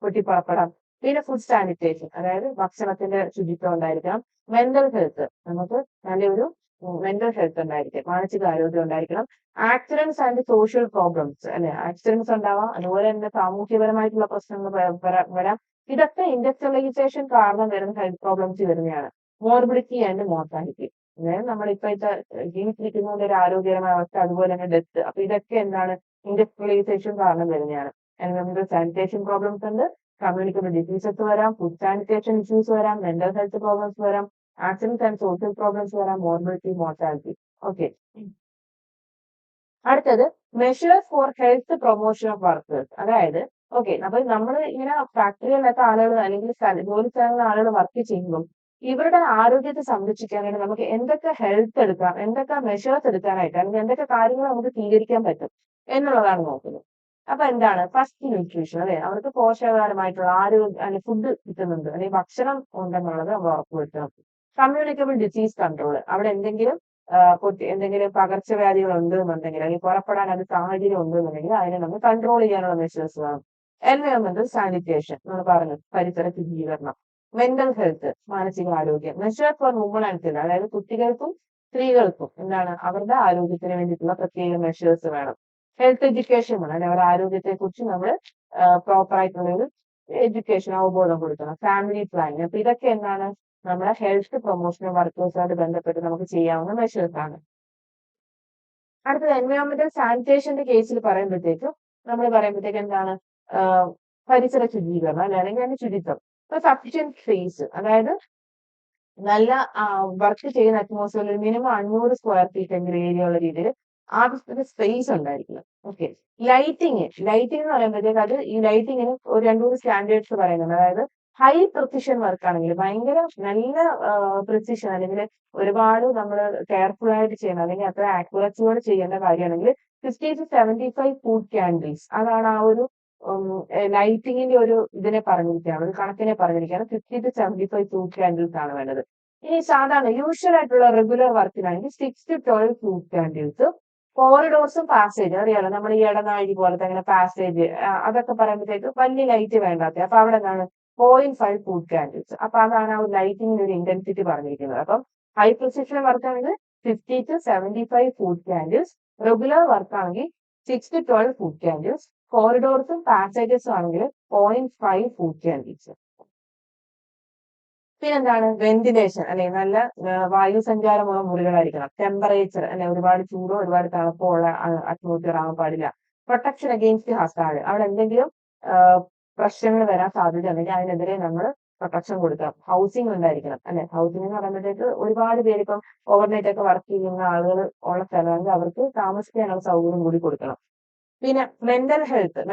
പൊട്ടിപ്പുറപ്പെടാം. പിന്നെ ഫുഡ് സാനിറ്റേഷൻ, അതായത് ഭക്ഷണത്തിന്റെ ശുചിത്വം ഉണ്ടായിരിക്കണം. മെന്റൽ ഹെൽത്ത്, നമുക്ക് നല്ലൊരു മെന്റൽ ഹെൽത്ത് ഉണ്ടായിരിക്കും, മാനസിക ആരോഗ്യം ഉണ്ടായിരിക്കണം. ആക്സിഡൻസ് ആൻഡ് സോഷ്യൽ പ്രോബ്ലംസ് അല്ലെ, ആക്സിഡൻസ് ഉണ്ടാവാം, അതുപോലെ തന്നെ സാമൂഹ്യപരമായിട്ടുള്ള പ്രശ്നങ്ങൾ വരാം. ഇതൊക്കെ ഇൻഡസ്ട്രിയലൈസേഷൻ കാരണം വരുന്ന ഹെൽത്ത് പ്രോബ്ലംസ് വരുന്നതാണ്. മോർബിഡിറ്റി ആൻഡ് മോർട്ടാലിറ്റി, അതായത് നമ്മൾ ഇപ്പോഴത്തെ ജീവിച്ചിരിക്കുന്നതിന്റെ ഒരു ആരോഗ്യകരമായ അവസ്ഥ, അതുപോലെ തന്നെ ഡെത്ത്. അപ്പൊ ഇതൊക്കെ എന്താണ് ഇൻഡസ്ട്രിയലൈസേഷൻ കാരണം വരുന്നതാണ്. എൻവയോൺമെന്റൽ സാനിറ്റേഷൻ പ്രോബ്ലംസ് ഉണ്ട്, കമ്മ്യൂണിക്കബിൾ ഡിസീസസ് വരാം, ഫുഡ് സാനിറ്റേഷൻ ഇഷ്യൂസ് വരാം, മെന്റൽ ഹെൽത്ത് പ്രോബ്ലംസ് വരാം, ആക്സിഡൻസ് ആൻഡ് സോഷ്യൽ പ്രോബ്ലംസ് വരാം, മോർബിഡിറ്റി, മോർട്ടാലിറ്റി. ഓക്കെ, അടുത്തത് measures for health promotion of workers. അതായത് ഓക്കെ, അപ്പൊ നമ്മൾ ഇങ്ങനെ ഫാക്ടറികളിലൊക്കെ ആളുകൾ അല്ലെങ്കിൽ ജോലി സ്ഥലങ്ങളിൽ ആളുകൾ വർക്ക് ചെയ്യുമ്പോൾ ഇവരുടെ ആരോഗ്യത്തെ സംരക്ഷിക്കാനായിട്ട് നമുക്ക് എന്തൊക്കെ ഹെൽത്ത് എടുക്കാം, എന്തൊക്കെ മെഷേഴ്സ് എടുക്കാനായിട്ട്, അല്ലെങ്കിൽ എന്തൊക്കെ കാര്യങ്ങൾ നമുക്ക് സ്വീകരിക്കാൻ പറ്റും എന്നുള്ളതാണ് നോക്കുന്നത്. അപ്പൊ എന്താണ് ഫസ്റ്റ് ന്യൂട്രീഷൻ, അല്ലെ, അവർക്ക് പോഷകകരമായിട്ടുള്ള ആരോഗ്യ ഫുഡ് കിട്ടുന്നുണ്ട് അല്ലെങ്കിൽ ഭക്ഷണം ഉണ്ടെന്നുള്ളത് നമ്മൾ ഉറപ്പുവരുത്തണം. കമ്മ്യൂണിക്കബിൾ ഡിസീസ് കൺട്രോൾ, അവിടെ എന്തെങ്കിലും പകർച്ചവ്യാധികൾ ഉണ്ടെന്നുണ്ടെങ്കിൽ അല്ലെങ്കിൽ പുറപ്പെടാൻ അത് സാഹചര്യം ഉണ്ടെന്നുണ്ടെങ്കിൽ അതിനെ നമ്മൾ കൺട്രോൾ ചെയ്യാനുള്ള മെഷേഴ്സ് വേണം. എൻവയോൺമെന്റൽ സാനിറ്റേഷൻ നമ്മൾ പറഞ്ഞു, പരിസര ശുചീകരണം. മെന്റൽ ഹെൽത്ത്, മാനസികാരോഗ്യം. Measures for woman and children, അതായത് കുട്ടികൾക്കും സ്ത്രീകൾക്കും എന്താണ് അവരുടെ ആരോഗ്യത്തിന് വേണ്ടിയിട്ടുള്ള പ്രത്യേക മെഷേഴ്സ് വേണം. ഹെൽത്ത് എഡ്യൂക്കേഷൻ വേണം, അല്ലെ, അവരുടെ ആരോഗ്യത്തെ കുറിച്ച് നമ്മൾ പ്രോപ്പർ ആയിട്ടുള്ള ഒരു എഡ്യൂക്കേഷൻ അവബോധം കൊടുക്കണം. ഫാമിലി പ്ലാനിങ്, അപ്പൊ ഇതൊക്കെ എന്താണ് നമ്മുടെ ഹെൽത്ത് പ്രൊമോഷൻ വർക്കേഴ്സുമായിട്ട് ബന്ധപ്പെട്ട് നമുക്ക് ചെയ്യാവുന്ന മെഷേഴ്സ് ആണ്. അടുത്തത് എൻവയോൺമെന്റൽ സാനിറ്റേഷന്റെ കേസിൽ പറയുമ്പോഴത്തേക്ക് എന്താണ് പരിസര ശുചീകരണം, അല്ലെങ്കിൽ അതിന്റെ ശുചിത്വം. ഇപ്പൊ സഫിഷ്യന്റ് സ്പേസ്, അതായത് നല്ല വർക്ക് ചെയ്യുന്ന അറ്റ്മോസ്ഫിയറിൽ മിനിമം 500 സ്ക്വയർ ഫീറ്റ് എങ്കിലും ഏരിയ ഉള്ള രീതിയിൽ ആവശ്യത്തിന് സ്പേസ് ഉണ്ടായിരിക്കണം. ഓക്കെ, ലൈറ്റിംഗ് എന്ന് പറയുമ്പോഴത്തേക്ക് അത് ഈ ലൈറ്റിങ്ങിന് ഒരു 2-3 സ്റ്റാൻഡേർഡ്സ് പറയുന്നുണ്ട്. അതായത് ഹൈ പ്രിസിഷൻ വർക്ക് ആണെങ്കിൽ, ഭയങ്കര നല്ല പ്രിസിഷൻ അല്ലെങ്കിൽ ഒരുപാട് നമ്മൾ കെയർഫുൾ ആയിട്ട് ചെയ്യണം, അല്ലെങ്കിൽ അത്ര ആക്യുറസിയോടെ ചെയ്യേണ്ട കാര്യമാണെങ്കിൽ 50 to 75 ഫുഡ് ക്യാൻഡിൽസ്, അതാണ് ആ ഒരു ലൈറ്റിങ്ങിന്റെ ഒരു ഇതിനെ പറഞ്ഞിരിക്കുകയാണ്, ഒരു കണക്കിനെ പറഞ്ഞിരിക്കുകയാണ്. 50 to 75 ഫുഡ് ക്യാൻഡിൽസ് ആണ് വേണ്ടത്. ഇനി സാധാരണ യൂഷ്വൽ ആയിട്ടുള്ള റെഗുലർ വർക്കിനാണെങ്കിൽ 6 to 12 ഫുഡ് ക്യാൻഡിൽസ്. കോറിഡോർസും പാസേജ് അറിയാലോ, നമ്മൾ ഈ ഇടനാഴി പോലത്തെ അങ്ങനെ പാസേജ് അതൊക്കെ പറയുമ്പോഴത്തേക്ക് വലിയ ലൈറ്റ് വേണ്ടാത്ത, അപ്പൊ അവിടെ എന്താണ് 0.5 ഫുഡ് ക്യാൻഡിൽസ്. അപ്പൊ അതാണ് ആ ഒരു ലൈറ്റിങ്ങിന്റെ ഒരു ഇന്റൻസിറ്റി പറഞ്ഞിരിക്കുന്നത്. അപ്പം ഹൈ പ്രിസിഷൻ വർക്ക് ആണെങ്കിൽ 50 to 75 food candles, regular work ആണെങ്കിൽ 6 to 12 ഫുഡ് ക്യാൻഡിൽസ്, കോറിഡോർസും പാസേജസും ആണെങ്കിൽ 0.5 ഫുഡ് ക്യാൻഡിൽസ്. പിന്നെന്താണ് വെന്റിലേഷൻ, അല്ലെങ്കിൽ നല്ല വായു സഞ്ചാരമുള്ള മുറികളായിരിക്കണം. ടെമ്പറേച്ചർ, അല്ലെ, ഒരുപാട് ചൂടോ ഒരുപാട് തണുപ്പോ ഉള്ള അറ്റ്മോസ്ഫിയർ ആവാൻ പാടില്ല. പ്രൊട്ടക്ഷൻ അഗെയിൻസ്റ്റ് ഹസാർഡ്, അവിടെ എന്തെങ്കിലും പ്രശ്നങ്ങൾ വരാൻ സാധ്യത ഉണ്ടെങ്കിൽ അതിനെതിരെ നമ്മൾ പ്രൊട്ടക്ഷൻ കൊടുക്കാം. ഹൗസിംഗ് ഉണ്ടായിരിക്കണം, അല്ലെ. ഹൗസിംഗ് എന്ന് പറയുമ്പോഴത്തേക്ക് ഒരുപാട് പേര് ഇപ്പം ഓവർനൈറ്റ് ഒക്കെ വർക്ക് ചെയ്യുന്ന ആളുകൾ ഉള്ള സ്ഥലമാണെങ്കിൽ അവർക്ക് താമസിക്കാനുള്ള സൗകര്യം കൂടി കൊടുക്കണം. പിന്നെ മെന്റൽ ഹെൽത്തിൽ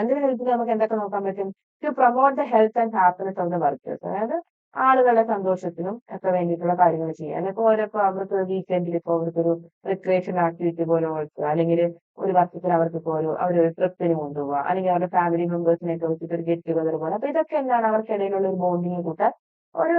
നമുക്ക് എന്തൊക്കെ നോക്കാൻ പറ്റും? To promote the health and happiness of the workers, അതായത് ആളുകളുടെ സന്തോഷത്തിനും ഒക്കെ വേണ്ടിയിട്ടുള്ള കാര്യങ്ങൾ ചെയ്യാം. അല്ലെങ്കിൽ അവർക്ക് വീക്കെൻഡിൽ ഇപ്പോൾ അവർക്കൊരു റിക്രിയേഷൻ ആക്ടിവിറ്റി പോലെ കൊടുക്കുക, അല്ലെങ്കിൽ ഒരു വർഷത്തിൽ അവർക്ക് ഇപ്പോൾ അവരൊരു ട്രിപ്പിന് കൊണ്ടുപോകുക, അല്ലെങ്കിൽ അവരുടെ ഫാമിലി മെമ്പേഴ്സിനെ വെച്ചിട്ട് ഒരു ഗെറ്റ് ടുഗദർ പോലെ. അപ്പൊ ഇതൊക്കെ എന്താണ് അവർക്കിടയിലുള്ള ഒരു ബോണ്ടിങ് കൂട്ടാൻ ഒരു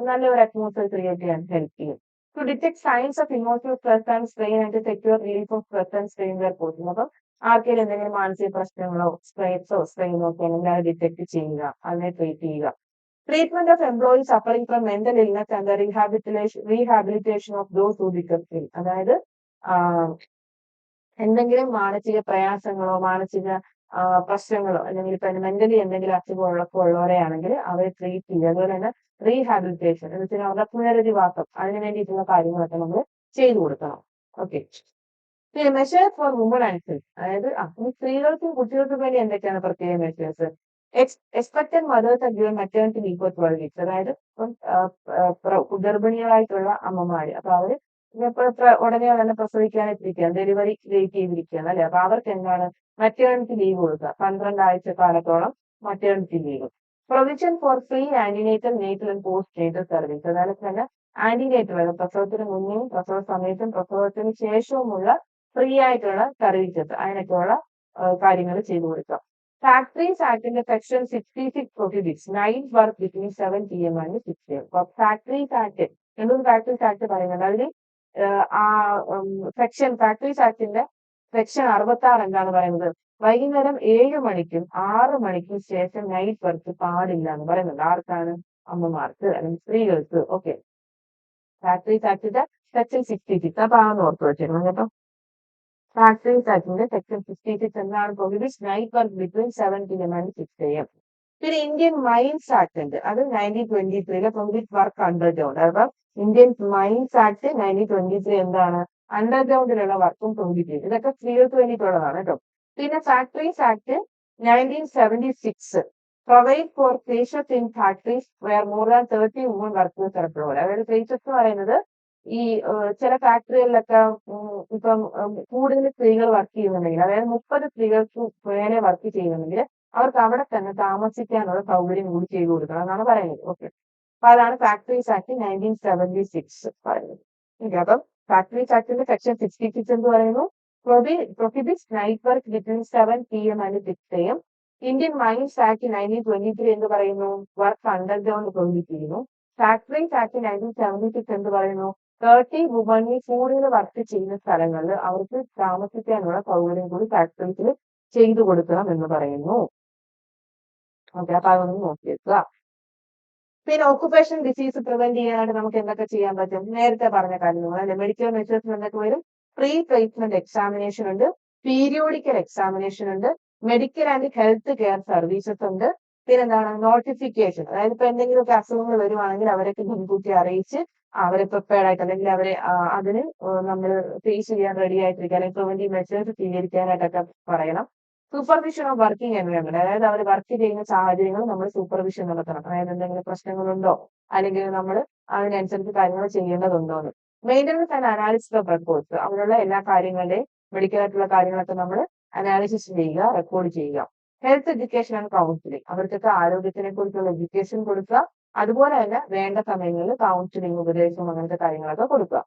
നല്ലൊരു അറ്റ്മോസ്ഫിയർ ക്രിയേറ്റ് ചെയ്യാൻ ഹെൽപ്പ് ചെയ്യും. To detect signs of emotional stress and strain and secure relief of stress and strain where possible. അപ്പം ആർക്കെങ്കിലും എന്തെങ്കിലും മാനസിക പ്രശ്നങ്ങളോ സ്ട്രെയിനോ ഒക്കെ ആണെങ്കിൽ അത് ഡിറ്റക്ട് ചെയ്യുക, അതിനെ ട്രീറ്റ് ചെയ്യുക. Treatment of employees suffering from mental illness and rehabilitation of those who become ഇൽ, അതായത് എന്തെങ്കിലും മാനസിക പ്രയാസങ്ങളോ മാനസിക പ്രശ്നങ്ങളോ അല്ലെങ്കിൽ ഇപ്പൊ മെന്റലി എന്തെങ്കിലും ഉള്ളവരെയാണെങ്കിൽ അവരെ ട്രീറ്റ് ചെയ്യുക. അതുപോലെ തന്നെ റീഹാബിലിറ്റേഷൻ എന്ന് വെച്ചാൽ അവരുടെ പുനരധിവാസം, അതിന് വേണ്ടിയിട്ടുള്ള കാര്യങ്ങളൊക്കെ നമ്മൾ ചെയ്തു കൊടുക്കണം. ഓക്കെ, പിന്നെ measures for woman and children, അതായത് ഈ സ്ത്രീകൾക്കും കുട്ടികൾക്കും വേണ്ടി എന്തൊക്കെയാണ് പ്രത്യേക measures? Expected mothers are given maternity leave for 12 weeks, അതായത് ഗർഭിണികളായിട്ടുള്ള അമ്മമാര്, അപ്പൊ അവര് ഉടനെ തന്നെ പ്രസവിക്കാനിരിക്കുകയാണ്, ഡെലിവറി വെയിറ്റ് ചെയ്തിരിക്കുകയാണ്, അല്ലെ. അപ്പൊ അവർക്ക് എന്താണ് മെറ്റേണിറ്റി ലീവ് കൊടുക്കുക, 12 ആഴ്ച കാലത്തോളം maternity leave. Provision for free antenatal natal and postnatal service, അതായത് തന്നെ ആന്റിനേറ്റർ പ്രസവത്തിന് മുന്നേയും പ്രസവ സമയത്തും പ്രസവത്തിന് ശേഷവുമുള്ള ഫ്രീ ആയിട്ടുള്ള സർവീസസ് അതിനൊക്കെയുള്ള കാര്യങ്ങൾ ചെയ്തു കൊടുക്കുക. ഫാക്ടറീസ് ആക്ടിന്റെ section 66 prohibits night work between 7 PM and 6 AM. അപ്പൊ ഫാക്ടറീസ് ആക്ട് എന്തൊരു ഫാക്ടറീസ് ആക്ട് പറയുന്നത് അതിൽ ആ സെക്ഷൻ ഫാക്ടറീസ് ആക്ടിന്റെ സെക്ഷൻ 66 എന്താണ് പറയുന്നത്, വൈകുന്നേരം 7 മണിക്കും 6 മണിക്കും ശേഷം നൈറ്റ് വർക്ക് പാടില്ല എന്ന് പറയുന്നുണ്ട്. ആർക്കാണ്? അമ്മമാർക്ക് അല്ലെങ്കിൽ സ്ത്രീകൾക്ക്. ഓക്കെ, ഫാക്ടറീസ് ആക്ടിന്റെ സെക്ഷൻ 66 അപ്പൊ ആണെന്ന് ഓർത്ത് വെച്ചിരുന്നു കേട്ടോ. ഫാക്ടറീസ് ആക്ടിന്റെ സെക്ഷൻ 66 എന്താണ്? Prohibits night work between 7 PM and 6 AM. പിന്നെ ഇന്ത്യൻ മൈൻസ് ആക്ട് ഉണ്ട്, അത് 1923 പ്രൊഹിബിറ്റ് വർക്ക് അണ്ടർഗ്രൗണ്ട്. അപ്പൊ ഇന്ത്യൻ മൈൻസ് ആക്ട് 1923 എന്താണ്? അണ്ടർഗ്രൗണ്ടിലുള്ള വർക്കും പ്രൊഹിബിറ്റ് ചെയ്തു. ഇതൊക്കെ സ്ത്രീകൾക്ക് വേണ്ടിയിട്ടുള്ളതാണ് കേട്ടോ. പിന്നെ factories act 1976 provide for crèches in factories where more than 30 woman workers are employed. അതായത് ക്ലേഷസ് എന്ന് പറയുന്നത് ഈ ചില ഫാക്ടറികളിലൊക്കെ ഇപ്പം കൂടുതൽ സ്ത്രീകൾ വർക്ക് ചെയ്യുന്നുണ്ടെങ്കിൽ, അതായത് 30 സ്ത്രീകൾക്ക് മേലെ വർക്ക് ചെയ്യുന്നുണ്ടെങ്കിൽ അവർക്ക് അവിടെ തന്നെ താമസിക്കാനുള്ള സൗകര്യം കൂടി ചെയ്തു കൊടുക്കണം എന്നാണ് പറയുന്നത്. ഓക്കെ, അപ്പൊ അതാണ് ഫാക്ടറീസ് ആക്ട് 1976 പറയുന്നത്. ഓക്കെ, അപ്പം ഫാക്ടറീസ് ആക്ടിന്റെ സെക്ഷൻ 66 എന്ന് പറയുന്നു prohibits night work between 7 PM and 6 AM. Indian mines act 1923 എന്ന് പറയുന്നു വർക്ക് അണ്ടർഗ്രൗണ്ട് പ്രൊഹിബിറ്റ് ചെയ്യുന്നു. ഫാക്ടറീസ് ആക്ട് 1976 എന്ന് പറയുന്നു 30 വുമണിൽ കൂടുതൽ വർക്ക് ചെയ്യുന്ന സ്ഥലങ്ങളിൽ അവർക്ക് താമസിക്കാനുള്ള സൗകര്യം കൂടി ഫാക്ടറീസിൽ ചെയ്തു കൊടുക്കണം എന്ന് പറയുന്നു. ഓക്കെ, അപ്പൊ അതൊന്ന് നോക്കിയേക്കുക. പിന്നെ ഓക്കുപേഷൻ ഡിസീസ് പ്രിവെന്റ് ചെയ്യാനായിട്ട് നമുക്ക് എന്തൊക്കെ ചെയ്യാൻ പറ്റും? നേരത്തെ പറഞ്ഞ കാര്യങ്ങൾ അല്ലെ, മെഡിക്കൽ മെഷേഴ്സ് എന്തൊക്കെ വരും? പ്രീ പ്ലേസ്മെന്റ് എക്സാമിനേഷൻ ഉണ്ട്, പീരിയോഡിക്കൽ എക്സാമിനേഷൻ ഉണ്ട്, medical and health care services ഉണ്ട്. പിന്നെന്താണ്? നോട്ടിഫിക്കേഷൻ, അതായത് ഇപ്പൊ എന്തെങ്കിലുമൊക്കെ അസുഖങ്ങൾ വരുവാണെങ്കിൽ അവരൊക്കെ മുൻകൂട്ടി അറിയിച്ച് അവരെ പ്രിപ്പയർഡ് ആയിട്ട് അല്ലെങ്കിൽ അവരെ അതിന് നമ്മൾ ഫേസ് ചെയ്യാൻ റെഡി ആയിട്ടിരിക്കുക, അല്ലെങ്കിൽ പ്രിവെന്റീവ് മെഷേഴ്സ് സ്വീകരിക്കാനായിട്ടൊക്കെ പറയണം. സൂപ്പർവിഷൻ ഓഫ് വർക്കിംഗ് എൻവയോൺമെന്റ്, അതായത് അവർ വർക്ക് ചെയ്യുന്ന സാഹചര്യങ്ങൾ നമ്മൾ സൂപ്പർവിഷൻ നടത്തണം. അതായത് എന്തെങ്കിലും പ്രശ്നങ്ങളുണ്ടോ അല്ലെങ്കിൽ നമ്മൾ അതിനനുസരിച്ച് കാര്യങ്ങൾ ചെയ്യേണ്ടതുണ്ടോ എന്ന്. Maintenance and analysis of records, അതിനുള്ള എല്ലാ കാര്യങ്ങളുടെയും മെഡിക്കൽ ആയിട്ടുള്ള കാര്യങ്ങളൊക്കെ നമ്മൾ അനാലിസിസ് ചെയ്യുക, റെക്കോർഡ് ചെയ്യുക. ഹെൽത്ത് എഡ്യൂക്കേഷൻ ആൻഡ് കൗൺസിലിംഗ്, അവർക്കൊക്കെ ആരോഗ്യത്തിനെ കുറിച്ചുള്ള എഡ്യൂക്കേഷൻ കൊടുക്കുക, അതുപോലെ തന്നെ വേണ്ട സമയങ്ങളിൽ കൗൺസിലിംഗ്, ഉപദേശം, അങ്ങനത്തെ കാര്യങ്ങളൊക്കെ കൊടുക്കുക.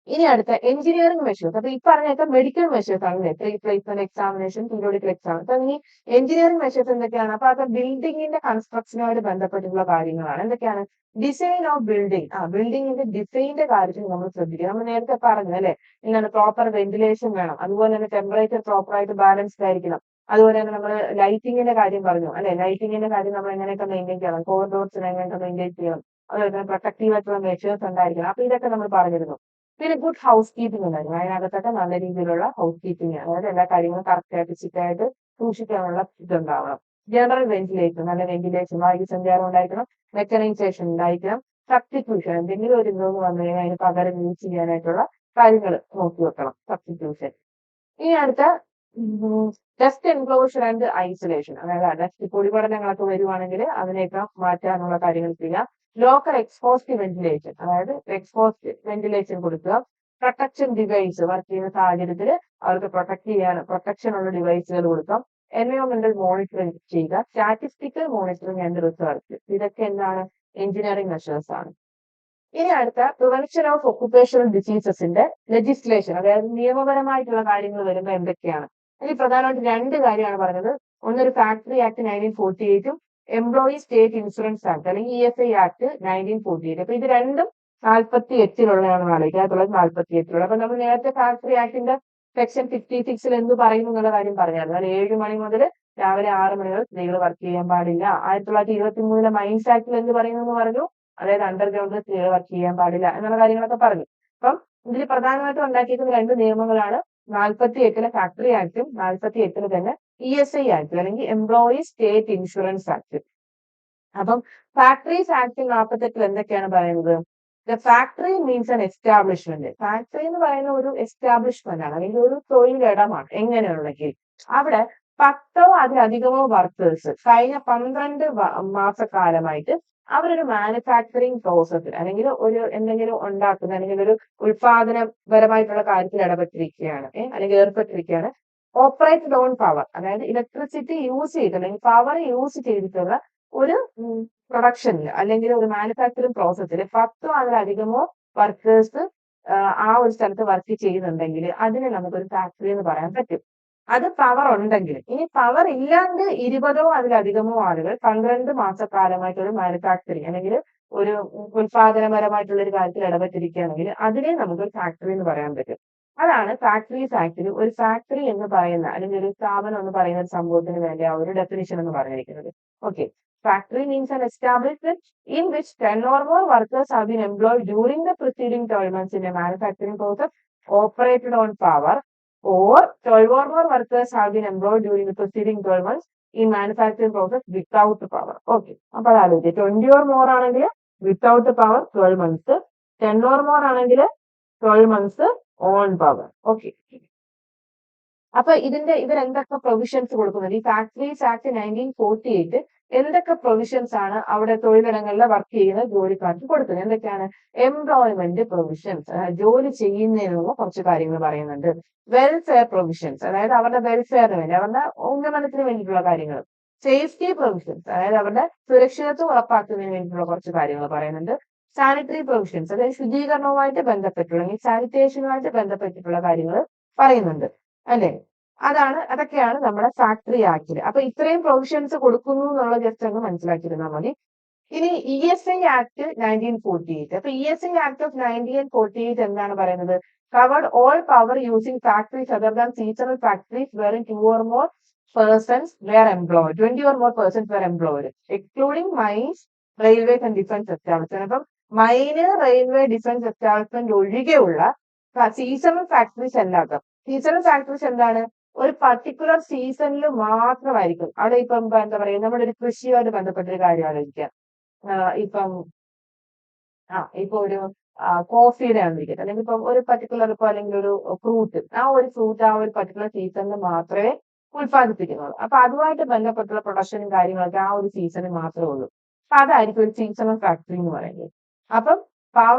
ഇനി അടുത്ത എഞ്ചിനീയറിംഗ് മെഷേഴ്സ്. അപ്പൊ ഈ പറഞ്ഞൊക്കെ മെഡിക്കൽ മെഷേഴ്സ് ആണ്, pre placement examination, periodical exam. അപ്പൊ ഇനി എഞ്ചിനീയറിംഗ് മെഷേഴ്സ് എന്തൊക്കെയാണ്? അപ്പൊ അത് ബിൽഡിങ്ങിന്റെ കൺസ്ട്രക്ഷനുമായിട്ട് ബന്ധപ്പെട്ടിട്ടുള്ള കാര്യങ്ങളാണ്. എന്തൊക്കെയാണ്? Design of building. ബിൽഡിങ്ങിന്റെ ഡിസൈനിന്റെ കാര്യത്തിൽ നമ്മൾ ശ്രദ്ധിക്കുക. നമ്മൾ നേരത്തെ പറഞ്ഞു അല്ലെ, എന്താണ്? പ്രോപ്പർ വെന്റിലേഷൻ വേണം, അതുപോലെ തന്നെ ടെമ്പറേച്ചർ പ്രോപ്പർ ആയിട്ട് ബാലൻസ്ഡ് ആയിരിക്കണം, അതുപോലെ തന്നെ നമ്മൾ ലൈറ്റിങ്ങിന്റെ കാര്യം പറഞ്ഞു അല്ലെ, ലൈറ്റിങ്ങിന്റെ കാര്യം നമ്മൾ എങ്ങനെയൊക്കെ മെയിൻറ്റെയിൻ ചെയ്യണം, കോറിഡോർസിനെ എങ്ങനെയൊക്കെ മെയിൻറ്റെയിൻ ചെയ്യണം, അതുപോലെ തന്നെ പ്രൊട്ടക്റ്റീവ് ആയിട്ടുള്ള മെഷേഴ്സ് ഉണ്ടായിരിക്കണം. അപ്പൊ ഇതൊക്കെ നമ്മൾ പറഞ്ഞിരുന്നു. പിന്നെ ഗുഡ് ഹൗസ് കീപ്പിംഗ് ഉണ്ടായിരുന്നു, അതിനകത്തൊക്കെ നല്ല രീതിയിലുള്ള ഹൗസ് കീപ്പിംഗ്, അതായത് എല്ലാ കാര്യങ്ങളും കറക്റ്റ് ആയിട്ട് ചിട്ടായിട്ട് സൂക്ഷിക്കാനുള്ള ഇതുണ്ടാവണം. ജനറൽ വെന്റിലേഷൻ, നല്ല വെന്റിലേഷൻ, വായു സഞ്ചാരം ഉണ്ടായിരിക്കണം, മെക്കനൈസേഷൻ ഉണ്ടായിരിക്കണം, സബ്സ്റ്റിറ്റ്യൂഷൻ, എന്തെങ്കിലും ഒരു ഇതൊന്ന് വന്നു കഴിഞ്ഞാൽ അതിന് പകരം യൂസ് ചെയ്യാനായിട്ടുള്ള കാര്യങ്ങൾ നോക്കി വെക്കണം, സബ്സ്റ്റിറ്റ്യൂഷൻ. ഇനി അടുത്ത ഡസ്റ്റ് എൻക്ലോഷർ ആൻഡ് ഐസൊലേഷൻ, അതായത് ഡസ്റ്റ് പൊടിപടലങ്ങളൊക്കെ വരുവാണെങ്കിൽ അതിനെയൊക്കെ മാറ്റാനുള്ള കാര്യങ്ങൾ ചെയ്യുക. ലോക്കൽ എക്സ്പോസ്റ്റ് വെന്റിലേഷൻ, അതായത് എക്സ്പോസ്റ്റ് വെന്റിലേഷൻ കൊടുക്കുക. പ്രൊട്ടക്ഷൻ ഡിവൈസ്, വർക്ക് ചെയ്യുന്ന സാഹചര്യത്തിൽ അവർക്ക് പ്രൊട്ടക്ഷൻ ഉള്ള ഡിവൈസുകൾ കൊടുക്കാം. എൻവയോൺമെന്റൽ മോണിറ്ററിംഗ് ചെയ്യുക. സ്റ്റാറ്റിസ്റ്റിക്കൽ മോണിറ്ററിംഗ് ആൻഡ് റിസർച്ച്, ഇതൊക്കെ എന്താണ്? എഞ്ചിനീയറിംഗ് മെഷേഴ്സ് ആണ്. ഇനി അടുത്ത പ്രിവെൻഷൻ ഓഫ് ഒക്കുപേഷണൽ ഡിസീസസിന്റെ ലെജിസ്ലേഷൻ, അതായത് നിയമപരമായിട്ടുള്ള കാര്യങ്ങൾ വരുമ്പോൾ എന്തൊക്കെയാണ്? അതിൽ പ്രധാനമായിട്ട് രണ്ട് കാര്യമാണ് പറഞ്ഞത്. ഒന്നൊരു factory act 1948 employee state insurance act അല്ലെങ്കിൽ ESI ആക്ട് 1948. അപ്പൊ ഇത് രണ്ടും 48-ലുള്ളതാണെന്ന് ആലോചിക്കുക, 1948-ലുള്ള. അപ്പൊ നമ്മൾ നേരത്തെ ഫാക്ടറി ആക്ടിന്റെ സെക്ഷൻ 56 എന്ത് പറയുന്നു എന്നുള്ള കാര്യം പറഞ്ഞായിരുന്നു. അത് 7 മണി മുതൽ രാവിലെ 6 മണി വരെ സ്ത്രീകൾ വർക്ക് ചെയ്യാൻ പാടില്ല. 1923 മൈൻസ് ആക്ടിൽ എന്ത് പറയുന്നു എന്ന് പറഞ്ഞു, അതായത് അണ്ടർഗ്രൗണ്ടിൽ സ്ത്രീകൾ വർക്ക് ചെയ്യാൻ പാടില്ല എന്നുള്ള കാര്യങ്ങളൊക്കെ പറഞ്ഞു. അപ്പം ഇതിൽ പ്രധാനമായിട്ടും ഉണ്ടാക്കിയിരിക്കുന്ന രണ്ട് നിയമങ്ങളാണ് 48-ലെ ഫാക്ടറി ആക്ടും 48-ലെ തന്നെ ESI ആക്ട് അല്ലെങ്കിൽ എംപ്ലോയി സ്റ്റേറ്റ് ഇൻഷുറൻസ് ആക്ട്. അപ്പം ഫാക്ടറീസ് ആക്ട് 48-ൽ എന്തൊക്കെയാണ് പറയുന്നത്? The factory means an establishment. Factory എന്ന് പറയുന്ന ഒരു എസ്റ്റാബ്ലിഷ്മെന്റ് ആണ്, അല്ലെങ്കിൽ ഒരു തൊഴിലിടമാണ്. എങ്ങനെയുള്ളെങ്കിൽ അവിടെ 10ഓ അതിലധികമോ വർക്കേഴ്സ് കഴിഞ്ഞ 12 മാസക്കാലമായിട്ട് അവരൊരു മാനുഫാക്ചറിങ് പ്രോസസ്സിൽ അല്ലെങ്കിൽ ഒരു എന്തെങ്കിലും ഉണ്ടാക്കുന്ന അല്ലെങ്കിൽ ഒരു ഉൽപാദനപരമായിട്ടുള്ള കാര്യത്തിൽ ഇടപെട്ടിരിക്കുകയാണ്, അല്ലെങ്കിൽ ഏർപ്പെട്ടിരിക്കുകയാണ്. ഓപ്പറേറ്റ് ഓൺ പവർ, അതായത് ഇലക്ട്രിസിറ്റി യൂസ് ചെയ്ത് അല്ലെങ്കിൽ പവർ യൂസ് ചെയ്തിട്ടുള്ള ഒരു പ്രൊഡക്ഷനിൽ അല്ലെങ്കിൽ ഒരു മാനുഫാക്ചറിങ് പ്രോസസ്സിൽ 10 അതിലധികമോ വർക്കേഴ്സ് ആ ഒരു സ്ഥലത്ത് വർക്ക് ചെയ്യുന്നുണ്ടെങ്കിൽ അതിനെ നമുക്കൊരു ഫാക്ടറി എന്ന് പറയാൻ പറ്റും. അത് പവർ ഉണ്ടെങ്കിൽ. ഇനി പവർ ഇല്ലാണ്ട് 20 അതിലധികമോ ആളുകൾ 12 മാസക്കാലമായിട്ട് ഒരു മാനുഫാക്ചറിങ് അല്ലെങ്കിൽ ഒരു ഉത്പാദനപരമായിട്ടുള്ള ഒരു കാര്യത്തിൽ ഇടപെട്ടിരിക്കുകയാണെങ്കിൽ അതിനെ നമുക്കൊരു ഫാക്ടറി എന്ന് പറയാൻ പറ്റും. അതാണ് ഫാക്ടറീസ് ആക്ടിൽ ഒരു ഫാക്ടറി എന്ന് പറയുന്ന അല്ലെങ്കിൽ ഒരു സ്ഥാപനം എന്ന് പറയുന്ന ഒരു സംഭവത്തിന് വേണ്ടി ആ ഒരു ഡെഫിനിഷൻ എന്ന് പറഞ്ഞിരിക്കുന്നത്. Okay, factory means an establishment in which 10 or more workers have been employed during the preceding 12 months in a manufacturing process operated on power, or 12 or more workers have been employed during the preceding 12 months in manufacturing process without power. Okay, അപ്പോൾ ആലോചിക്കുക 20 or more ആണെങ്കിൽ without power 12 months, 10 or more ആണെങ്കിൽ 12 months ഓൺ പവർ. ഓക്കെ, അപ്പൊ ഇവരെന്തൊക്കെ പ്രൊവിഷൻസ് കൊടുക്കുന്നത്? ഈ ഫാക്ടറീസ് ആക്ട് 1948 എന്തൊക്കെ പ്രൊവിഷൻസ് ആണ് അവിടെ തൊഴിലിടങ്ങളിൽ വർക്ക് ചെയ്യുന്ന ജോലിക്കാർക്ക് കൊടുക്കുന്നത്? എന്തൊക്കെയാണ്? എംപ്ലോയ്മെന്റ് പ്രൊവിഷൻസ്, ജോലി ചെയ്യുന്നതിനുള്ള കുറച്ച് കാര്യങ്ങൾ പറയുന്നുണ്ട്. വെൽഫെയർ പ്രൊവിഷൻസ്, അതായത് അവരുടെ വെൽഫെയറിന് വേണ്ടി, അവരുടെ ഉന്നമനത്തിന് വേണ്ടിയിട്ടുള്ള കാര്യങ്ങൾ. സേഫ്റ്റി പ്രൊവിഷൻസ്, അതായത് അവരുടെ സുരക്ഷിതത്വം ഉറപ്പാക്കുന്നതിന് വേണ്ടിയിട്ടുള്ള കുറച്ച് കാര്യങ്ങൾ പറയുന്നുണ്ട്. സാനിറ്ററി പ്രൊവിഷൻസ്, അതായത് ശുചീകരണവുമായിട്ട് ബന്ധപ്പെട്ടുള്ള സാനിറ്റേഷനുമായിട്ട് ബന്ധപ്പെട്ടിട്ടുള്ള കാര്യങ്ങൾ പറയുന്നുണ്ട് അല്ലെ? അതൊക്കെയാണ് നമ്മുടെ ഫാക്ടറി ആക്ടിൽ. അപ്പൊ ഇത്രയും പ്രൊവിഷൻസ് കൊടുക്കുന്നു എന്നുള്ള ജസ്റ്റ് അങ്ങ് മനസ്സിലാക്കിയിരുന്നാൽ മതി. ഇനി ESI ആക്ട് 1948. അപ്പൊ ESI ആക്ട് ഓഫ് 1948 എന്താണ് പറയുന്നത്? Covered all power using factories other than seasonal factories wherein 2 or more persons were employed, 20 or more persons were employed, excluding mines, railways and defense establishment. അപ്പം മൈന്, റെയിൽവേ, ഡിഫൻസ് എസ്റ്റാബ്ലിഷ്മെന്റ് ഒഴികെയുള്ള സീസണൽ ഫാക്ടറീസ് അല്ലാത്ത സീസണൽ ഫാക്ടറീസ് എന്താണ്? ഒരു പർട്ടിക്കുലർ സീസണിൽ മാത്രമായിരിക്കും. അവിടെ ഇപ്പം എന്താ പറയുക, നമ്മുടെ ഒരു കൃഷിയുമായിട്ട് ബന്ധപ്പെട്ടൊരു കാര്യം ആലോചിക്കാം. ഇപ്പം ഇപ്പൊ ഒരു കോഫിയുടെ ആണെന്നിരിക്കട്ടെ, അല്ലെങ്കിൽ ഇപ്പം ഒരു പർട്ടിക്കുലർ ഇപ്പൊ അല്ലെങ്കിൽ ഒരു ഫ്രൂട്ട്, ആ ഒരു പർട്ടിക്കുലർ സീസണിൽ മാത്രമേ ഉത്പാദിപ്പിക്കുന്നുള്ളൂ. അപ്പൊ അതുമായിട്ട് ബന്ധപ്പെട്ടുള്ള പ്രൊഡക്ഷനും കാര്യങ്ങളൊക്കെ ആ ഒരു സീസണിൽ മാത്രമേ ഉള്ളൂ. അപ്പൊ അതായിരിക്കും ഒരു സീസണൽ ഫാക്ടറി എന്ന് പറയുന്നത്. അപ്പം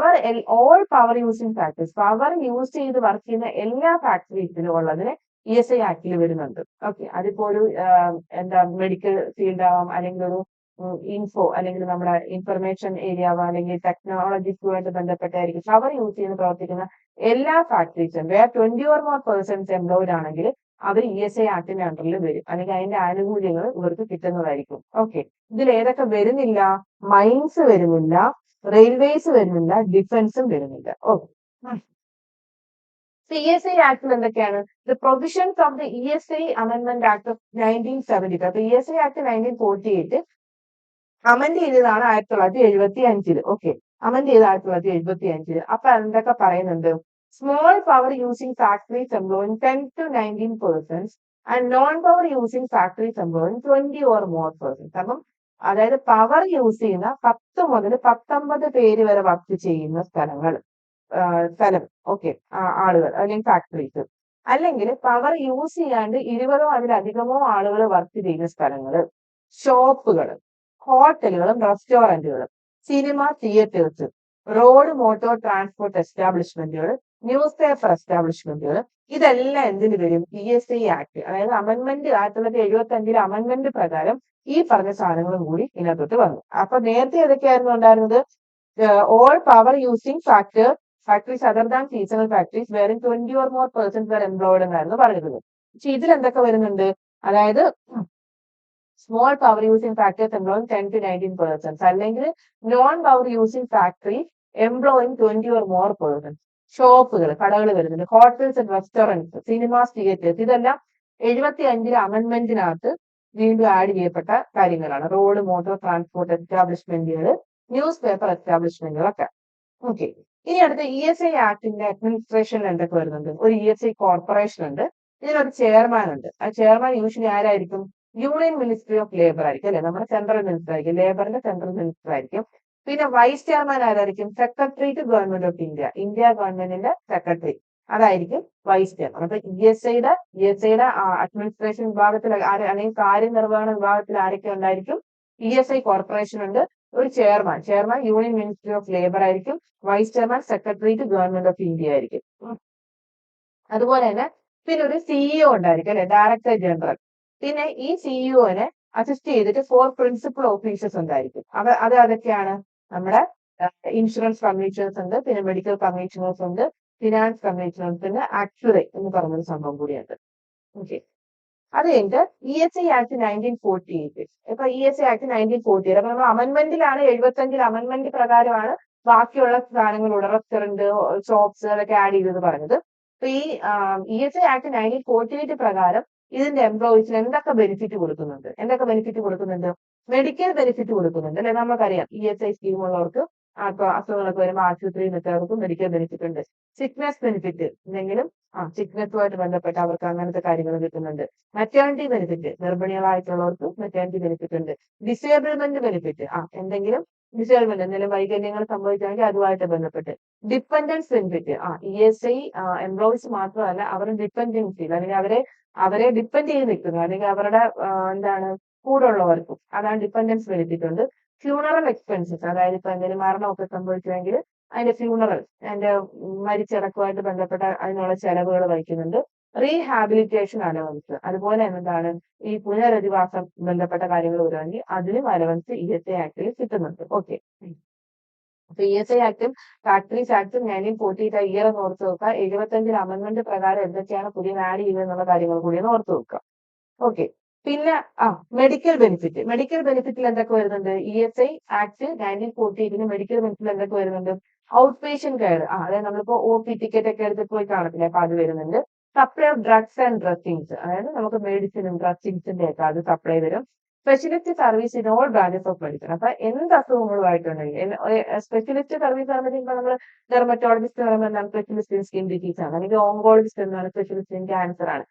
all power using factories, power use ചെയ്ത് വർക്ക് ചെയ്യുന്ന എല്ലാ ഫാക്ടറീസിലും ഉള്ളതിന് ESI ആക്ടിൽ വരുന്നുണ്ട്. ഓക്കെ, അതിപ്പോ ഒരു മെഡിക്കൽ ഫീൽഡ് ആവാം, അല്ലെങ്കിൽ ഒരു ഇൻഫോ അല്ലെങ്കിൽ നമ്മുടെ ഇൻഫർമേഷൻ ഏരിയ ആവാം, അല്ലെങ്കിൽ ടെക്നോളജിക്കുമായിട്ട് ബന്ധപ്പെട്ടായിരിക്കും. പവർ യൂസ് ചെയ്ത് പ്രവർത്തിക്കുന്ന എല്ലാ ഫാക്ടറീസും 20 or more persons എംപ്ലോയിഡ് ആണെങ്കിൽ അവർ ESI ആക്ടിന്റെ അണ്ടറിൽ വരും, അല്ലെങ്കിൽ അതിന്റെ ആനുകൂല്യങ്ങൾ ഇവർക്ക് കിട്ടുന്നതായിരിക്കും. ഓക്കെ, ഇതിൽ ഏതൊക്കെ വരുന്നില്ല? മൈൻസ് വരുന്നില്ല, റെയിൽവേസ് വരുന്നില്ല, ഡിഫൻസും വരുന്നില്ല. ഓക്കെ, ESI ആക്ടിൽ എന്തൊക്കെയാണ്? The provisions of the ESI amendment act of 1970. അപ്പൊ ESI ആക്ട് 1948 അമെന്റ് ചെയ്തതാണ് 1975. ഓക്കെ, അമെന്റ് ചെയ്ത് 1975. അപ്പൊ എന്തൊക്കെ പറയുന്നുണ്ട്? Small power using factories employing 10 to 19 persons and non power using factories employing 20 or more persons. അപ്പം അതായത് പവർ യൂസ് ചെയ്യുന്ന 10 മുതൽ 19 പേര് വരെ വർക്ക് ചെയ്യുന്ന സ്ഥലം, ഓക്കെ, ആളുകൾ അല്ലെങ്കിൽ ഫാക്ടറീസ്, അല്ലെങ്കിൽ പവർ യൂസ് ചെയ്യാണ്ട് 20 അതിലധികമോ ആളുകൾ വർക്ക് ചെയ്യുന്ന സ്ഥലങ്ങള്, ഷോപ്പുകൾ, ഹോട്ടലുകളും റെസ്റ്റോറന്റുകളും, cinema theatres, road motor transport എസ്റ്റാബ്ലിഷ്മെന്റുകൾ, ന്യൂസ് പേപ്പർ എസ്റ്റാബ്ലിഷ്മെന്റുകൾ, ഇതെല്ലാം എന്തിനു വരും? ESI ആക്ട്, അതായത് അമെന്റ്മെന്റ് 1975 അമെന്റ്മെന്റ് പ്രകാരം ഈ പറഞ്ഞ സാധനങ്ങളും കൂടി ഇതിനകത്തോട്ട് വന്നു. അപ്പൊ നേരത്തെ ഏതൊക്കെയായിരുന്നു ഉണ്ടായിരുന്നത്? All power using factories other than seasonal factories വേറെ 20 or more persons were employed എന്നായിരുന്നു പറഞ്ഞിരുന്നത്. പക്ഷെ ഇതിൽ എന്തൊക്കെ വരുന്നുണ്ട്? അതായത് small power using factories employing 10 to 19 persons, അല്ലെങ്കിൽ non power using factory employing 20 or more persons. ഷോപ്പുകൾ, കടകൾ വരുന്നുണ്ട്, hotels and restaurants, cinemas, theatres, ഇതെല്ലാം 75 അമെന്റ്മെന്റിനകത്ത് വീണ്ടും ആഡ് ചെയ്യപ്പെട്ട കാര്യങ്ങളാണ്. റോഡ് മോട്ടോർ ട്രാൻസ്പോർട്ട് എസ്റ്റാബ്ലിഷ്മെന്റുകൾ, ന്യൂസ് പേപ്പർ എസ്റ്റാബ്ലിഷ്മെന്റുകളൊക്കെ. ഓക്കെ, ഇനി അടുത്ത ESI ആക്ടിന്റെ അഡ്മിനിസ്ട്രേഷനിൽ എന്തൊക്കെ വരുന്നുണ്ട്? ഒരു ESI കോർപ്പറേഷൻ ഉണ്ട്, ഇതിനൊരു ചെയർമാൻ ഉണ്ട്. ആ ചെയർമാൻ യൂഷ്വലി ആരായിരിക്കും? യൂണിയൻ മിനിസ്ട്രി ഓഫ് ലേബർ ആയിരിക്കും അല്ലെ, നമ്മുടെ സെൻട്രൽ മിനിസ്റ്റർ ആയിരിക്കും, ലേബറിന്റെ സെൻട്രൽ മിനിസ്റ്റർ ആയിരിക്കും. പിന്നെ വൈസ് ചെയർമാൻ ആരായിരിക്കും? Secretary to government of India ഗവൺമെന്റിന്റെ സെക്രട്ടറി, അതായിരിക്കും വൈസ് ചെയർമാൻ. അപ്പൊ ESIയുടെ അഡ്മിനിസ്ട്രേഷൻ വിഭാഗത്തിൽ അല്ലെങ്കിൽ കാര്യനിർവഹണ വിഭാഗത്തിൽ ആരൊക്കെ ഉണ്ടായിരിക്കും? ESI കോർപ്പറേഷൻ ഉണ്ട്, ഒരു chairman union ministry of labour ആയിരിക്കും, vice chairman secretary to government of India ആയിരിക്കും. അതുപോലെ തന്നെ പിന്നെ ഒരു CEO ഉണ്ടായിരിക്കും അല്ലെ, ഡയറക്ടർ ജനറൽ. പിന്നെ ഈ സിഇഒനെ അസിസ്റ്റ് ചെയ്തിട്ട് 4 പ്രിൻസിപ്പൽ ഓഫീസേഴ്സ് ഉണ്ടായിരിക്കും. അത് അതൊക്കെയാണ് നമ്മുടെ ഇൻഷുറൻസ് കമ്മീഷണേഴ്സ് ഉണ്ട്, പിന്നെ മെഡിക്കൽ കമ്മീഷണേഴ്സ് ഉണ്ട്, ഫിനാൻസ് കമ്മീഷണേഴ്സ്, പിന്നെ ആക്ച്വറി എന്ന് പറഞ്ഞൊരു സംഭവം കൂടിയുണ്ട്. ഓക്കെ, അത് കഴിഞ്ഞിട്ട് ESI ആക്ട് 1948. ഇപ്പൊ ESI ആക്ട് 1948 അപ്പൊ നമ്മൾ അമെന്റ്മെന്റിലാണ് 75 അമെന്റ്മെന്റ് പ്രകാരമാണ് ബാക്കിയുള്ള സാധനങ്ങൾ റെസ്റ്റോറന്റ്, ഷോപ്സ് അതൊക്കെ ആഡ് ചെയ്തെന്ന് പറഞ്ഞത്. അപ്പൊ ഈ ESI ആക്ട് 1948 പ്രകാരം ഇതിന്റെ എംപ്ലോയീസിന് എന്തൊക്കെ ബെനിഫിറ്റ് കൊടുക്കുന്നുണ്ട്? മെഡിക്കൽ ബെനിഫിറ്റ് കൊടുക്കുന്നുണ്ട് അല്ലെ? നമുക്കറിയാം ESI സ്കീം ഉള്ളവർക്ക് അസുഖങ്ങളൊക്കെ വരുമ്പോൾ ആശുപത്രിയിൽ നിൽക്കുന്നവർക്കും മെഡിക്കൽ ബെനിഫിറ്റ് ഉണ്ട്. സിക്നസ് ബെനിഫിറ്റ് എന്തെങ്കിലും സിക്നസുമായിട്ട് ബന്ധപ്പെട്ട് അവർക്ക് അങ്ങനത്തെ കാര്യങ്ങൾ കിട്ടുന്നുണ്ട്. മെറ്റേണിറ്റി ബെനിഫിറ്റ് ഗർഭിണികളായിട്ടുള്ളവർക്ക് മെറ്റേണിറ്റി ബെനിഫിറ്റ് ഉണ്ട്. ഡിസേബിൾമെന്റ് ബെനിഫിറ്റ് എന്തെങ്കിലും ഡിസേബിൾമെന്റ് എന്തെങ്കിലും വൈകല്യങ്ങൾ സംഭവിക്കുകയാണെങ്കിൽ അതുമായിട്ട് ബന്ധപ്പെട്ട്. ഡിപ്പെൻഡൻസ് ബെനിഫിറ്റ് ESI എംപ്ലോയീസ് മാത്രമല്ല അവരുടെ ഡിപ്പെൻഡൻസി അല്ലെങ്കിൽ അവരെ ഡിപ്പെൻഡ് ചെയ്ത് നിൽക്കുന്നു അല്ലെങ്കിൽ അവരുടെ കൂടെ ഉള്ളവർക്കും അതാണ് ഡിപ്പെൻഡൻസ് ബെനിഫിറ്റ് ഉണ്ട്. ഫ്യൂണറൽ എക്സ്പെൻസസ് അതായത് ഇപ്പൊ എന്തെങ്കിലും മരണമൊക്കെ സംഭവിച്ചുവെങ്കിൽ അതിന്റെ ഫ്യൂണറൽ അതിന്റെ മരിച്ചടക്കമായിട്ട് ബന്ധപ്പെട്ട അതിനുള്ള ചെലവുകൾ വഹിക്കുന്നുണ്ട്. റീഹാബിലിറ്റേഷൻ അലവൻസ് അതുപോലെ ഈ പുനരധിവാസം ബന്ധപ്പെട്ട കാര്യങ്ങൾ വരുവാണെങ്കിൽ അതിനും അലവൻസ് ESI ആക്ടിൽ കിട്ടുന്നുണ്ട്. ഓക്കെ, അപ്പൊ ESI ആക്ടും ഫാക്ടറീസ് ആക്ടും 1948 ഇയർ എന്ന് ഓർത്ത് വെക്കുക. 75 അമെന്റ്മെന്റ് പ്രകാരം എന്തൊക്കെയാണ് പുതിയ ആഡ് ചെയ്തത് എന്നുള്ള കാര്യങ്ങൾ കൂടി ഒന്ന് ഓർത്ത് വെക്കുക. ഓക്കെ, പിന്നെ മെഡിക്കൽ ബെനിഫിറ്റിൽ എന്തൊക്കെ വരുന്നുണ്ട്? ESI ആക്ട് 1948 മെഡിക്കൽ ബെനിഫിറ്റിൽ എന്തൊക്കെ വരുന്നുണ്ട്? ഔട്ട് പേഷ്യന്റ് കെയർ അതായത് നമ്മളിപ്പോ OP ടിക്കറ്റ് ഒക്കെ എടുത്ത് പോയി കാണത്തില്ല, അപ്പൊ അത് വരുന്നുണ്ട്. Supply of drugs and dressings അതായത് നമുക്ക് മെഡിസിനും ഡ്രസ്സിങ്സിന്റെ ഒക്കെ അത് സപ്ലൈ വരും. Specialist service in all branches of medicine അപ്പൊ എന്ത് അസുഖങ്ങളുമായിട്ടുണ്ടെങ്കിൽ സ്പെഷ്യലിസ്റ്റ് സർവീസ് ആകുമ്പോൾ നമ്മൾ ഡെർമറ്റോളജിസ്റ്റ് എന്ന് പറയുമ്പോൾ സ്പെഷ്യലിസ്റ്റ് ഇൻ സ്കിൻ ഡിസീസ് ആണ്, അല്ലെങ്കിൽ ഓങ്കോളജിസ്റ്റ് എന്നാണ് സ്പെഷ്യലിസ്റ്റ് ഇൻ ക്യാൻസർ ആണ്.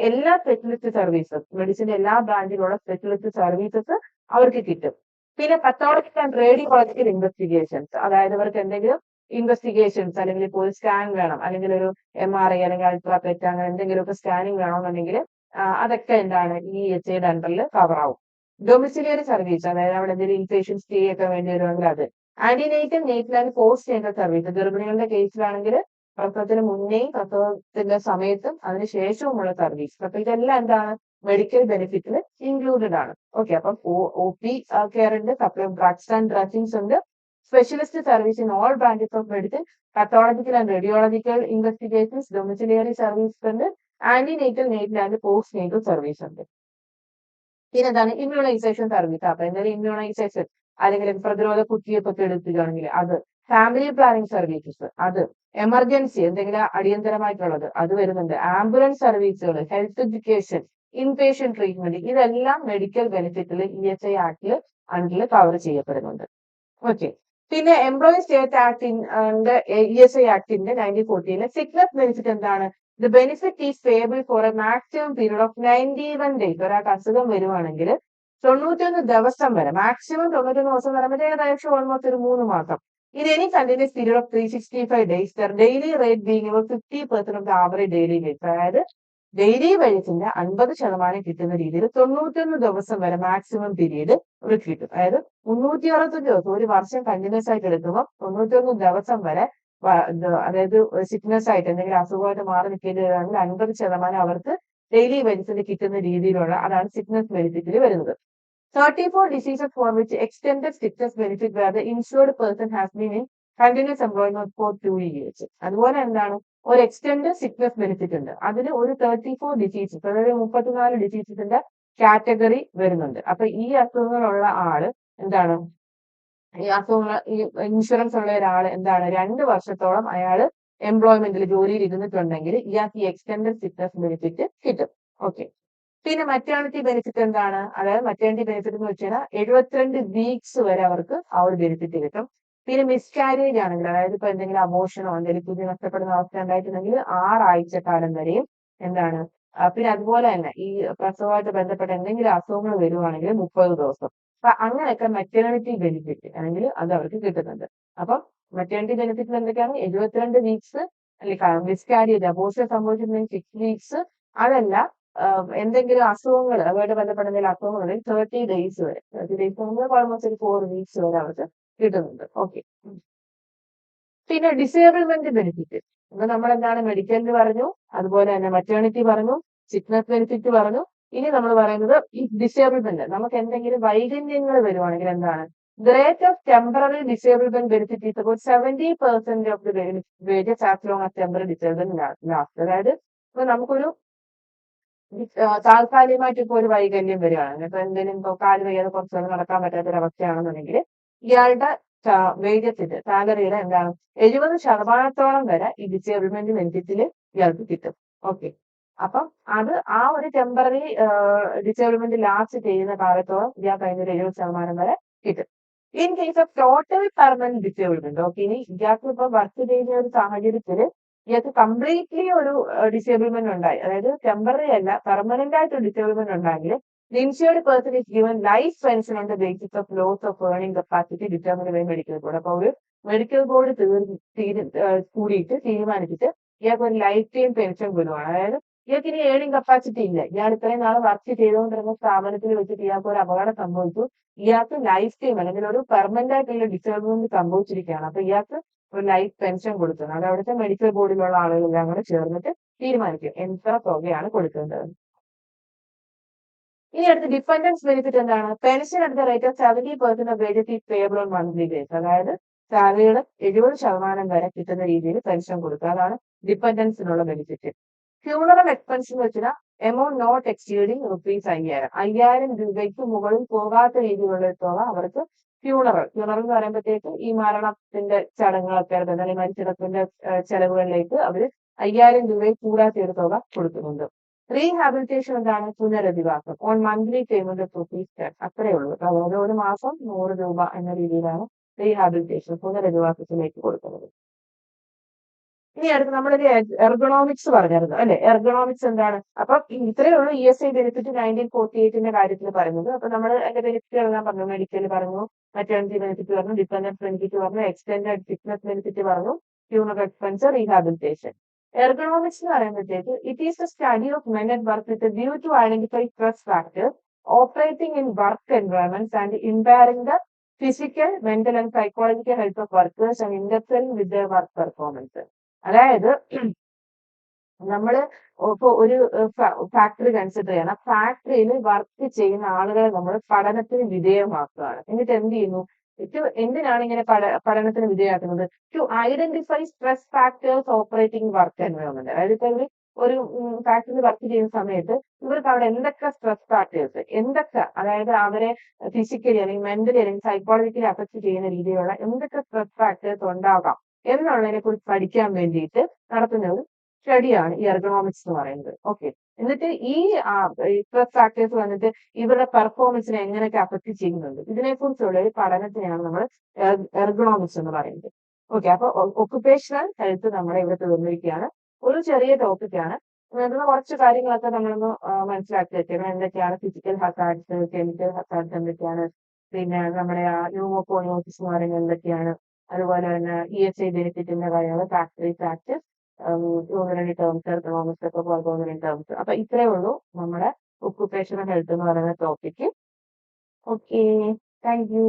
എല്ലാ സ്പെഷ്യലിസ്റ്റ് സർവീസസ് മെഡിസിന്റെ എല്ലാ ബ്രാഞ്ചിലുള്ള സ്പെഷ്യലിസ്റ്റ് സർവീസസ് അവർക്ക് കിട്ടും. പിന്നെ പത്തോളജിക്കൽ ആൻഡ് റേഡിയോളജിക്കൽ ഇൻവെസ്റ്റിഗേഷൻസ് അതായത് അവർക്ക് എന്തെങ്കിലും ഇൻവെസ്റ്റിഗേഷൻസ് അല്ലെങ്കിൽ ഇപ്പോൾ ഒരു സ്കാൻ വേണം, അല്ലെങ്കിൽ ഒരു MRI അല്ലെങ്കിൽ അൾട്രാപെറ്റ് അങ്ങനെ എന്തെങ്കിലുമൊക്കെ സ്കാനിങ് വേണമെന്നുണ്ടെങ്കിൽ അതൊക്കെ ഈ ESIയുടെ അണ്ടറിൽ കവർ ആവും. ഡൊമിസിലിയറി സർവീസ് അതായത് അവിടെ എന്തെങ്കിലും ഇൻപേഷ്യൻ സ്റ്റേ ഒക്കെ വേണ്ടി വരുമെങ്കിൽ അത്. Antenatal natal and postnatal service ഗർഭിണികളുടെ കേസിലാണെങ്കിൽ പ്രസവത്തിന് മുന്നേയും പ്രസവത്തിന്റെ സമയത്തും അതിനുശേഷവുമുള്ള സർവീസ്. അപ്പൊ ഇതെല്ലാം മെഡിക്കൽ ബെനിഫിറ്റിൽ ഇൻക്ലൂഡഡ് ആണ്. ഓക്കെ, അപ്പം OP കെയർ ഉണ്ട്, supply of drugs and dressings ഉണ്ട്, specialist service in all branches of medicine, pathological and radiological investigations, domiciliary service ഉണ്ട്, antenatal natal and postnatal service ഉണ്ട്. പിന്നെ ഇമ്മ്യൂണൈസേഷൻ സർവീസ് അപ്പൊ എന്തെങ്കിലും ഇമ്മ്യൂണൈസേഷൻ അല്ലെങ്കിൽ പ്രതിരോധ കുത്തിവയ്പ്പൊക്കെ എടുക്കുകയാണെങ്കിൽ അത്. ഫാമിലി പ്ലാനിംഗ് സർവീസസ് അത്. എമർജൻസി എന്തെങ്കിലും അടിയന്തരമായിട്ടുള്ളത് അത് വരുന്നുണ്ട്. ആംബുലൻസ് സർവീസുകൾ, ഹെൽത്ത് എഡ്യൂക്കേഷൻ, ഇൻപേഷ്യന്റ് ട്രീറ്റ്മെന്റ് ഇതെല്ലാം മെഡിക്കൽ ബെനിഫിറ്റിൽ ESI ആക്ടിൽ അണ്ടറിൽ കവർ ചെയ്യപ്പെടുന്നുണ്ട്. ഓക്കെ, പിന്നെ എംപ്ലോയീസ് സ്റ്റേറ്റ് ആക്ടിന്റെ ESI ആക്ടിന്റെ 1940 സിക്നസ് ബെനിഫിറ്റ് എന്താണ്? The benefit is payable for a maximum period of 91 days. ഒരാൾക്ക് അസുഖം വരുവാണെങ്കിൽ 91 ദിവസം വരെ, മാക്സിമം 91 ദിവസം എന്ന് പറയുമ്പോൾ ഏകദേശം ഓൾമോസ്റ്റ് ഒരു 3 മാസം. In any continuous period of 365 days, their daily rate being about 50% of the average daily wage. അതായത് ഡെയിലി വേജസിന്റെ 50% കിട്ടുന്ന രീതിയിൽ 91 ദിവസം വരെ മാക്സിമം പീരീഡ് അവർക്ക് കിട്ടും. അതായത് 365 ദിവസം ഒരു വർഷം കണ്ടിന്യൂസ് ആയിട്ട് എടുക്കുമ്പോൾ 91 ദിവസം വരെ അതായത് സിക്നസ് ആയിട്ട് എന്തെങ്കിലും അസുഖമായിട്ട് മാറി നിൽക്കേണ്ടി വരികയാണെങ്കിൽ 50% അവർക്ക് ഡെയിലി വേജസിന് കിട്ടുന്ന രീതിയിലുള്ള അതാണ് സിക്നസ് ബെനിഫിറ്റിൽ വരുന്നത്. 34 diseases for which extended sickness benefit where the insured person has been in continuous employment for 2 years. അതുപോലെ ഒരു എക്സ്റ്റെൻഡ് സിക്നസ് ബെനിഫിറ്റ് ഉണ്ട്. അതിന് ഒരു 34 ഡിസീസസ് അതായത് 34 ഡിസീസസിന്റെ കാറ്റഗറി വരുന്നുണ്ട്. അപ്പൊ ഈ അസുഖങ്ങളുള്ള ആള് ഈ അസുഖങ്ങൾ ഈ ഇൻഷുറൻസ് ഉള്ള ഒരാൾ 2 വർഷത്തോളം അയാള് എംപ്ലോയ്മെന്റിൽ ജോലിയിൽ ഇരുന്നിട്ടുണ്ടെങ്കിൽ ഇയാൾക്ക് ഈ എക്സ്റ്റെൻഡ് സിക്നസ് ബെനിഫിറ്റ് കിട്ടും. ഓക്കെ, പിന്നെ മെറ്റേണിറ്റി ബെനിഫിറ്റ് എന്താണ്? അതായത് മെറ്റേണിറ്റി ബെനിഫിറ്റ് എന്ന് വെച്ചാൽ 72 വീക്സ് വരെ അവർക്ക് ആ ഒരു ബെനിഫിറ്റ് കിട്ടും. പിന്നെ മിസ്കാരേജ് ആണെങ്കിൽ അതായത് ഇപ്പൊ എന്തെങ്കിലും അബോഷനോ എന്തെങ്കിലും കുഞ്ഞ് നഷ്ടപ്പെടുന്ന അവസ്ഥ ഉണ്ടായിട്ടുണ്ടെങ്കിൽ 6 ആഴ്ചക്കാലം വരെയും പിന്നെ അതുപോലെ തന്നെ ഈ പ്രസവമായിട്ട് ബന്ധപ്പെട്ട എന്തെങ്കിലും അസുഖങ്ങൾ വരുവാണെങ്കിൽ 30 ദിവസം. അപ്പൊ അങ്ങനെയൊക്കെ മെറ്റേണിറ്റി ബെനിഫിറ്റ് അല്ലെങ്കിൽ അത് അവർക്ക് കിട്ടുന്നുണ്ട്. അപ്പം മെറ്റേണിറ്റി ബെനിഫിറ്റ് എന്തൊക്കെയാണ്? 72 വീക്സ്, അല്ലെങ്കിൽ മിസ്കാരേജ് അബോഷൻ സംഭവിച്ചിട്ടുണ്ടെങ്കിൽ 6 വീക്സ്, അതല്ല എന്തെങ്കിലും അസുഖങ്ങൾ അതുമായിട്ട് ബന്ധപ്പെട്ട എന്തെങ്കിലും അസുഖങ്ങൾ 30 ഡേയ്സ് വരെ 30 ഡേയ്സ് ഓൾമോസ്റ്റ് ഒരു 4 വീക്സ് വരെ അവർക്ക് കിട്ടുന്നുണ്ട്. ഓക്കെ, പിന്നെ ഡിസേബിൾമെന്റ് ബെനിഫിറ്റ് നമ്മൾ മെഡിക്കലിന് പറഞ്ഞു, അതുപോലെ തന്നെ മെറ്റേണിറ്റി പറഞ്ഞു, സിക്നസ് ബെനിഫിറ്റ് പറഞ്ഞു, ഇനി നമ്മൾ പറയുന്നത് ഈ ഡിസേബിൾമെന്റ്, നമുക്ക് എന്തെങ്കിലും വൈകല്യങ്ങൾ വരുവാണെങ്കിൽ എന്താണ്, the rate of temporary disablement benefit is about 70% of the wages as long as temporary disablement lasts. അതായത് ഇപ്പൊ നമുക്കൊരു താൽക്കാലികമായിട്ട് ഇപ്പൊ ഒരു വൈകല്യം വരികയാണ്, ഇപ്പൊ എന്തെങ്കിലും ഇപ്പൊ കാല് വയ്യാതെ കുറച്ച് നാൾ നടക്കാൻ പറ്റാത്ത ഒരു അവസ്ഥയാണെന്നുണ്ടെങ്കിൽ ഇയാളുടെ വേജസിന്റെ സാലറിയുടെ എന്താണ് 70% വരെ ഈ ഡിസേബിൾമെന്റ് ബെനിഫിറ്റിൽ ഇയാൾക്ക് കിട്ടും. ഓക്കെ, അപ്പം അത് ആ ഒരു ടെമ്പററി ഡിസേബിൾമെന്റ് ലാസ്റ്റ് ചെയ്യുന്ന കാലത്തോളം ഇയാൾക്ക് അതിന്റെ 70% വരെ കിട്ടും. In case of total permanent disablement, okay, ഇനി ഇയാൾക്ക് ഇപ്പൊ വർക്ക് ചെയ്യുന്ന ഒരു സാഹചര്യത്തിൽ ഇയാൾക്ക് കംപ്ലീറ്റ്ലി ഒരു ഡിസേബിൾമെന്റ് ഉണ്ടായി, അതായത് ടെമ്പററി അല്ല പെർമനന്റ് ആയിട്ട് disablement ഉണ്ടായെങ്കിൽ the insured person is given life pension on the basis of loss of earning capacity determined by medical board. അപ്പൊ ഒരു മെഡിക്കൽ ബോർഡ് കൂടിയിട്ട് തീരുമാനിച്ചിട്ട് ഇയാൾക്ക് ഒരു ലൈഫ് ടൈം പെൻഷൻ കൊടുക്കുകയാണ്. അതായത് ഇയാൾക്ക് ഇനി ഏണിംഗ് കപ്പാസിറ്റി ഇല്ല, ഇയാൾ ഇത്രയും നാൾ വർക്ക് ചെയ്തുകൊണ്ടിരുന്ന സ്ഥാപനത്തിൽ വെച്ചിട്ട് ഇയാൾക്ക് ഒരു അപകടം സംഭവിച്ചു, ഇയാൾക്ക് ലൈഫ് ടൈം അല്ലെങ്കിൽ ഒരു പെർമനന്റ് ആയിട്ടുള്ള ഡിസേബിൾമെന്റ് സംഭവിച്ചിരിക്കുകയാണ്. അപ്പൊ ഇയാൾക്ക് ഒരു ലൈഫ് പെൻഷൻ കൊടുക്കുന്നത് അത് അവിടുത്തെ മെഡിക്കൽ ബോർഡിലുള്ള ആളുകളെല്ലാം കൂടെ ചേർന്നിട്ട് തീരുമാനിക്കും എത്ര തുകയാണ് കൊടുക്കേണ്ടത്. ഇനി അടുത്ത ഡിപ്പെൻഡൻസ് ബെനിഫിറ്റ് എന്താണ്, pension at the rate of 70% of wages is payable on monthly base, അതായത് സാലറിയുടെ 70% വരെ കിട്ടുന്ന രീതിയിൽ പെൻഷൻ കൊടുക്കുക, അതാണ് ഡിപ്പെൻഡൻസിനുള്ള ബെനിഫിറ്റ്. ഫ്യൂണറൽ എക്സ്പെൻസ് എന്ന് വെച്ചാൽ എമൗണ്ട് നോട്ട് എക്സീഡിങ് ₹5000, 5000 രൂപയ്ക്ക് മുകളിൽ പോകാത്ത രീതിയിലുള്ള തുക അവർക്ക് ഫ്യൂണറൽ എന്ന് പറയുമ്പോഴത്തേക്ക് ഈ മരണത്തിന്റെ ചടങ്ങുകളൊക്കെ അല്ലെങ്കിൽ മരിച്ചിടത്തിന്റെ ചെലവുകളിലേക്ക് അവർ 5000 രൂപയിൽ കൂടാത്ത ഒരു തുക കൊടുക്കുന്നുണ്ട്. റീഹാബിലിറ്റേഷൻ എന്താണ്, പുനരധിവാസം ഓൺ മന്ത്ലി പേയ്മെന്റ് ഓഫ് ₹10, അത്രയേ ഉള്ളൂ. ഓരോ മാസം 100 രൂപ എന്ന രീതിയിലാണ് റീഹാബിലിറ്റേഷൻ പുനരധിവാസത്തിലേക്ക് കൊടുക്കുന്നത്. ഇനി അടുത്ത് നമ്മളൊരു എർഗണോമിക്സ് പറഞ്ഞിരുന്നു അല്ലെ, എർഗണോമിക്സ് എന്താണ്, അപ്പൊ ഇത്രയേ ഉള്ളൂ ESI ബെനിഫിറ്റ് 1948 കാര്യത്തിൽ പറയുന്നത്. അപ്പൊ നമ്മൾ അതിന്റെ ബെനിഫിറ്റ് എല്ലാം പറഞ്ഞു, മെഡിക്കൽ പറഞ്ഞു, മെറ്റേണിറ്റി ബെനിഫിറ്റ് പറഞ്ഞു, ഡിപെൻഡൻസ് ബെനിഫിറ്റ് പറഞ്ഞു, എക്സ്റ്റൻഡഡ് സിക്നസ് ബെനിഫിറ്റ് പറഞ്ഞു, ഫ്യൂണറൽ എക്സ്പെൻസ്, റീഹാബിലിറ്റേഷൻ. എർഗണോമിക്സ് എന്ന് പറയുമ്പോഴത്തേക്ക് it is a study of men at work with view to identify stress factors operating in work environments and impairing the physical, mental and psychological health of workers and interfering with the work performance. അതായത് നമ്മള് ഇപ്പൊ ഒരു ഫാക്ടറി കൺസിഡർ ചെയ്യണം, ഫാക്ടറിയിൽ വർക്ക് ചെയ്യുന്ന ആളുകളെ നമ്മൾ പഠനത്തിന് വിധേയമാക്കുകയാണ്. എന്നിട്ട് എന്ത് ചെയ്യുന്നു, എന്തിനാണ് ഇങ്ങനെ പഠനത്തിന് വിധേയമാക്കുന്നത്, to identify stress factors operating work environment. അതായത് ഇപ്പൊ ഒരു ഫാക്ടറിയിൽ വർക്ക് ചെയ്യുന്ന സമയത്ത് ഇവർക്ക് അവിടെ എന്തൊക്കെ സ്ട്രെസ് ഫാക്ടേഴ്സ്, എന്തൊക്കെ, അതായത് അവരെ ഫിസിക്കലി അല്ലെങ്കിൽ മെന്റലി അല്ലെങ്കിൽ സൈക്കോളജിക്കലി അഫക്ട് ചെയ്യുന്ന രീതിയിലുള്ള എന്തൊക്കെ സ്ട്രെസ് ഫാക്ടേഴ്സ് ഉണ്ടാകാം എന്നുള്ളതിനെ കുറിച്ച് പഠിക്കാൻ വേണ്ടിയിട്ട് നടത്തുന്ന ഒരു സ്റ്റഡിയാണ് ഈ എർഗണോമിക്സ് എന്ന് പറയുന്നത്. ഓക്കെ, എന്നിട്ട് ഈ സ്ട്രെസ് ഫാക്ടേഴ്സ് വന്നിട്ട് ഇവരുടെ പെർഫോമൻസിനെ എങ്ങനെയൊക്കെ അഫക്ട് ചെയ്യുന്നുണ്ട്, ഇതിനെക്കുറിച്ചുള്ള ഒരു പഠനത്തിനെയാണ് നമ്മൾ എർഗണോമിക്സ് എന്ന് പറയുന്നത്. ഓക്കെ, അപ്പൊ ഒക്കുപേഷണൽ ഹെൽത്ത് നമ്മുടെ ഇവിടെ തീർന്നിരിക്കുകയാണ്. ഒരു ചെറിയ ടോപ്പിക്കാണ്, ഇതിന് കുറച്ച് കാര്യങ്ങളൊക്കെ നമ്മളൊന്ന് മനസ്സിലാക്കി വെച്ചേക്കണം. എന്തൊക്കെയാണ് ഫിസിക്കൽ ഹസാർഡ്സ്, കെമിക്കൽ ഹസാർഡ്സ് എന്തൊക്കെയാണ്, പിന്നെ നമ്മുടെ ന്യൂമോകോണിയോസിസ് എന്ന് പറയുന്നത് എന്തൊക്കെയാണ്, അതുപോലെ തന്നെ ESI ബെനിഫിറ്റിന്റെ കാര്യങ്ങൾ, ഫാക്ടറി ടാക്സ്, ഒന്ന് രണ്ട് ടേംസ്, എർഗണോമിക്സ് ഒക്കെ പോലത്തെ ഒന്ന് രണ്ട് ടേംസ്. അപ്പൊ ഇത്രയേ ഉള്ളൂ നമ്മുടെ ഒക്കുപേഷണൽ ഹെൽത്ത് എന്ന് പറയുന്ന ടോപ്പിക്ക്. Okay, thank you.